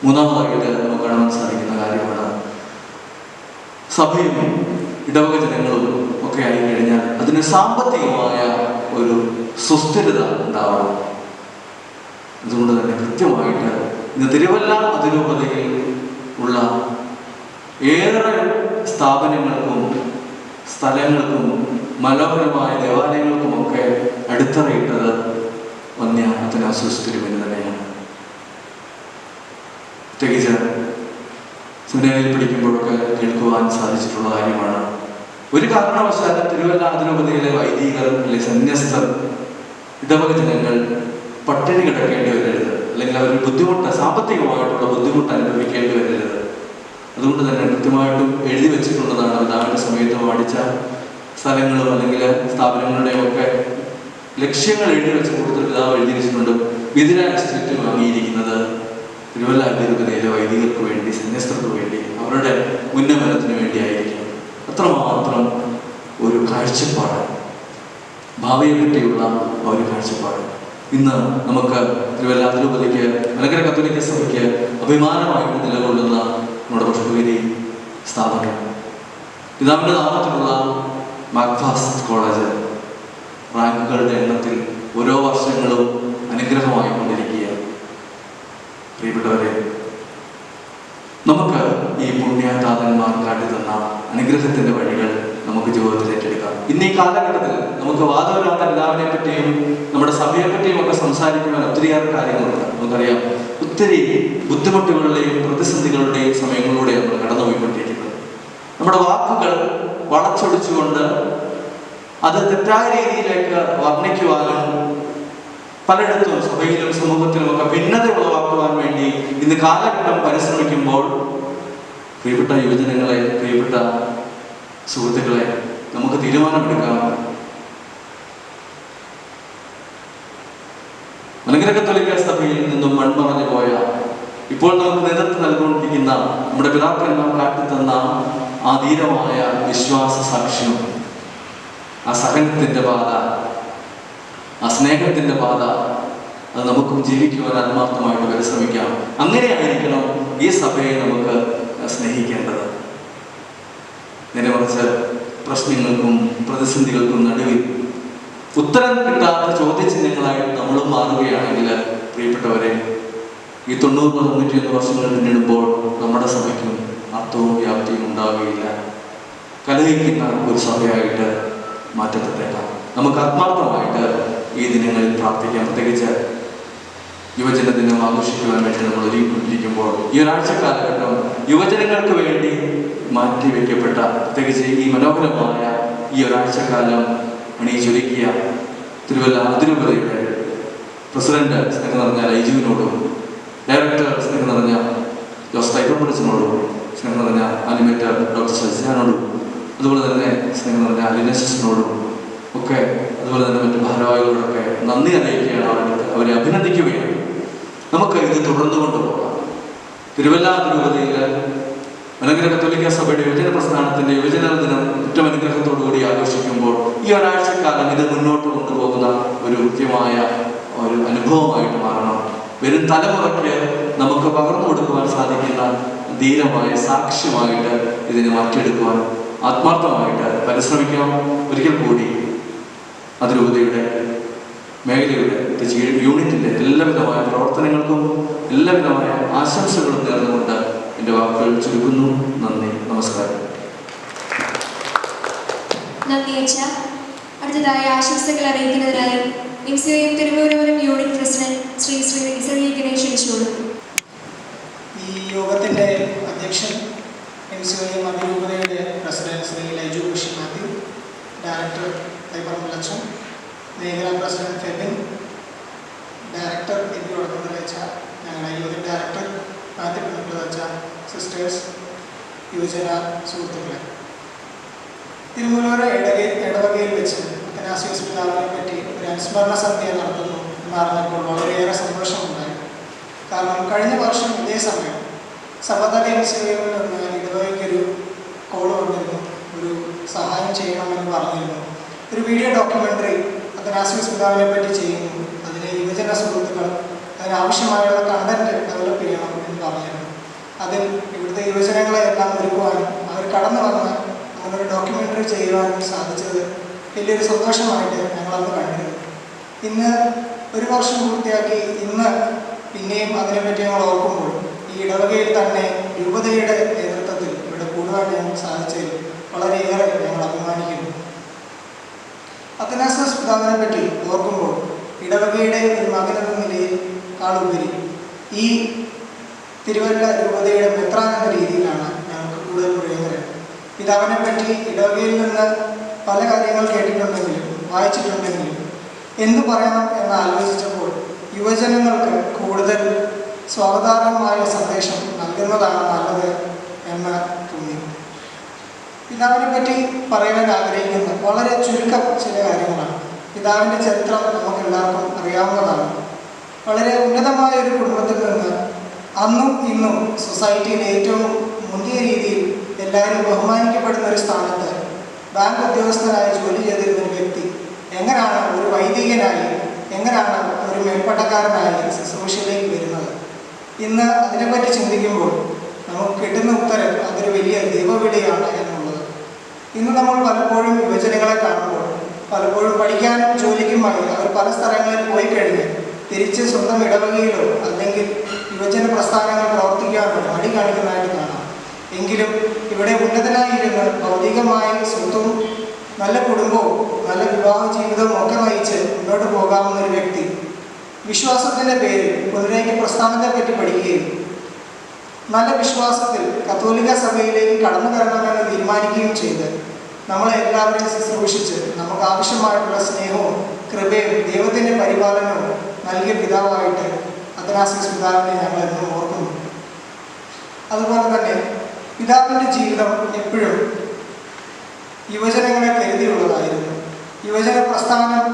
മൂന്നാമതായിട്ട് നമുക്ക് കാണാൻ സാധിക്കുന്ന കാര്യമാണ്, സഭയും ഇടവക ജനങ്ങളും ഒക്കെ ആയി കഴിഞ്ഞാൽ അതിന് സാമ്പത്തികമായ ഒരു സുസ്ഥിരത ഉണ്ടാവണം. അതുകൊണ്ട് തന്നെ കൃത്യമായിട്ട് ഇന്ന് തിരുവല്ല അതിരൂപതയിൽ ഉള്ള ഏറെ സ്ഥാപനങ്ങൾക്കും സ്ഥലങ്ങൾക്കും മനോഹരമായ ദേവാലയങ്ങൾക്കുമൊക്കെ അടിത്തറയിട്ടത് വന്യ അത്തനാസിയോസ് തിരുമേനി തന്നെയാണ്. പ്രത്യേകിച്ച് സെമിനാരിയിൽ പഠിക്കുമ്പോഴൊക്കെ കേൾക്കുവാൻ സാധിച്ചിട്ടുള്ള കാര്യമാണ്, ഒരു കാരണവശാലും തിരുവല്ല അതിരൂപതയിലെ വൈദികർ അല്ലെങ്കിൽ സന്യസ്തർ, ഇടവക ജനങ്ങൾ പട്ടിണി കിടക്കേണ്ടി വരരുത്, അല്ലെങ്കിൽ അവർ സാമ്പത്തികമായിട്ടുള്ള ബുദ്ധിമുട്ട് അനുഭവിക്കേണ്ടി വരരുത്. അതുകൊണ്ട് തന്നെ കൃത്യമായിട്ടും എഴുതി വെച്ചിട്ടുള്ളതാണ്. പിതാവിൻ്റെ സമയത്ത് പഠിച്ച സ്ഥലങ്ങളും അല്ലെങ്കിൽ സ്ഥാപനങ്ങളുടെയും ഒക്കെ ലക്ഷ്യങ്ങൾ എഴുതി വെച്ച് കൊടുത്ത് പിതാവ് എഴുതി വെച്ചിട്ടുണ്ട്. വിതിര ഇൻസ്റ്റിറ്റ്യൂട്ട് വാങ്ങിയിരിക്കുന്നത് തിരുവല്ല അതിരൂപതയിലെ വൈദികർക്ക് വേണ്ടി, സന്യസ്തർക്ക് വേണ്ടി, അവരുടെ ഉന്നമനത്തിന് വേണ്ടിയായിരിക്കും. അത്രമാത്രം ഒരു കാഴ്ചപ്പാട്, ഭാവിയെ പറ്റിയുള്ള ഒരു കാഴ്ചപ്പാട് ഇന്ന് നമുക്ക് തിരുവല്ല അതിരൂപതയ്ക്ക്, മലങ്കര കത്തോലിക്ക സഭയ്ക്ക് അഭിമാനമായിട്ട് നിലകൊള്ളുന്ന നമ്മുടെ പുഷ്പഗിരി സ്ഥാപനം, പിതാവിൻ്റെ നാമത്തിലുള്ള മക്ഫാസ്റ്റ് കോളേജ് റാങ്കുകളുടെ എണ്ണത്തിൽ ഓരോ വർഷങ്ങളും അനുഗ്രഹമായി കൊണ്ടിരിക്കുക. പ്രിയപ്പെട്ടവരെ, നമുക്ക് ഈ പുണ്യതാതന്മാർ കാട്ടിത്തന്ന അനുഗ്രഹത്തിൻ്റെ വഴികൾ നമുക്ക് ജീവിതത്തിൽ ഏറ്റെടുക്കാം. ഇന്ന് ഈ കാലഘട്ടത്തിൽ നമുക്ക് വാദവരാത്ത പിതാവിനെ പറ്റിയും നമ്മുടെ സഭയെ പറ്റിയും ഒക്കെ സംസാരിക്കുവാൻ ഒത്തിരിയേറെ കാര്യങ്ങളുണ്ട്. നമുക്കറിയാം, ഒത്തിരി ബുദ്ധിമുട്ടുകളുടെയും പ്രതിസന്ധികളുടെയും സമയങ്ങളിലൂടെയാണ് നമ്മൾ കടന്നുപോയിക്കൊണ്ടിരിക്കുന്നത്. നമ്മുടെ വാക്കുകൾ വളച്ചൊടിച്ചുകൊണ്ട് അത് തെറ്റായ രീതിയിലേക്ക് വർണ്ണിക്കുവാനും പലയിടത്തും സഭയിലും സമൂഹത്തിലും ഒക്കെ ഭിന്നത ഉളവാക്കുവാൻ വേണ്ടി ഇന്ന് കാലഘട്ടം പരിശ്രമിക്കുമ്പോൾ, പ്രിയപ്പെട്ട യുവജനങ്ങളെ, പ്രിയപ്പെട്ട സുഹൃത്തുക്കളെ, നമുക്ക് തീരുമാനമെടുക്കാം. മലങ്കര കത്തോലിക്ക സഭയിൽ നിന്നും മൺമറഞ്ഞു പോയ, ഇപ്പോൾ നമുക്ക് നേതൃത്വം നൽകിക്കൊണ്ടിരിക്കുന്ന നമ്മുടെ പിതാക്കന്മാർ കാട്ടിത്തന്ന ആ ധീരമായ വിശ്വാസ സാക്ഷ്യം, ആ സഹനത്തിൻ്റെ പാത, ആ സ്നേഹത്തിൻ്റെ പാത, അത് നമുക്കും ജീവിക്കുവാൻ ആത്മാർത്ഥമായിട്ട് പരിശ്രമിക്കാം. അങ്ങനെയായിരിക്കണം ഈ സഭയെ നമുക്ക് സ്നേഹിക്കേണ്ടത്. നേരെ മറിച്ച് പ്രശ്നങ്ങൾക്കും പ്രതിസന്ധികൾക്കും നടുവിൽ ഉത്തരം കിട്ടാത്ത ചോദ്യചിഹ്നങ്ങളായിട്ട് നമ്മൾ മാറുകയാണെങ്കിൽ, പ്രിയപ്പെട്ടവരെ, ഈ 90-91 വർഷങ്ങൾ പിന്നിടുമ്പോൾ നമ്മുടെ സഭയ്ക്കും അർത്ഥവും വ്യാപ്തിയും ഉണ്ടാവുകയില്ല. കലഹിക്കുന്ന ഒരു സഭയായിട്ട് മാറ്റപ്പെട്ടേക്കാം. നമുക്ക് ആത്മാർത്ഥമായിട്ട് ഈ ദിനങ്ങളിൽ പ്രാർത്ഥിക്കാം. പ്രത്യേകിച്ച് യുവജന ദിനം ആഘോഷിക്കുവാൻ വേണ്ടി നമ്മൾ ഒരുങ്ങിക്കൊണ്ടിരിക്കുമ്പോൾ, ഈ ഒരാഴ്ച കാലഘട്ടം യുവജനങ്ങൾക്ക് വേണ്ടി മാറ്റിവെക്കപ്പെട്ട, പ്രത്യേകിച്ച് ഈ മനോഹരമായ ഈ ഒരാഴ്ചക്കാലം അണിയിച്ചൊരുക്കിയ തിരുവല്ല അതിരൂപതയുടെ പ്രസിഡന്റ് സ്നേഹം നിറഞ്ഞ ഐജുവിനോടും ഡയറക്ടർ സ്നേഹം നിറഞ്ഞ ജോസ് ടൈപ്പർപ്പളിച്ചനോടും, സ്നേഹം നിറഞ്ഞ ആനിമേറ്റർ ഡോക്ടർ ഷജിയാനോടും, അതുപോലെ തന്നെ സ്നേഹം നിറഞ്ഞ അലിനസിനോടും ഒക്കെ, അതുപോലെ തന്നെ മറ്റു ഭാരവാഹികളോടൊക്കെ നന്ദി അറിയിക്കുകയാണ്, അവരെ അഭിനന്ദിക്കുകയാണ്. നമുക്ക് ഇത് തുടർന്നു കൊണ്ടുപോകാം. തിരുവല്ല അതിരൂപതയിൽ മലങ്കര കത്തോലിക്ക സഭയുടെ യുവജന പ്രസ്ഥാനത്തിന്റെ യുവജന ദിനം ഏറ്റവും അനുഗ്രഹത്തോടുകൂടി ആഘോഷിക്കുമ്പോൾ ഈ ഒരാഴ്ചക്കാലം ഇത് മുന്നോട്ട് കൊണ്ടുപോകുന്ന ഒരു കൃത്യമായ ഒരു അനുഭവമായിട്ട് മാറണം. വരും തലമുറയ്ക്ക് നമുക്ക് പകർന്നു കൊടുക്കുവാൻ സാധിക്കുന്ന ധീരമായ സാക്ഷ്യമായിട്ട് ഇതിനെ മാറ്റിയെടുക്കുവാൻ ആത്മാർത്ഥമായിട്ട് പരിശ്രമിക്കാം. ഒരിക്കൽ കൂടി അതിരൂപതയുടെ മേഖലയുടെ യൂണിറ്റിന്റെ എല്ലാവിധമായ പ്രവർത്തനങ്ങൾക്കും എല്ലാവിധമായ ആശംസകളും നേർന്നുകൊണ്ട് എൻ്റെ വാക്കുകൾ ചുരുക്കുന്നു. നന്ദി, നമസ്കാരം. നന്ദി അച്ഛ. അടുത്തതായി ആശംസകൾ അറിയിക്കുന്നതിനായി MCOM Thiruvananthapuram unit president Shri Isariya Ganeshan ക്ഷണിക്കുന്നു. ഈ യോഗത്തിൻ്റെ അധ്യക്ഷൻ എംസിഒഎം അതിരൂപതയുടെ പ്രസിഡന്റ് ശ്രീ ലൈജു ബഷീർ മാത്യു, ഡയറക്ടർ തൈപ്പറമ്പലച്ചൻ, മേഖലാ president Febin, director M P വടക്കുംതലച്ച, ഞങ്ങളുടെ യൂണിറ്റ് ഡയറക്ടർ മാത്യു പിന്നത്തലച്ച, സിസ്റ്റേഴ്സ്, യുവജന സുഹൃത്തുക്കളെ, തിരുമൂലൂർ ഇടവകയിൽ വെച്ച് അത്തനാസിയോസ് പിതാവിനെ പറ്റി ഒരു അനുസ്മരണ സന്ധ്യ നടത്തുന്നു എന്നറിഞ്ഞപ്പോൾ വളരെയേറെ സന്തോഷമുണ്ടായി. കാരണം കഴിഞ്ഞ വർഷം ഇതേ സമയം സഭതല എംസിഒയിൽ നിന്ന് ഇടവകയ്ക്കൊരു കോൾ വന്നിരുന്നു, ഒരു സഹായം ചെയ്യണമെന്ന് പറഞ്ഞിരുന്നു. ഒരു വീഡിയോ ഡോക്യുമെൻ്ററി അത്തനാസിയോസ് പിതാവിനെ പറ്റി ചെയ്യുന്നു, അതിന് യുവജന സുഹൃത്തുക്കൾ അതിനാവശ്യമായുള്ള കണ്ടന്റ് ഡെവലപ്പ് ചെയ്യണം എന്ന് പറഞ്ഞിരുന്നു. അതിൽ ഇവിടുത്തെ യുവജനങ്ങളെ എല്ലാം ഒരുക്കുവാനും അവർ കടന്നു വന്ന് അങ്ങനൊരു ഡോക്യുമെൻ്ററി ചെയ്യുവാനും സാധിച്ചത് വലിയൊരു സന്തോഷമായിട്ട് ഞങ്ങളന്ന് കണ്ടിരുന്നു. ഇന്ന് ഒരു വർഷം പൂർത്തിയാക്കി ഇന്ന് പിന്നെയും അതിനെപ്പറ്റി ഞങ്ങൾ ഓർക്കുമ്പോൾ ഈ ഇടവകയിൽ തന്നെ രൂപതയുടെ നേതൃത്വത്തിൽ ഇവിടെ കൂടുവാൻ ഞങ്ങൾ സാധിച്ചതിൽ വളരെയേറെ ഞങ്ങൾ അഭിമാനിക്കുന്നു. അത്തനാസിയോസ് പിതാവിനെ പറ്റി ഓർക്കുമ്പോൾ ഇടവകയുടെ ഒരു മകനെന്ന നിലയിൽക്കാളുപരി ഈ തിരുവല്ല രൂപതയുടെ മെത്രാൻ എന്ന രീതിയിലാണ് ഞങ്ങൾക്ക് കൂടുതൽ പ്രിയങ്കരം. പിതാവിനെ പറ്റി ഇടവകയിൽ നിന്ന് പല കാര്യങ്ങൾ കേട്ടിട്ടുണ്ടെങ്കിലും വായിച്ചിട്ടുണ്ടെങ്കിലും എന്തു പറയണം എന്ന് ആലോചിച്ചപ്പോൾ യുവജനങ്ങൾക്ക് കൂടുതൽ സ്വാഗതാർഹമായ സന്ദേശം നൽകുന്നതാണ് നല്ലത് എന്ന് തോന്നി. പിതാവിനെ പറ്റി പറയാൻ ആഗ്രഹിക്കുന്ന വളരെ ചുരുക്കം ചില കാര്യങ്ങളാണ്. പിതാവിൻ്റെ ചരിത്രം നമുക്ക് എല്ലാവർക്കും അറിയാവുന്നതാണ്. വളരെ ഉന്നതമായ ഒരു കുടുംബത്തിൽ നിന്ന് അന്നും ഇന്നും സൊസൈറ്റിയിൽ ഏറ്റവും മുന്തിയ രീതിയിൽ എല്ലാവരും ബഹുമാനിക്കപ്പെടുന്ന ഒരു സ്ഥാനത്ത് ബാങ്ക് ഉദ്യോഗസ്ഥനായി ജോലി ചെയ്തിരുന്ന ഒരു വ്യക്തി എങ്ങനെയാണ് ഒരു വൈദികനായി, എങ്ങനെയാണ് ഒരു മേൽപ്പട്ടക്കാരനായി ശുശ്രൂഷയിലേക്ക് വരുന്നത്? ഇന്ന് അതിനെപ്പറ്റി ചിന്തിക്കുമ്പോൾ നമുക്ക് കിട്ടുന്ന ഉത്തരം അതൊരു വലിയ ദൈവവിളിയാണ് എന്നുള്ളത്. ഇന്ന് നമ്മൾ പലപ്പോഴും യുവജനങ്ങളെ കാണുമ്പോൾ പലപ്പോഴും പഠിക്കാനും ജോലിക്കുമായി അവർ പല സ്ഥലങ്ങളിൽ പോയി കഴിഞ്ഞ് തിരിച്ച് സ്വന്തം ഇടവകയിലോ അല്ലെങ്കിൽ യുവജന പ്രസ്ഥാനങ്ങൾ പ്രവർത്തിക്കാനോ മടി കാണിക്കുന്നതായിട്ട് കാണാം. എങ്കിലും ഇവിടെ ഉന്നതനായിരുന്ന് ഭൗതികമായ സ്വത്തും നല്ല കുടുംബവും നല്ല വിവാഹ ജീവിതവും ഒക്കെ നയിച്ച് മുന്നോട്ട് പോകാവുന്ന ഒരു വ്യക്തി വിശ്വാസത്തിൻ്റെ പേരിൽ പുനരേക്ക് പ്രസ്ഥാനത്തെ പറ്റി പഠിക്കുകയും നല്ല വിശ്വാസത്തിൽ കത്തോലിക്ക സഭയിലേക്ക് കടന്നു വരണമെന്ന് തീരുമാനിക്കുകയും ചെയ്ത് നമ്മളെ എല്ലാവരെയും ശുശ്രൂഷിച്ച് നമുക്ക് ആവശ്യമായിട്ടുള്ള സ്നേഹവും കൃപയും ദൈവത്തിൻ്റെ പരിപാലനവും നൽകിയ പിതാവായിട്ട് അത്തനാസിയോസ് പിതാവിനെ ഞങ്ങൾ എന്നും ഓർക്കുന്നു. അതുപോലെ തന്നെ പിതാവിൻ്റെ ജീവിതം എപ്പോഴും യുവജനങ്ങളെ കരുതിയുള്ളതായിരുന്നു. യുവജന പ്രസ്ഥാനം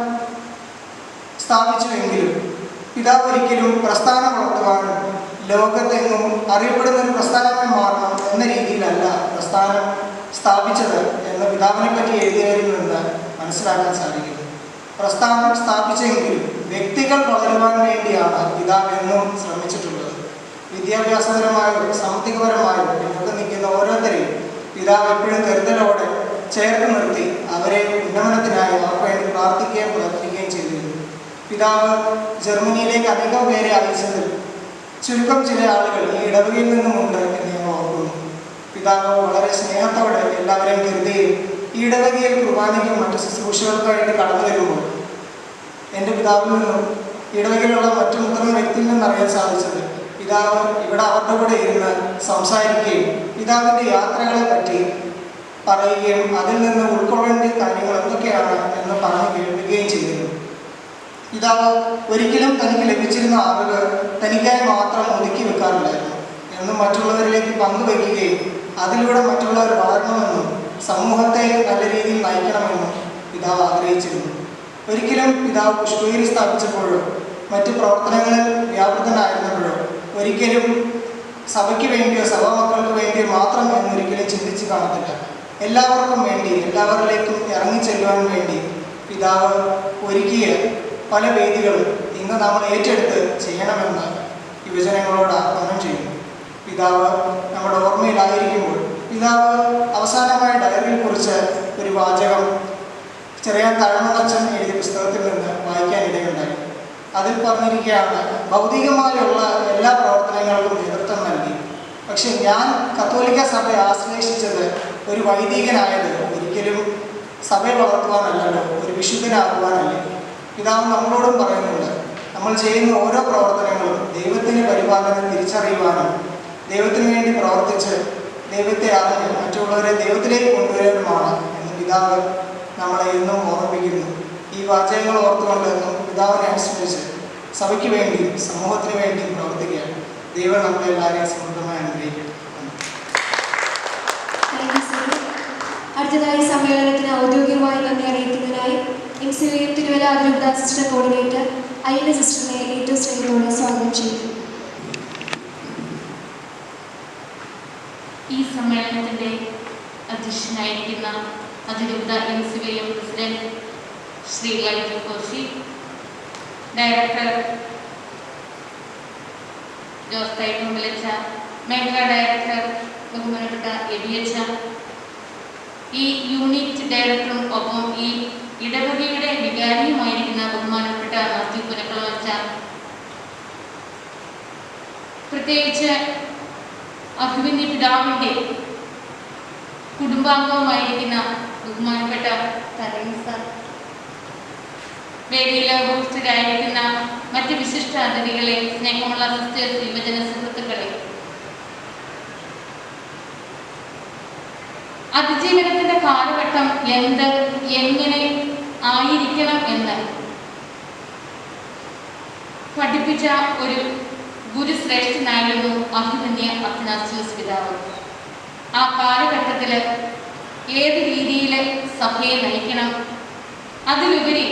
സ്ഥാപിച്ചുവെങ്കിലും പിതാവ് ഒരിക്കലും പ്രസ്ഥാനം വളർത്തുവാനും ലോകത്തെങ്ങും അറിയപ്പെടുന്ന ഒരു പ്രസ്ഥാനമായി മാറണം എന്ന രീതിയിലല്ല പ്രസ്ഥാനം സ്ഥാപിച്ചത് എന്ന് പിതാവിനെ പറ്റി എഴുതിയവരിൽ നിന്ന് മനസ്സിലാക്കാൻ സാധിക്കുന്നു. പ്രസ്ഥാനം സ്ഥാപിച്ചെങ്കിലും വ്യക്തികൾ വളരുവാൻ വേണ്ടിയാണ് പിതാവ് എന്നും ശ്രമിച്ചിട്ടുള്ളത്. വിദ്യാഭ്യാസപരമായോ സാമ്പത്തികപരമായോ പിന്നോട്ട് നിൽക്കുന്ന ഓരോരുത്തരെയും പിതാവ് എപ്പോഴും കരുതലോടെ ചേർത്ത് നിർത്തി അവരെ ഉന്നമനത്തിനായി അവർക്ക് വേണ്ടി പ്രാർത്ഥിക്കുകയും പ്രവർത്തിക്കുകയും ചെയ്തിരുന്നു. പിതാവ് ജർമ്മനിയിലേക്ക് അധികം പേരെ അയച്ചതിൽ ചുരുക്കം ചില ആളുകൾ ഈ ഇടവകയിൽ നിന്നുമുണ്ട് എന്ന് ഞങ്ങൾ ഓർക്കുന്നു. പിതാവ് വളരെ സ്നേഹത്തോടെ എല്ലാവരെയും കരുതുകയും ഈ ഇടവകയിൽ കുർബാനയ്ക്കും മറ്റു ശുശ്രൂഷകൾക്കായിട്ട് കടന്നു വരുമ്പോൾ എൻ്റെ പിതാവിൽ നിന്നും ഇടവകയിലുള്ള മറ്റു മുതിർന്ന വ്യക്തിയിൽ നിന്നും അറിയാൻ സാധിച്ചത് പിതാവ് ഇവിടെ അവരുടെ കൂടെ ഇരുന്ന് സംസാരിക്കുകയും പിതാവിൻ്റെ യാത്രകളെ പറ്റി പറയുകയും അതിൽ നിന്ന് ഉൾക്കൊള്ളേണ്ട കാര്യങ്ങൾ എന്തൊക്കെയാണ് എന്ന് പറഞ്ഞു കേൾപ്പിക്കുകയും ചെയ്തിരുന്നു. പിതാവ് ഒരിക്കലും തനിക്ക് ലഭിച്ചിരുന്ന അറിവ് തനിക്കായി മാത്രം കൊടുക്കാറില്ലായിരുന്നു. എന്നും മറ്റുള്ളവരിലേക്ക് പങ്കുവയ്ക്കുകയും അതിലൂടെ മറ്റുള്ളവർ വളരണമെന്നും സമൂഹത്തെ നല്ല രീതിയിൽ നയിക്കണമെന്നും പിതാവ് ആഗ്രഹിച്ചിരുന്നു. ഒരിക്കലും പിതാവ് പുഷ്പഗിരി സ്ഥാപിച്ചപ്പോഴോ മറ്റ് പ്രവർത്തനങ്ങളിൽ വ്യാപൃതനായിരുന്നപ്പോഴോ ഒരിക്കലും സഭയ്ക്ക് വേണ്ടിയോ സഭാമക്കൾക്ക് വേണ്ടിയോ മാത്രം എന്നൊരിക്കലും ചിന്തിച്ച് കാണത്തില്ല. എല്ലാവർക്കും വേണ്ടി, എല്ലാവരിലേക്കും ഇറങ്ങിച്ചെല്ലുവാൻ വേണ്ടി പിതാവ് ഒരുക്കിയ പല വേദികളും ഇന്ന് നമ്മൾ ഏറ്റെടുത്ത് ചെയ്യണമെന്ന് യുവജനങ്ങളോട് ആഹ്വാനം ചെയ്യുന്നു. പിതാവ് നമ്മുടെ ഓർമ്മയിലായിരിക്കുമ്പോൾ പിതാവ് അവസാനമായ ഡയറിയിൽ കുറിച്ച് ഒരു വാചകം ചെറിയാൻ താഴ്മനച്ചൻ എഴുതിയ പുസ്തകത്തിൽ നിന്ന് വായിക്കാനിടയുണ്ടായി. അതിൽ പറഞ്ഞിരിക്കുകയാണ്, ഭൗതികമായുള്ള എല്ലാ പ്രവർത്തനങ്ങൾക്കും നേതൃത്വം നൽകി. പക്ഷെ ഞാൻ കത്തോലിക്ക സഭയെ ആശ്ലേഷിച്ചത് ഒരു വൈദികനായത് ഒരിക്കലും സഭയെ വളർത്തുവാനല്ലല്ലോ, ഒരു വിശുദ്ധനാകുവാനല്ലേ. പിതാവ് നമ്മളോടും പറയുന്നുണ്ട്, നമ്മൾ ചെയ്യുന്ന ഓരോ പ്രവർത്തനങ്ങളും ദൈവത്തിൻ്റെ പരിപാലനം തിരിച്ചറിയുവാനും ദൈവത്തിന് വേണ്ടി പ്രവർത്തിച്ച് ദൈവത്തെ അറിഞ്ഞ് മറ്റുള്ളവരെ ദൈവത്തിലേക്ക് കൊണ്ടുവരാനുമാണ് എന്ന് പിതാവ് നമ്മളെ എന്നും ഓർമ്മിപ്പിക്കുന്നു. ഈ വാചകങ്ങൾ ഓർത്തുകൊണ്ട് നമുക്ക് പിതാവിനെ അനുസ്മരിച്ച് സഭയ്ക്ക് വേണ്ടിയും സമൂഹത്തിന് വേണ്ടിയും പ്രവർത്തിക്കുകയാണ്. ദൈവം നമ്മളെ എല്ലാവരെയും സമൃദ്ധമായി അനുഗ്രഹിക്കും. അടുത്തതായി സമ്മേളനത്തിന് ഔദ്യോഗികമായി നന്ദി അറിയിക്കുന്നതിനായി MCVM തിരുവല്ല അതിരൂപത സിസ്റ്റർ കോർഡിനേറ്റർ അയ്യന സിസ്റ്ററിനെ ഏറ്റവും സ്നേഹത്തോടെ സ്വാഗതം ചെയ്യുന്നു. ഈ സമ്മേളനത്തിൻ്റെ അധ്യക്ഷനായിരിക്കുന്ന അതിരൂപത MCVM president Shri Laiju Koshy, director Jose തൈപ്പുമ്പലച്ച, മേഖലാ ഡയറക്ടർ ബഹുമാനപ്പെട്ട എബിയച്ച, ഈ യൂണിറ്റ് ഡയറക്ടറും ഒപ്പം ഈ ഇടവകയുടെ വികാരിയുമായിരിക്കുന്ന ബഹുമാനപ്പെട്ട മാത്യു പുനക്കളവച്ച, പ്രത്യേകിച്ച് അഭിമന്യ പിതാവിൻ്റെ കുടുംബാംഗവുമായിരിക്കുന്ന ബഹുമാനപ്പെട്ട തരൺ സാർ, വേദിയിൽ ഉപസ്ഥിതരായിരിക്കുന്ന മറ്റ് വിശിഷ്ട അതിഥികളെ, സ്നേഹമുള്ള സിസ്റ്റേഴ്സ്, യുവജന സുഹൃത്തുക്കളെ, അതിജീവനത്തിന്റെ കാലഘട്ടം എങ്ങനെ ആയിരിക്കണം എന്ന് പഠിപ്പിച്ച ഒരു ഗുരുശ്രേഷ്ഠനായിരുന്നു അഭിമന്യ അത്തനാസ്യോസ് പിതാവ്. ആ കാലഘട്ടത്തിൽ ഏത് രീതിയിൽ സഭയെ നയിക്കണം, അതിലുപരി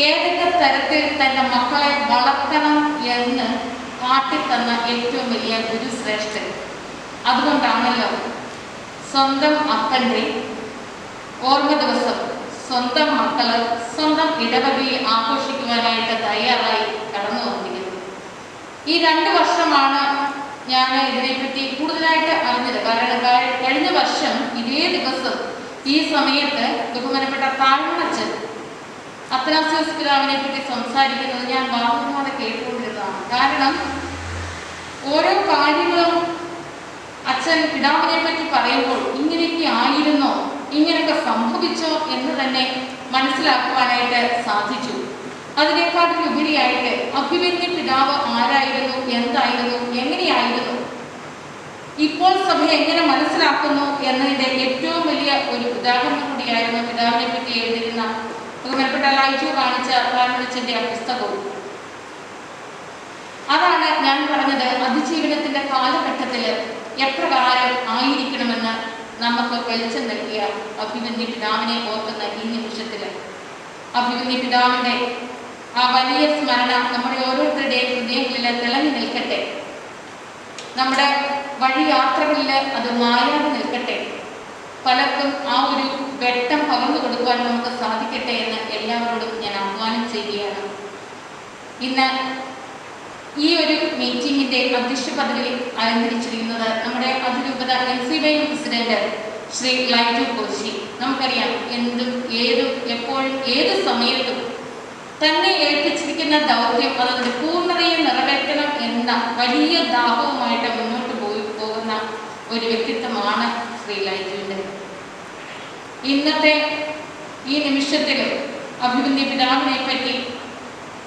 ഏതൊക്കെ തരത്തിൽ തൻ്റെ മക്കളെ വളർത്തണം എന്ന് കാട്ടിത്തന്ന ഏറ്റവും വലിയ ഗുരുശ്രേഷ്ഠൻ. അതുകൊണ്ടാണല്ലോ സ്വന്തം അപ്പൻ്റെ ഓർമ്മ ദിവസം സ്വന്തം മക്കള് സ്വന്തം ഇടവകയെ ആഘോഷിക്കുവാനായിട്ട് തയ്യാറായി കടന്നു വന്നിരിക്കുന്നത്. ഈ 2 വർഷമാണ് ഞാൻ ഇതിനെപ്പറ്റി കൂടുതലായിട്ട് അറിഞ്ഞത്. കാരണം കഴിഞ്ഞ വർഷം ഇതേ ദിവസം ഈ സമയത്ത് ബഹുമാനപ്പെട്ട താഴ്മണച്ചൻ അത്തനാസ്യോസ് പിതാവിനെ പറ്റി സംസാരിക്കുന്നത് ഞാൻ വാഹനമാണ് കേട്ടുകൊണ്ടിരുന്നതാണ്. കാരണം ഓരോ കാര്യങ്ങളും അച്ഛൻ പിതാവിനെ പറ്റി പറയുമ്പോൾ ഇങ്ങനെയൊക്കെ ആയിരുന്നോ, ഇങ്ങനെയൊക്കെ സംഭവിച്ചോ എന്ന് തന്നെ മനസ്സിലാക്കുവാനായിട്ട് സാധിച്ചു. അതിനേക്കാളും ഉപരിയായിട്ട് അഭിമന്യ പിതാവ് ആരായിരുന്നു, എന്തായിരുന്നു, എങ്ങനെയായിരുന്നു, ഇപ്പോൾ സഭ എങ്ങനെ മനസ്സിലാക്കുന്നു എന്നതിൻ്റെ ഏറ്റവും വലിയ ഒരു ഉദാഹരണം കൂടിയായിരുന്നു പിതാവിനെ പറ്റി എഴുതിയിരുന്ന ബഹുമാനപ്പെട്ട ലൈജു കാണിച്ച പ്രാരംഭിച്ചതിൻ്റെ ആ പുസ്തകവും. അതാണ് ഞാൻ പറഞ്ഞത്, അതിജീവനത്തിന്റെ കാലഘട്ടത്തിൽ എപ്രകാരം ആയിരിക്കണമെന്ന് നമുക്ക് വെളിച്ചം നൽകിയ അഭിമന്യ പിതാവിനെ ഓർക്കുന്ന ഈ നിമിഷത്തിൽ അഭിമന്യ പിതാവിൻ്റെ ആ വലിയ സ്മരണ നമ്മുടെ ഓരോരുത്തരുടെയും ഹൃദയങ്ങളിൽ തിളങ്ങി നിൽക്കട്ടെ. നമ്മുടെ വഴിയാത്രകളിൽ അത് മായാതെ നിൽക്കട്ടെ. പലർക്കും ആ ഒരു വെട്ടം പകർന്നു കൊടുക്കുവാൻ നമുക്ക് സാധിക്കട്ടെ എന്ന് എല്ലാവരോടും ഞാൻ ആഹ്വാനം ചെയ്യുകയാണ്. ഇന്ന് ഈ ഒരു മീറ്റിങ്ങിൻ്റെ അധ്യക്ഷ പദവിയിൽ അലങ്കരിച്ചിരിക്കുന്നത് നമ്മുടെ അതിരൂപത MCVM പ്രസിഡന്റ് ശ്രീ ലൈജു കോശി. നമുക്കറിയാം, എന്തും ഏതും എപ്പോഴും ഏത് സമയത്തും തന്നെ ഏൽപ്പിച്ചിരിക്കുന്ന ദൗത്യം അതതിൻ്റെ പൂർണ്ണതയെ നിറവേറ്റണം എന്ന വലിയ ദാഹവുമായിട്ട് മുന്നോട്ട് പോകുന്ന ഒരു വ്യക്തിത്വമാണ് ശ്രീ ലൈജുവിൻ്റെ. ഇന്നത്തെ ഈ നിമിഷത്തിൽ അഭിമന്യ പിതാവിനെ പറ്റി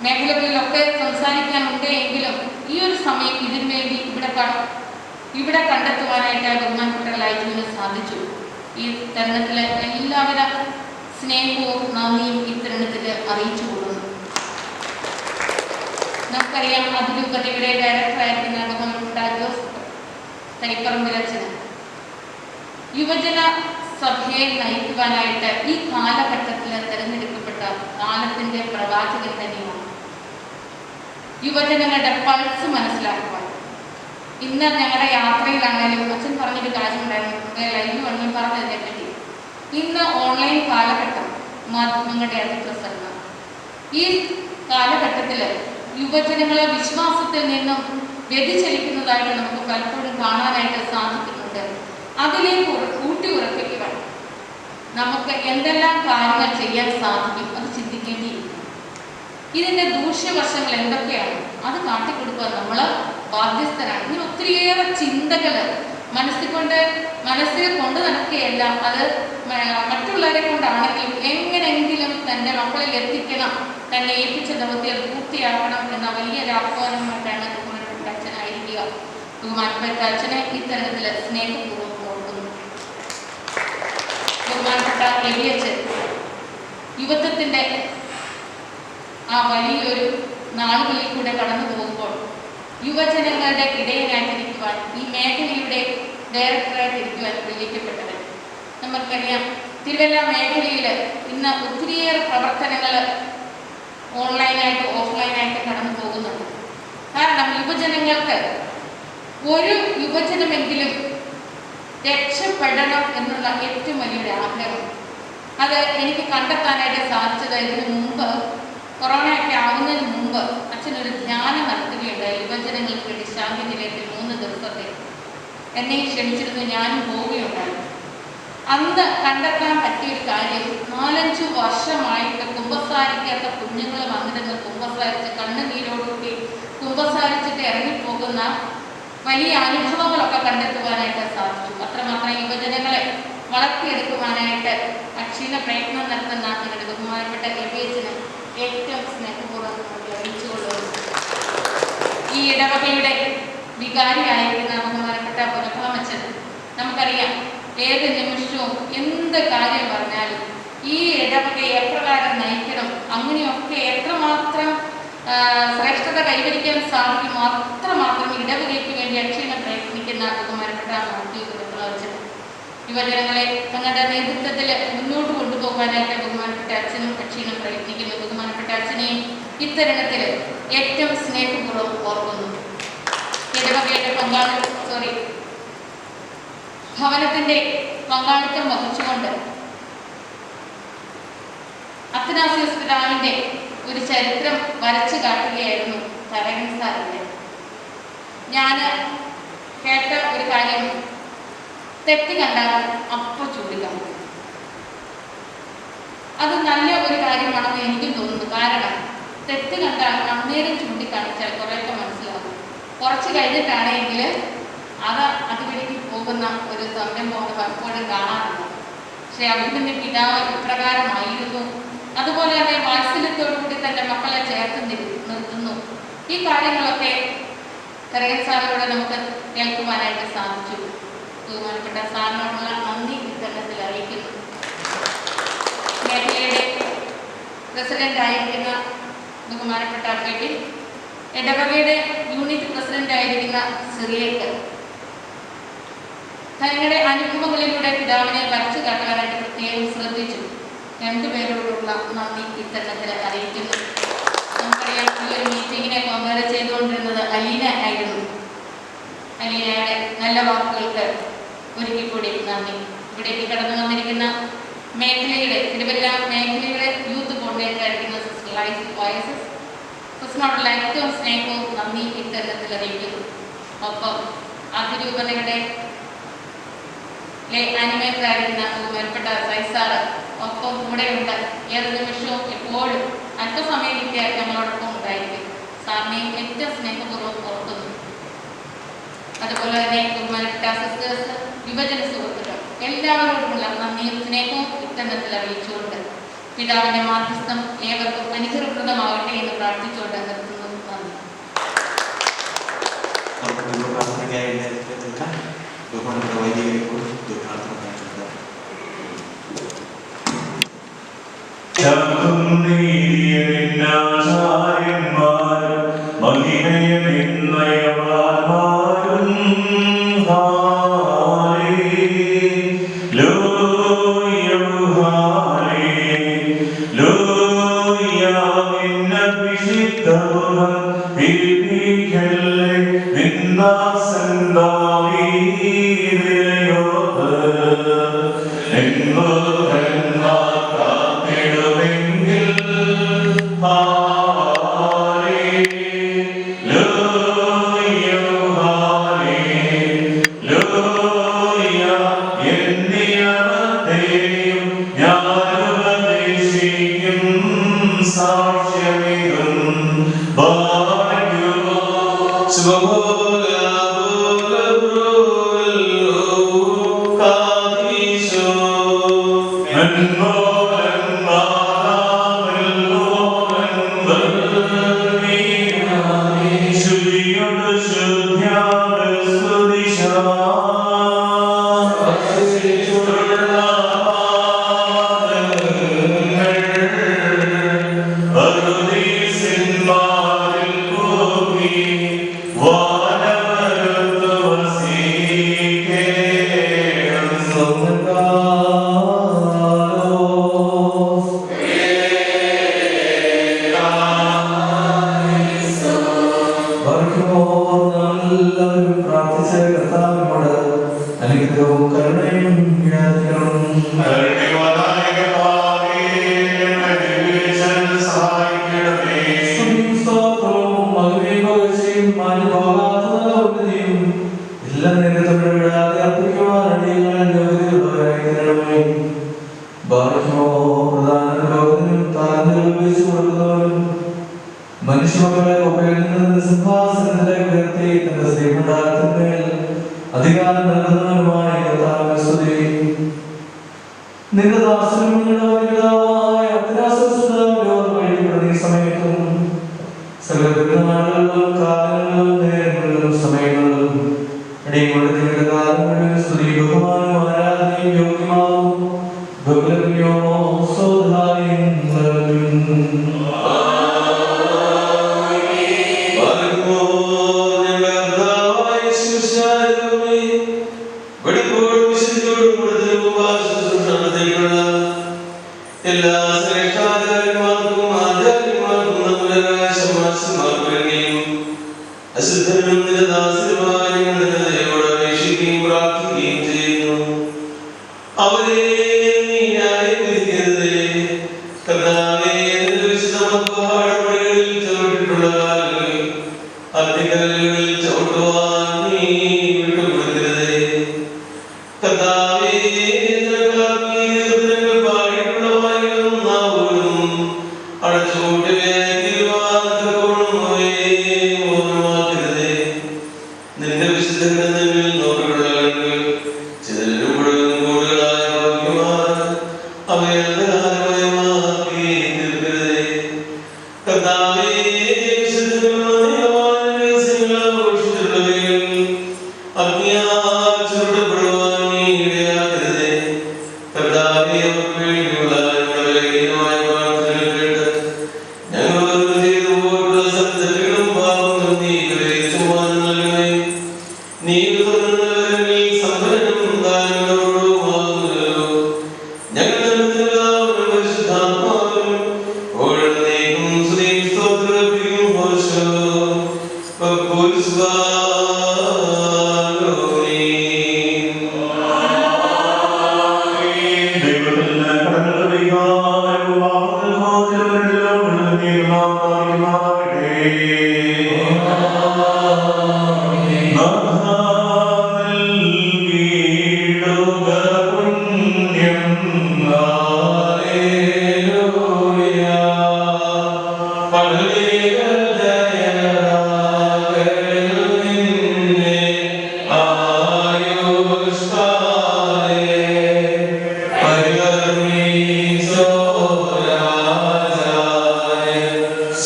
മേഖലകളിലൊക്കെ സംസാരിക്കാനുണ്ട് എങ്കിലും ഈ ഒരു സമയം ഇതിനു വേണ്ടി ഇവിടെ കണ്ടെത്തുവാനായിട്ട് ബഹുമാനപ്പെട്ട ലൈജുവിന് സാധിച്ചു. ഈ തരുണത്തിൽ എല്ലാവിധ സ്നേഹവും നന്ദിയും ഈ തരുണത്തിൽ അറിയിച്ചു കൊടുക്കുന്നു. നമുക്കറിയാം അതിരൂപതയുടെ ഡയറക്ടറായിരിക്കുന്ന ബഹുമാനപ്പെട്ട ജോസ് തൈപ്പറമ്പിലച്ചന് യുവജന സഭയെ നയിക്കുവാനായിട്ട് ഈ കാലഘട്ടത്തിൽ തിരഞ്ഞെടുക്കപ്പെട്ട കാലത്തിന്റെ പ്രവാചകൻ തന്നെയാണ്. യുവജനങ്ങളുടെ പൾസ് മനസ്സിലാക്കുവാൻ ഇന്ന് ഞങ്ങളുടെ യാത്രയിലാണെങ്കിലും അച്ഛൻ പറഞ്ഞൊരു കാര്യം ഉണ്ടായിരുന്നു, ലൈവ് വണ്ണം പറഞ്ഞതിനെ പറ്റി. ഇന്ന് ഓൺലൈൻ കാലഘട്ടം മാധ്യമങ്ങളുടെ അതിപ്രസരണം. ഈ കാലഘട്ടത്തിൽ യുവജനങ്ങളെ വിശ്വാസത്തിൽ നിന്നും വ്യതിചലിക്കുന്നതായിട്ട് നമുക്ക് പലപ്പോഴും കാണാനായിട്ട് സാധിക്കുന്നുണ്ട്. അതിലേക്ക് ഊട്ടി ഉറപ്പിക്കുവാൻ നമുക്ക് എന്തെല്ലാം കാര്യങ്ങൾ ചെയ്യാൻ സാധിക്കും അത് ചിന്തിക്കേണ്ടിയിരിക്കും. ഇതിൻ്റെ ദൂഷ്യവശങ്ങൾ എന്തൊക്കെയാണ് അത് കാട്ടിക്കൊടുക്കുക നമ്മൾ ബാധ്യസ്ഥരാണ്. ഇതിന് ഒത്തിരിയേറെ ചിന്തകൾ മനസ്സിൽ കൊണ്ട് നടക്കുകയല്ല, അത് മറ്റുള്ളവരെ കൊണ്ടാണെങ്കിലും എങ്ങനെയെങ്കിലും തൻ്റെ മക്കളിൽ എത്തിക്കണം, തന്നെ ഏൽപ്പിച്ച ദൗത്യം പൂർത്തിയാക്കണം എന്ന വലിയൊരു ആഹ്വാനമായിട്ടാണ് ബഹുമാനപ്പെട്ട അച്ഛനായിരിക്കുക. ബഹുമാനപ്പെട്ട അച്ഛനെ ഇത്തരത്തിൽ സ്നേഹപൂർവ്വം ഓർക്കുന്നു. ബഹുമാനപ്പെട്ട എലിയച്ഛൻ യുവത്വത്തിൻ്റെ ആ വലിയൊരു നാളുകളിൽ കൂടെ കടന്നു പോകുമ്പോൾ യുവജനങ്ങളുടെ ഇടയിലായിട്ടിരിക്കുവാൻ, ഈ മേഖലയുടെ ഡയറക്ടറായിട്ടിരിക്കുവാൻ വിളിക്കപ്പെട്ടവർ. നമുക്കറിയാം തിരുവല്ല മേഖലയിൽ ഇന്ന് ഒത്തിരിയേറെ പ്രവർത്തനങ്ങൾ ഓൺലൈനായിട്ട് ഓഫ്ലൈനായിട്ട് കടന്നു പോകുന്നുണ്ട്. കാരണം യുവജനങ്ങൾക്ക് ഒരു യുവജനമെങ്കിലും രക്ഷപ്പെടണം എന്നുള്ള ഏറ്റവും വലിയൊരു ആഗ്രഹം. അത് എനിക്ക് കണ്ടെത്താനായിട്ട് സാധിച്ചത് ഇതിനു മുമ്പ്, കൊറോണയൊക്കെ ആവുന്നതിന് മുമ്പ് അച്ഛനൊരു ധ്യാനം നടത്തുകയുണ്ടായി യുവജനങ്ങൾക്ക് വേണ്ടി ശാന്തി നിലയത്തിൽ 3 ദിവസത്തെ. എന്നെ ക്ഷണിച്ചിരുന്നു, ഞാനും പോവുകയുണ്ടായിരുന്നു. അന്ന് കണ്ടെത്താൻ പറ്റിയൊരു കാര്യം, 4-5 വർഷമായിട്ട് കുമ്പസാരിക്കാത്ത കുഞ്ഞുങ്ങൾ വന്നിരുന്ന് കുമ്പസാരിച്ച് കണ്ണുനീരോടുകൂടി കുമ്പസാരിച്ചിട്ട് ഇറങ്ങിപ്പോകുന്ന വലിയ അനുഭവങ്ങളൊക്കെ കണ്ടെത്തുവാനായിട്ട് സാധിച്ചു. അത്രമാത്രം യുവജനങ്ങളെ വളർത്തിയെടുക്കുവാനായിട്ട് അക്ഷീണ പ്രയത്നം നടത്തുന്ന ഞങ്ങളുടെ ബഹുമാനപ്പെട്ട എബിഎച്ചിന് ഏറ്റവും സ്നേഹപൂർവ്വം അറിയിച്ചുകൊള്ളുന്നു. ഈ ഇടവകയുടെ വികാരിയായിരിക്കുന്ന ബഹുമാനപ്പെട്ട പുനഃഭാമച്ചൻ, നമുക്കറിയാം ഏത് നിമിഷവും എന്ത് കാര്യം പറഞ്ഞാലും ഈ ഇടവകയെ എപ്രകാരം നയിക്കണം, അങ്ങനെയൊക്കെ എത്രമാത്രം ശ്രേഷ്ഠത കൈവരിക്കാൻ സാധിക്കുമോ അത്രമാത്രം ഇടവകയ്ക്ക് വേണ്ടി അക്ഷീണം പ്രയത്നിക്കുന്ന ബഹുമാനപ്പെട്ട പുനഃഭാമച്ചൻ യുവജനങ്ങളെ തങ്ങളുടെ നേതൃത്വത്തിൽ മുന്നോട്ട് കൊണ്ടുപോകാനായിട്ട് ബഹുമാനപ്പെട്ട അച്ഛനും അക്ഷീണം പ്രയത്നിക്കുന്നു. ബഹുമാനപ്പെട്ട അച്ഛനെയും ഇത്തരണത്തിൽ ഏറ്റവും സ്നേഹപൂർവ്വം ഓർക്കുന്നു. ഇടവകയുടെ ഭവനത്തിന്റെ പങ്കാളിത്തം വഹിച്ചുകൊണ്ട് അത്തനാസിയോസ് പിതാവിന്റെ ഒരു ചരിത്രം വരച്ചു കാട്ടുകയായിരുന്നു തരകൻ സാറിന്റെ. ഞാൻ കേട്ട ഒരു കാര്യം, തെറ്റ് കണ്ടാൽ അപ്പോൾ ചൂണ്ടിക്കാണും. അത് നല്ല ഒരു കാര്യമാണെന്ന് എനിക്കും തോന്നുന്നു. കാരണം തെറ്റ് കണ്ടാൽ അന്നേരം ചൂണ്ടിക്കാണിച്ചാൽ കുറേയൊക്കെ മനസ്സിലാകും. കുറച്ച് കഴിഞ്ഞിട്ടാണെങ്കിൽ അതുവഴിക്ക് പോകുന്ന ഒരു സംരംഭമാണ് പലപ്പോഴും കാണാറുണ്ട്. പക്ഷെ അഭിമന്യ പിതാവ് ഇപ്രകാരമായിരുന്നു. അതുപോലെ തന്നെ വാത്സല്യത്തോടുകൂടി തൻ്റെ മക്കളെ ചേർത്ത് നിർത്തുന്നു. ഈ കാര്യങ്ങളൊക്കെ തരകൻ സാറിലൂടെ നമുക്ക് കേൾക്കുവാനായിട്ട് സാധിച്ചു. ബഹുമാനപ്പെട്ട സാറിനോടുള്ള നന്ദി ഇത്തരത്തിൽ അറിയിക്കുന്നു. മേഖലയുടെ പ്രസിഡന്റ് ആയിരിക്കുന്ന ബഹുമാനപ്പെട്ട കെവിൻ, ഇടവകയുടെ യൂണിറ്റ് പ്രസിഡന്റ് ആയിരിക്കുന്ന സിറിയക്ക് തങ്ങളുടെ അനുഭവങ്ങളിലൂടെ പിതാവിനെ വരച്ചു കാട്ടാനായിട്ട് പ്രത്യേകം ശ്രദ്ധിച്ചു. 2 പേരോടുള്ള നന്ദി ഇത്തരത്തിൽ അറിയിക്കുന്നു. നമുക്കറിയാം ഈ ഒരു മീറ്റിങ്ങിനെ കമ്പയർ ചെയ്തുകൊണ്ടിരുന്നത് അലീന ആയിരുന്നു. അലീനയുടെ നല്ല വാക്കുകൾക്ക് ഒരിക്കൽ കൂടി നന്ദി. ഇവിടേക്ക് കടന്നു വന്നിരിക്കുന്ന മേഖലയുടെ തിരുവല്ല മേഖലയുടെ യൂത്ത് കോർഡിനേറ്റർ ആയിരിക്കുന്ന സിസ്റ്റർ ലൈസ് വോയിസസ്, സിസ്റ്ററിനോടുള്ള ഏറ്റവും സ്നേഹവും നന്ദി ഇത്തരത്തിൽ അറിയിക്കുന്നു. ഒപ്പം അതിരൂപതയുടെ ആനിമേറ്റർ ആയിരിക്കുന്ന ബഹുമാനപ്പെട്ട സൈസാറ് ഒപ്പം കൂടെയുണ്ട്. ഏത് നിമിഷവും എപ്പോഴും അല്പസമയം കിട്ടിയാൽ ഞങ്ങളോടൊപ്പം ഉണ്ടായിരിക്കും. സാറിനെയും ഏറ്റവും സ്നേഹപൂർവ്വം ഓർക്കുന്നു. അതുപോലെ തന്നെ ബഹുമാനപ്പെട്ട സിസ്റ്റേഴ്സ്, യുവജന സുഹൃത്തുക്കൾ എല്ലാവരോടുമുള്ള നന്ദിയും സ്നേഹവും ഇത്തരത്തിൽ അറിയിച്ചുകൊണ്ട് പിതാവിന്റെ മാധ്യസ്ഥം ഏവർക്കും അനുഗ്രഹപ്രദമാകട്ടെ എന്ന് പ്രാർത്ഥിച്ചുകൊണ്ട് നിർത്തുന്നു. നീതിയനിന്നാചാര്യന്മാർ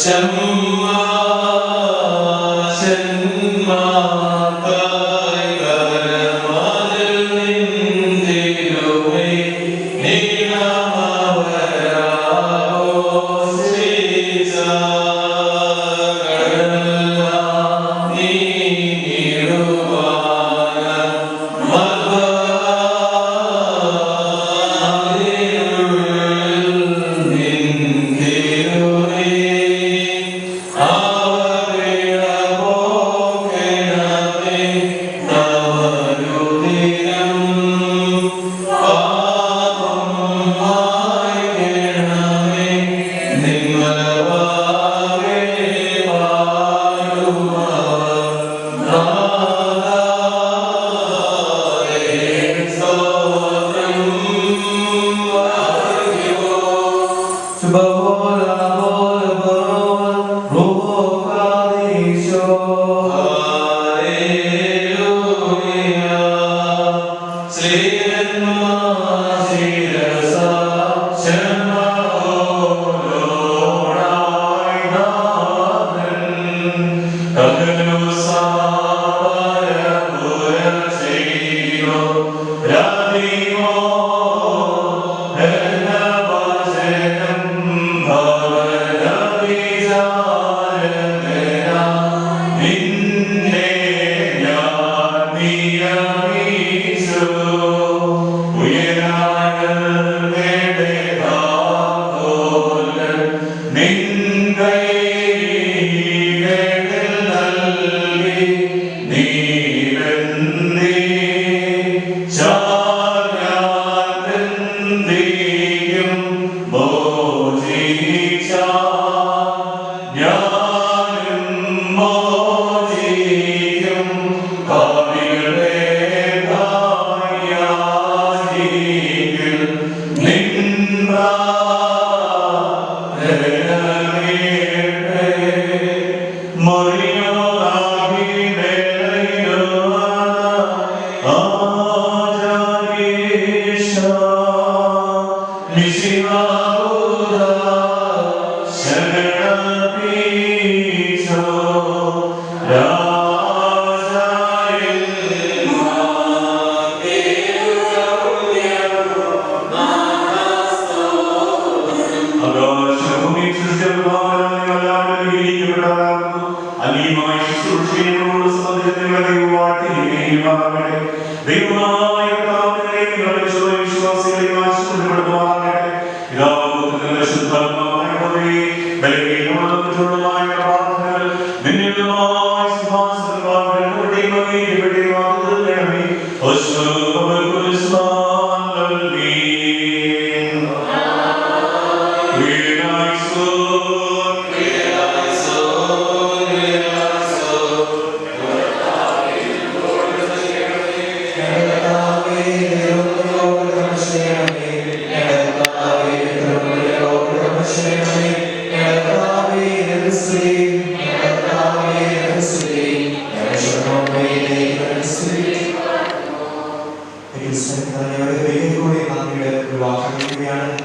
Shama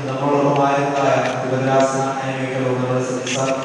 നമ്മളോടൊപ്പമായിരുന്നതായ തിരുവനന്തപുരം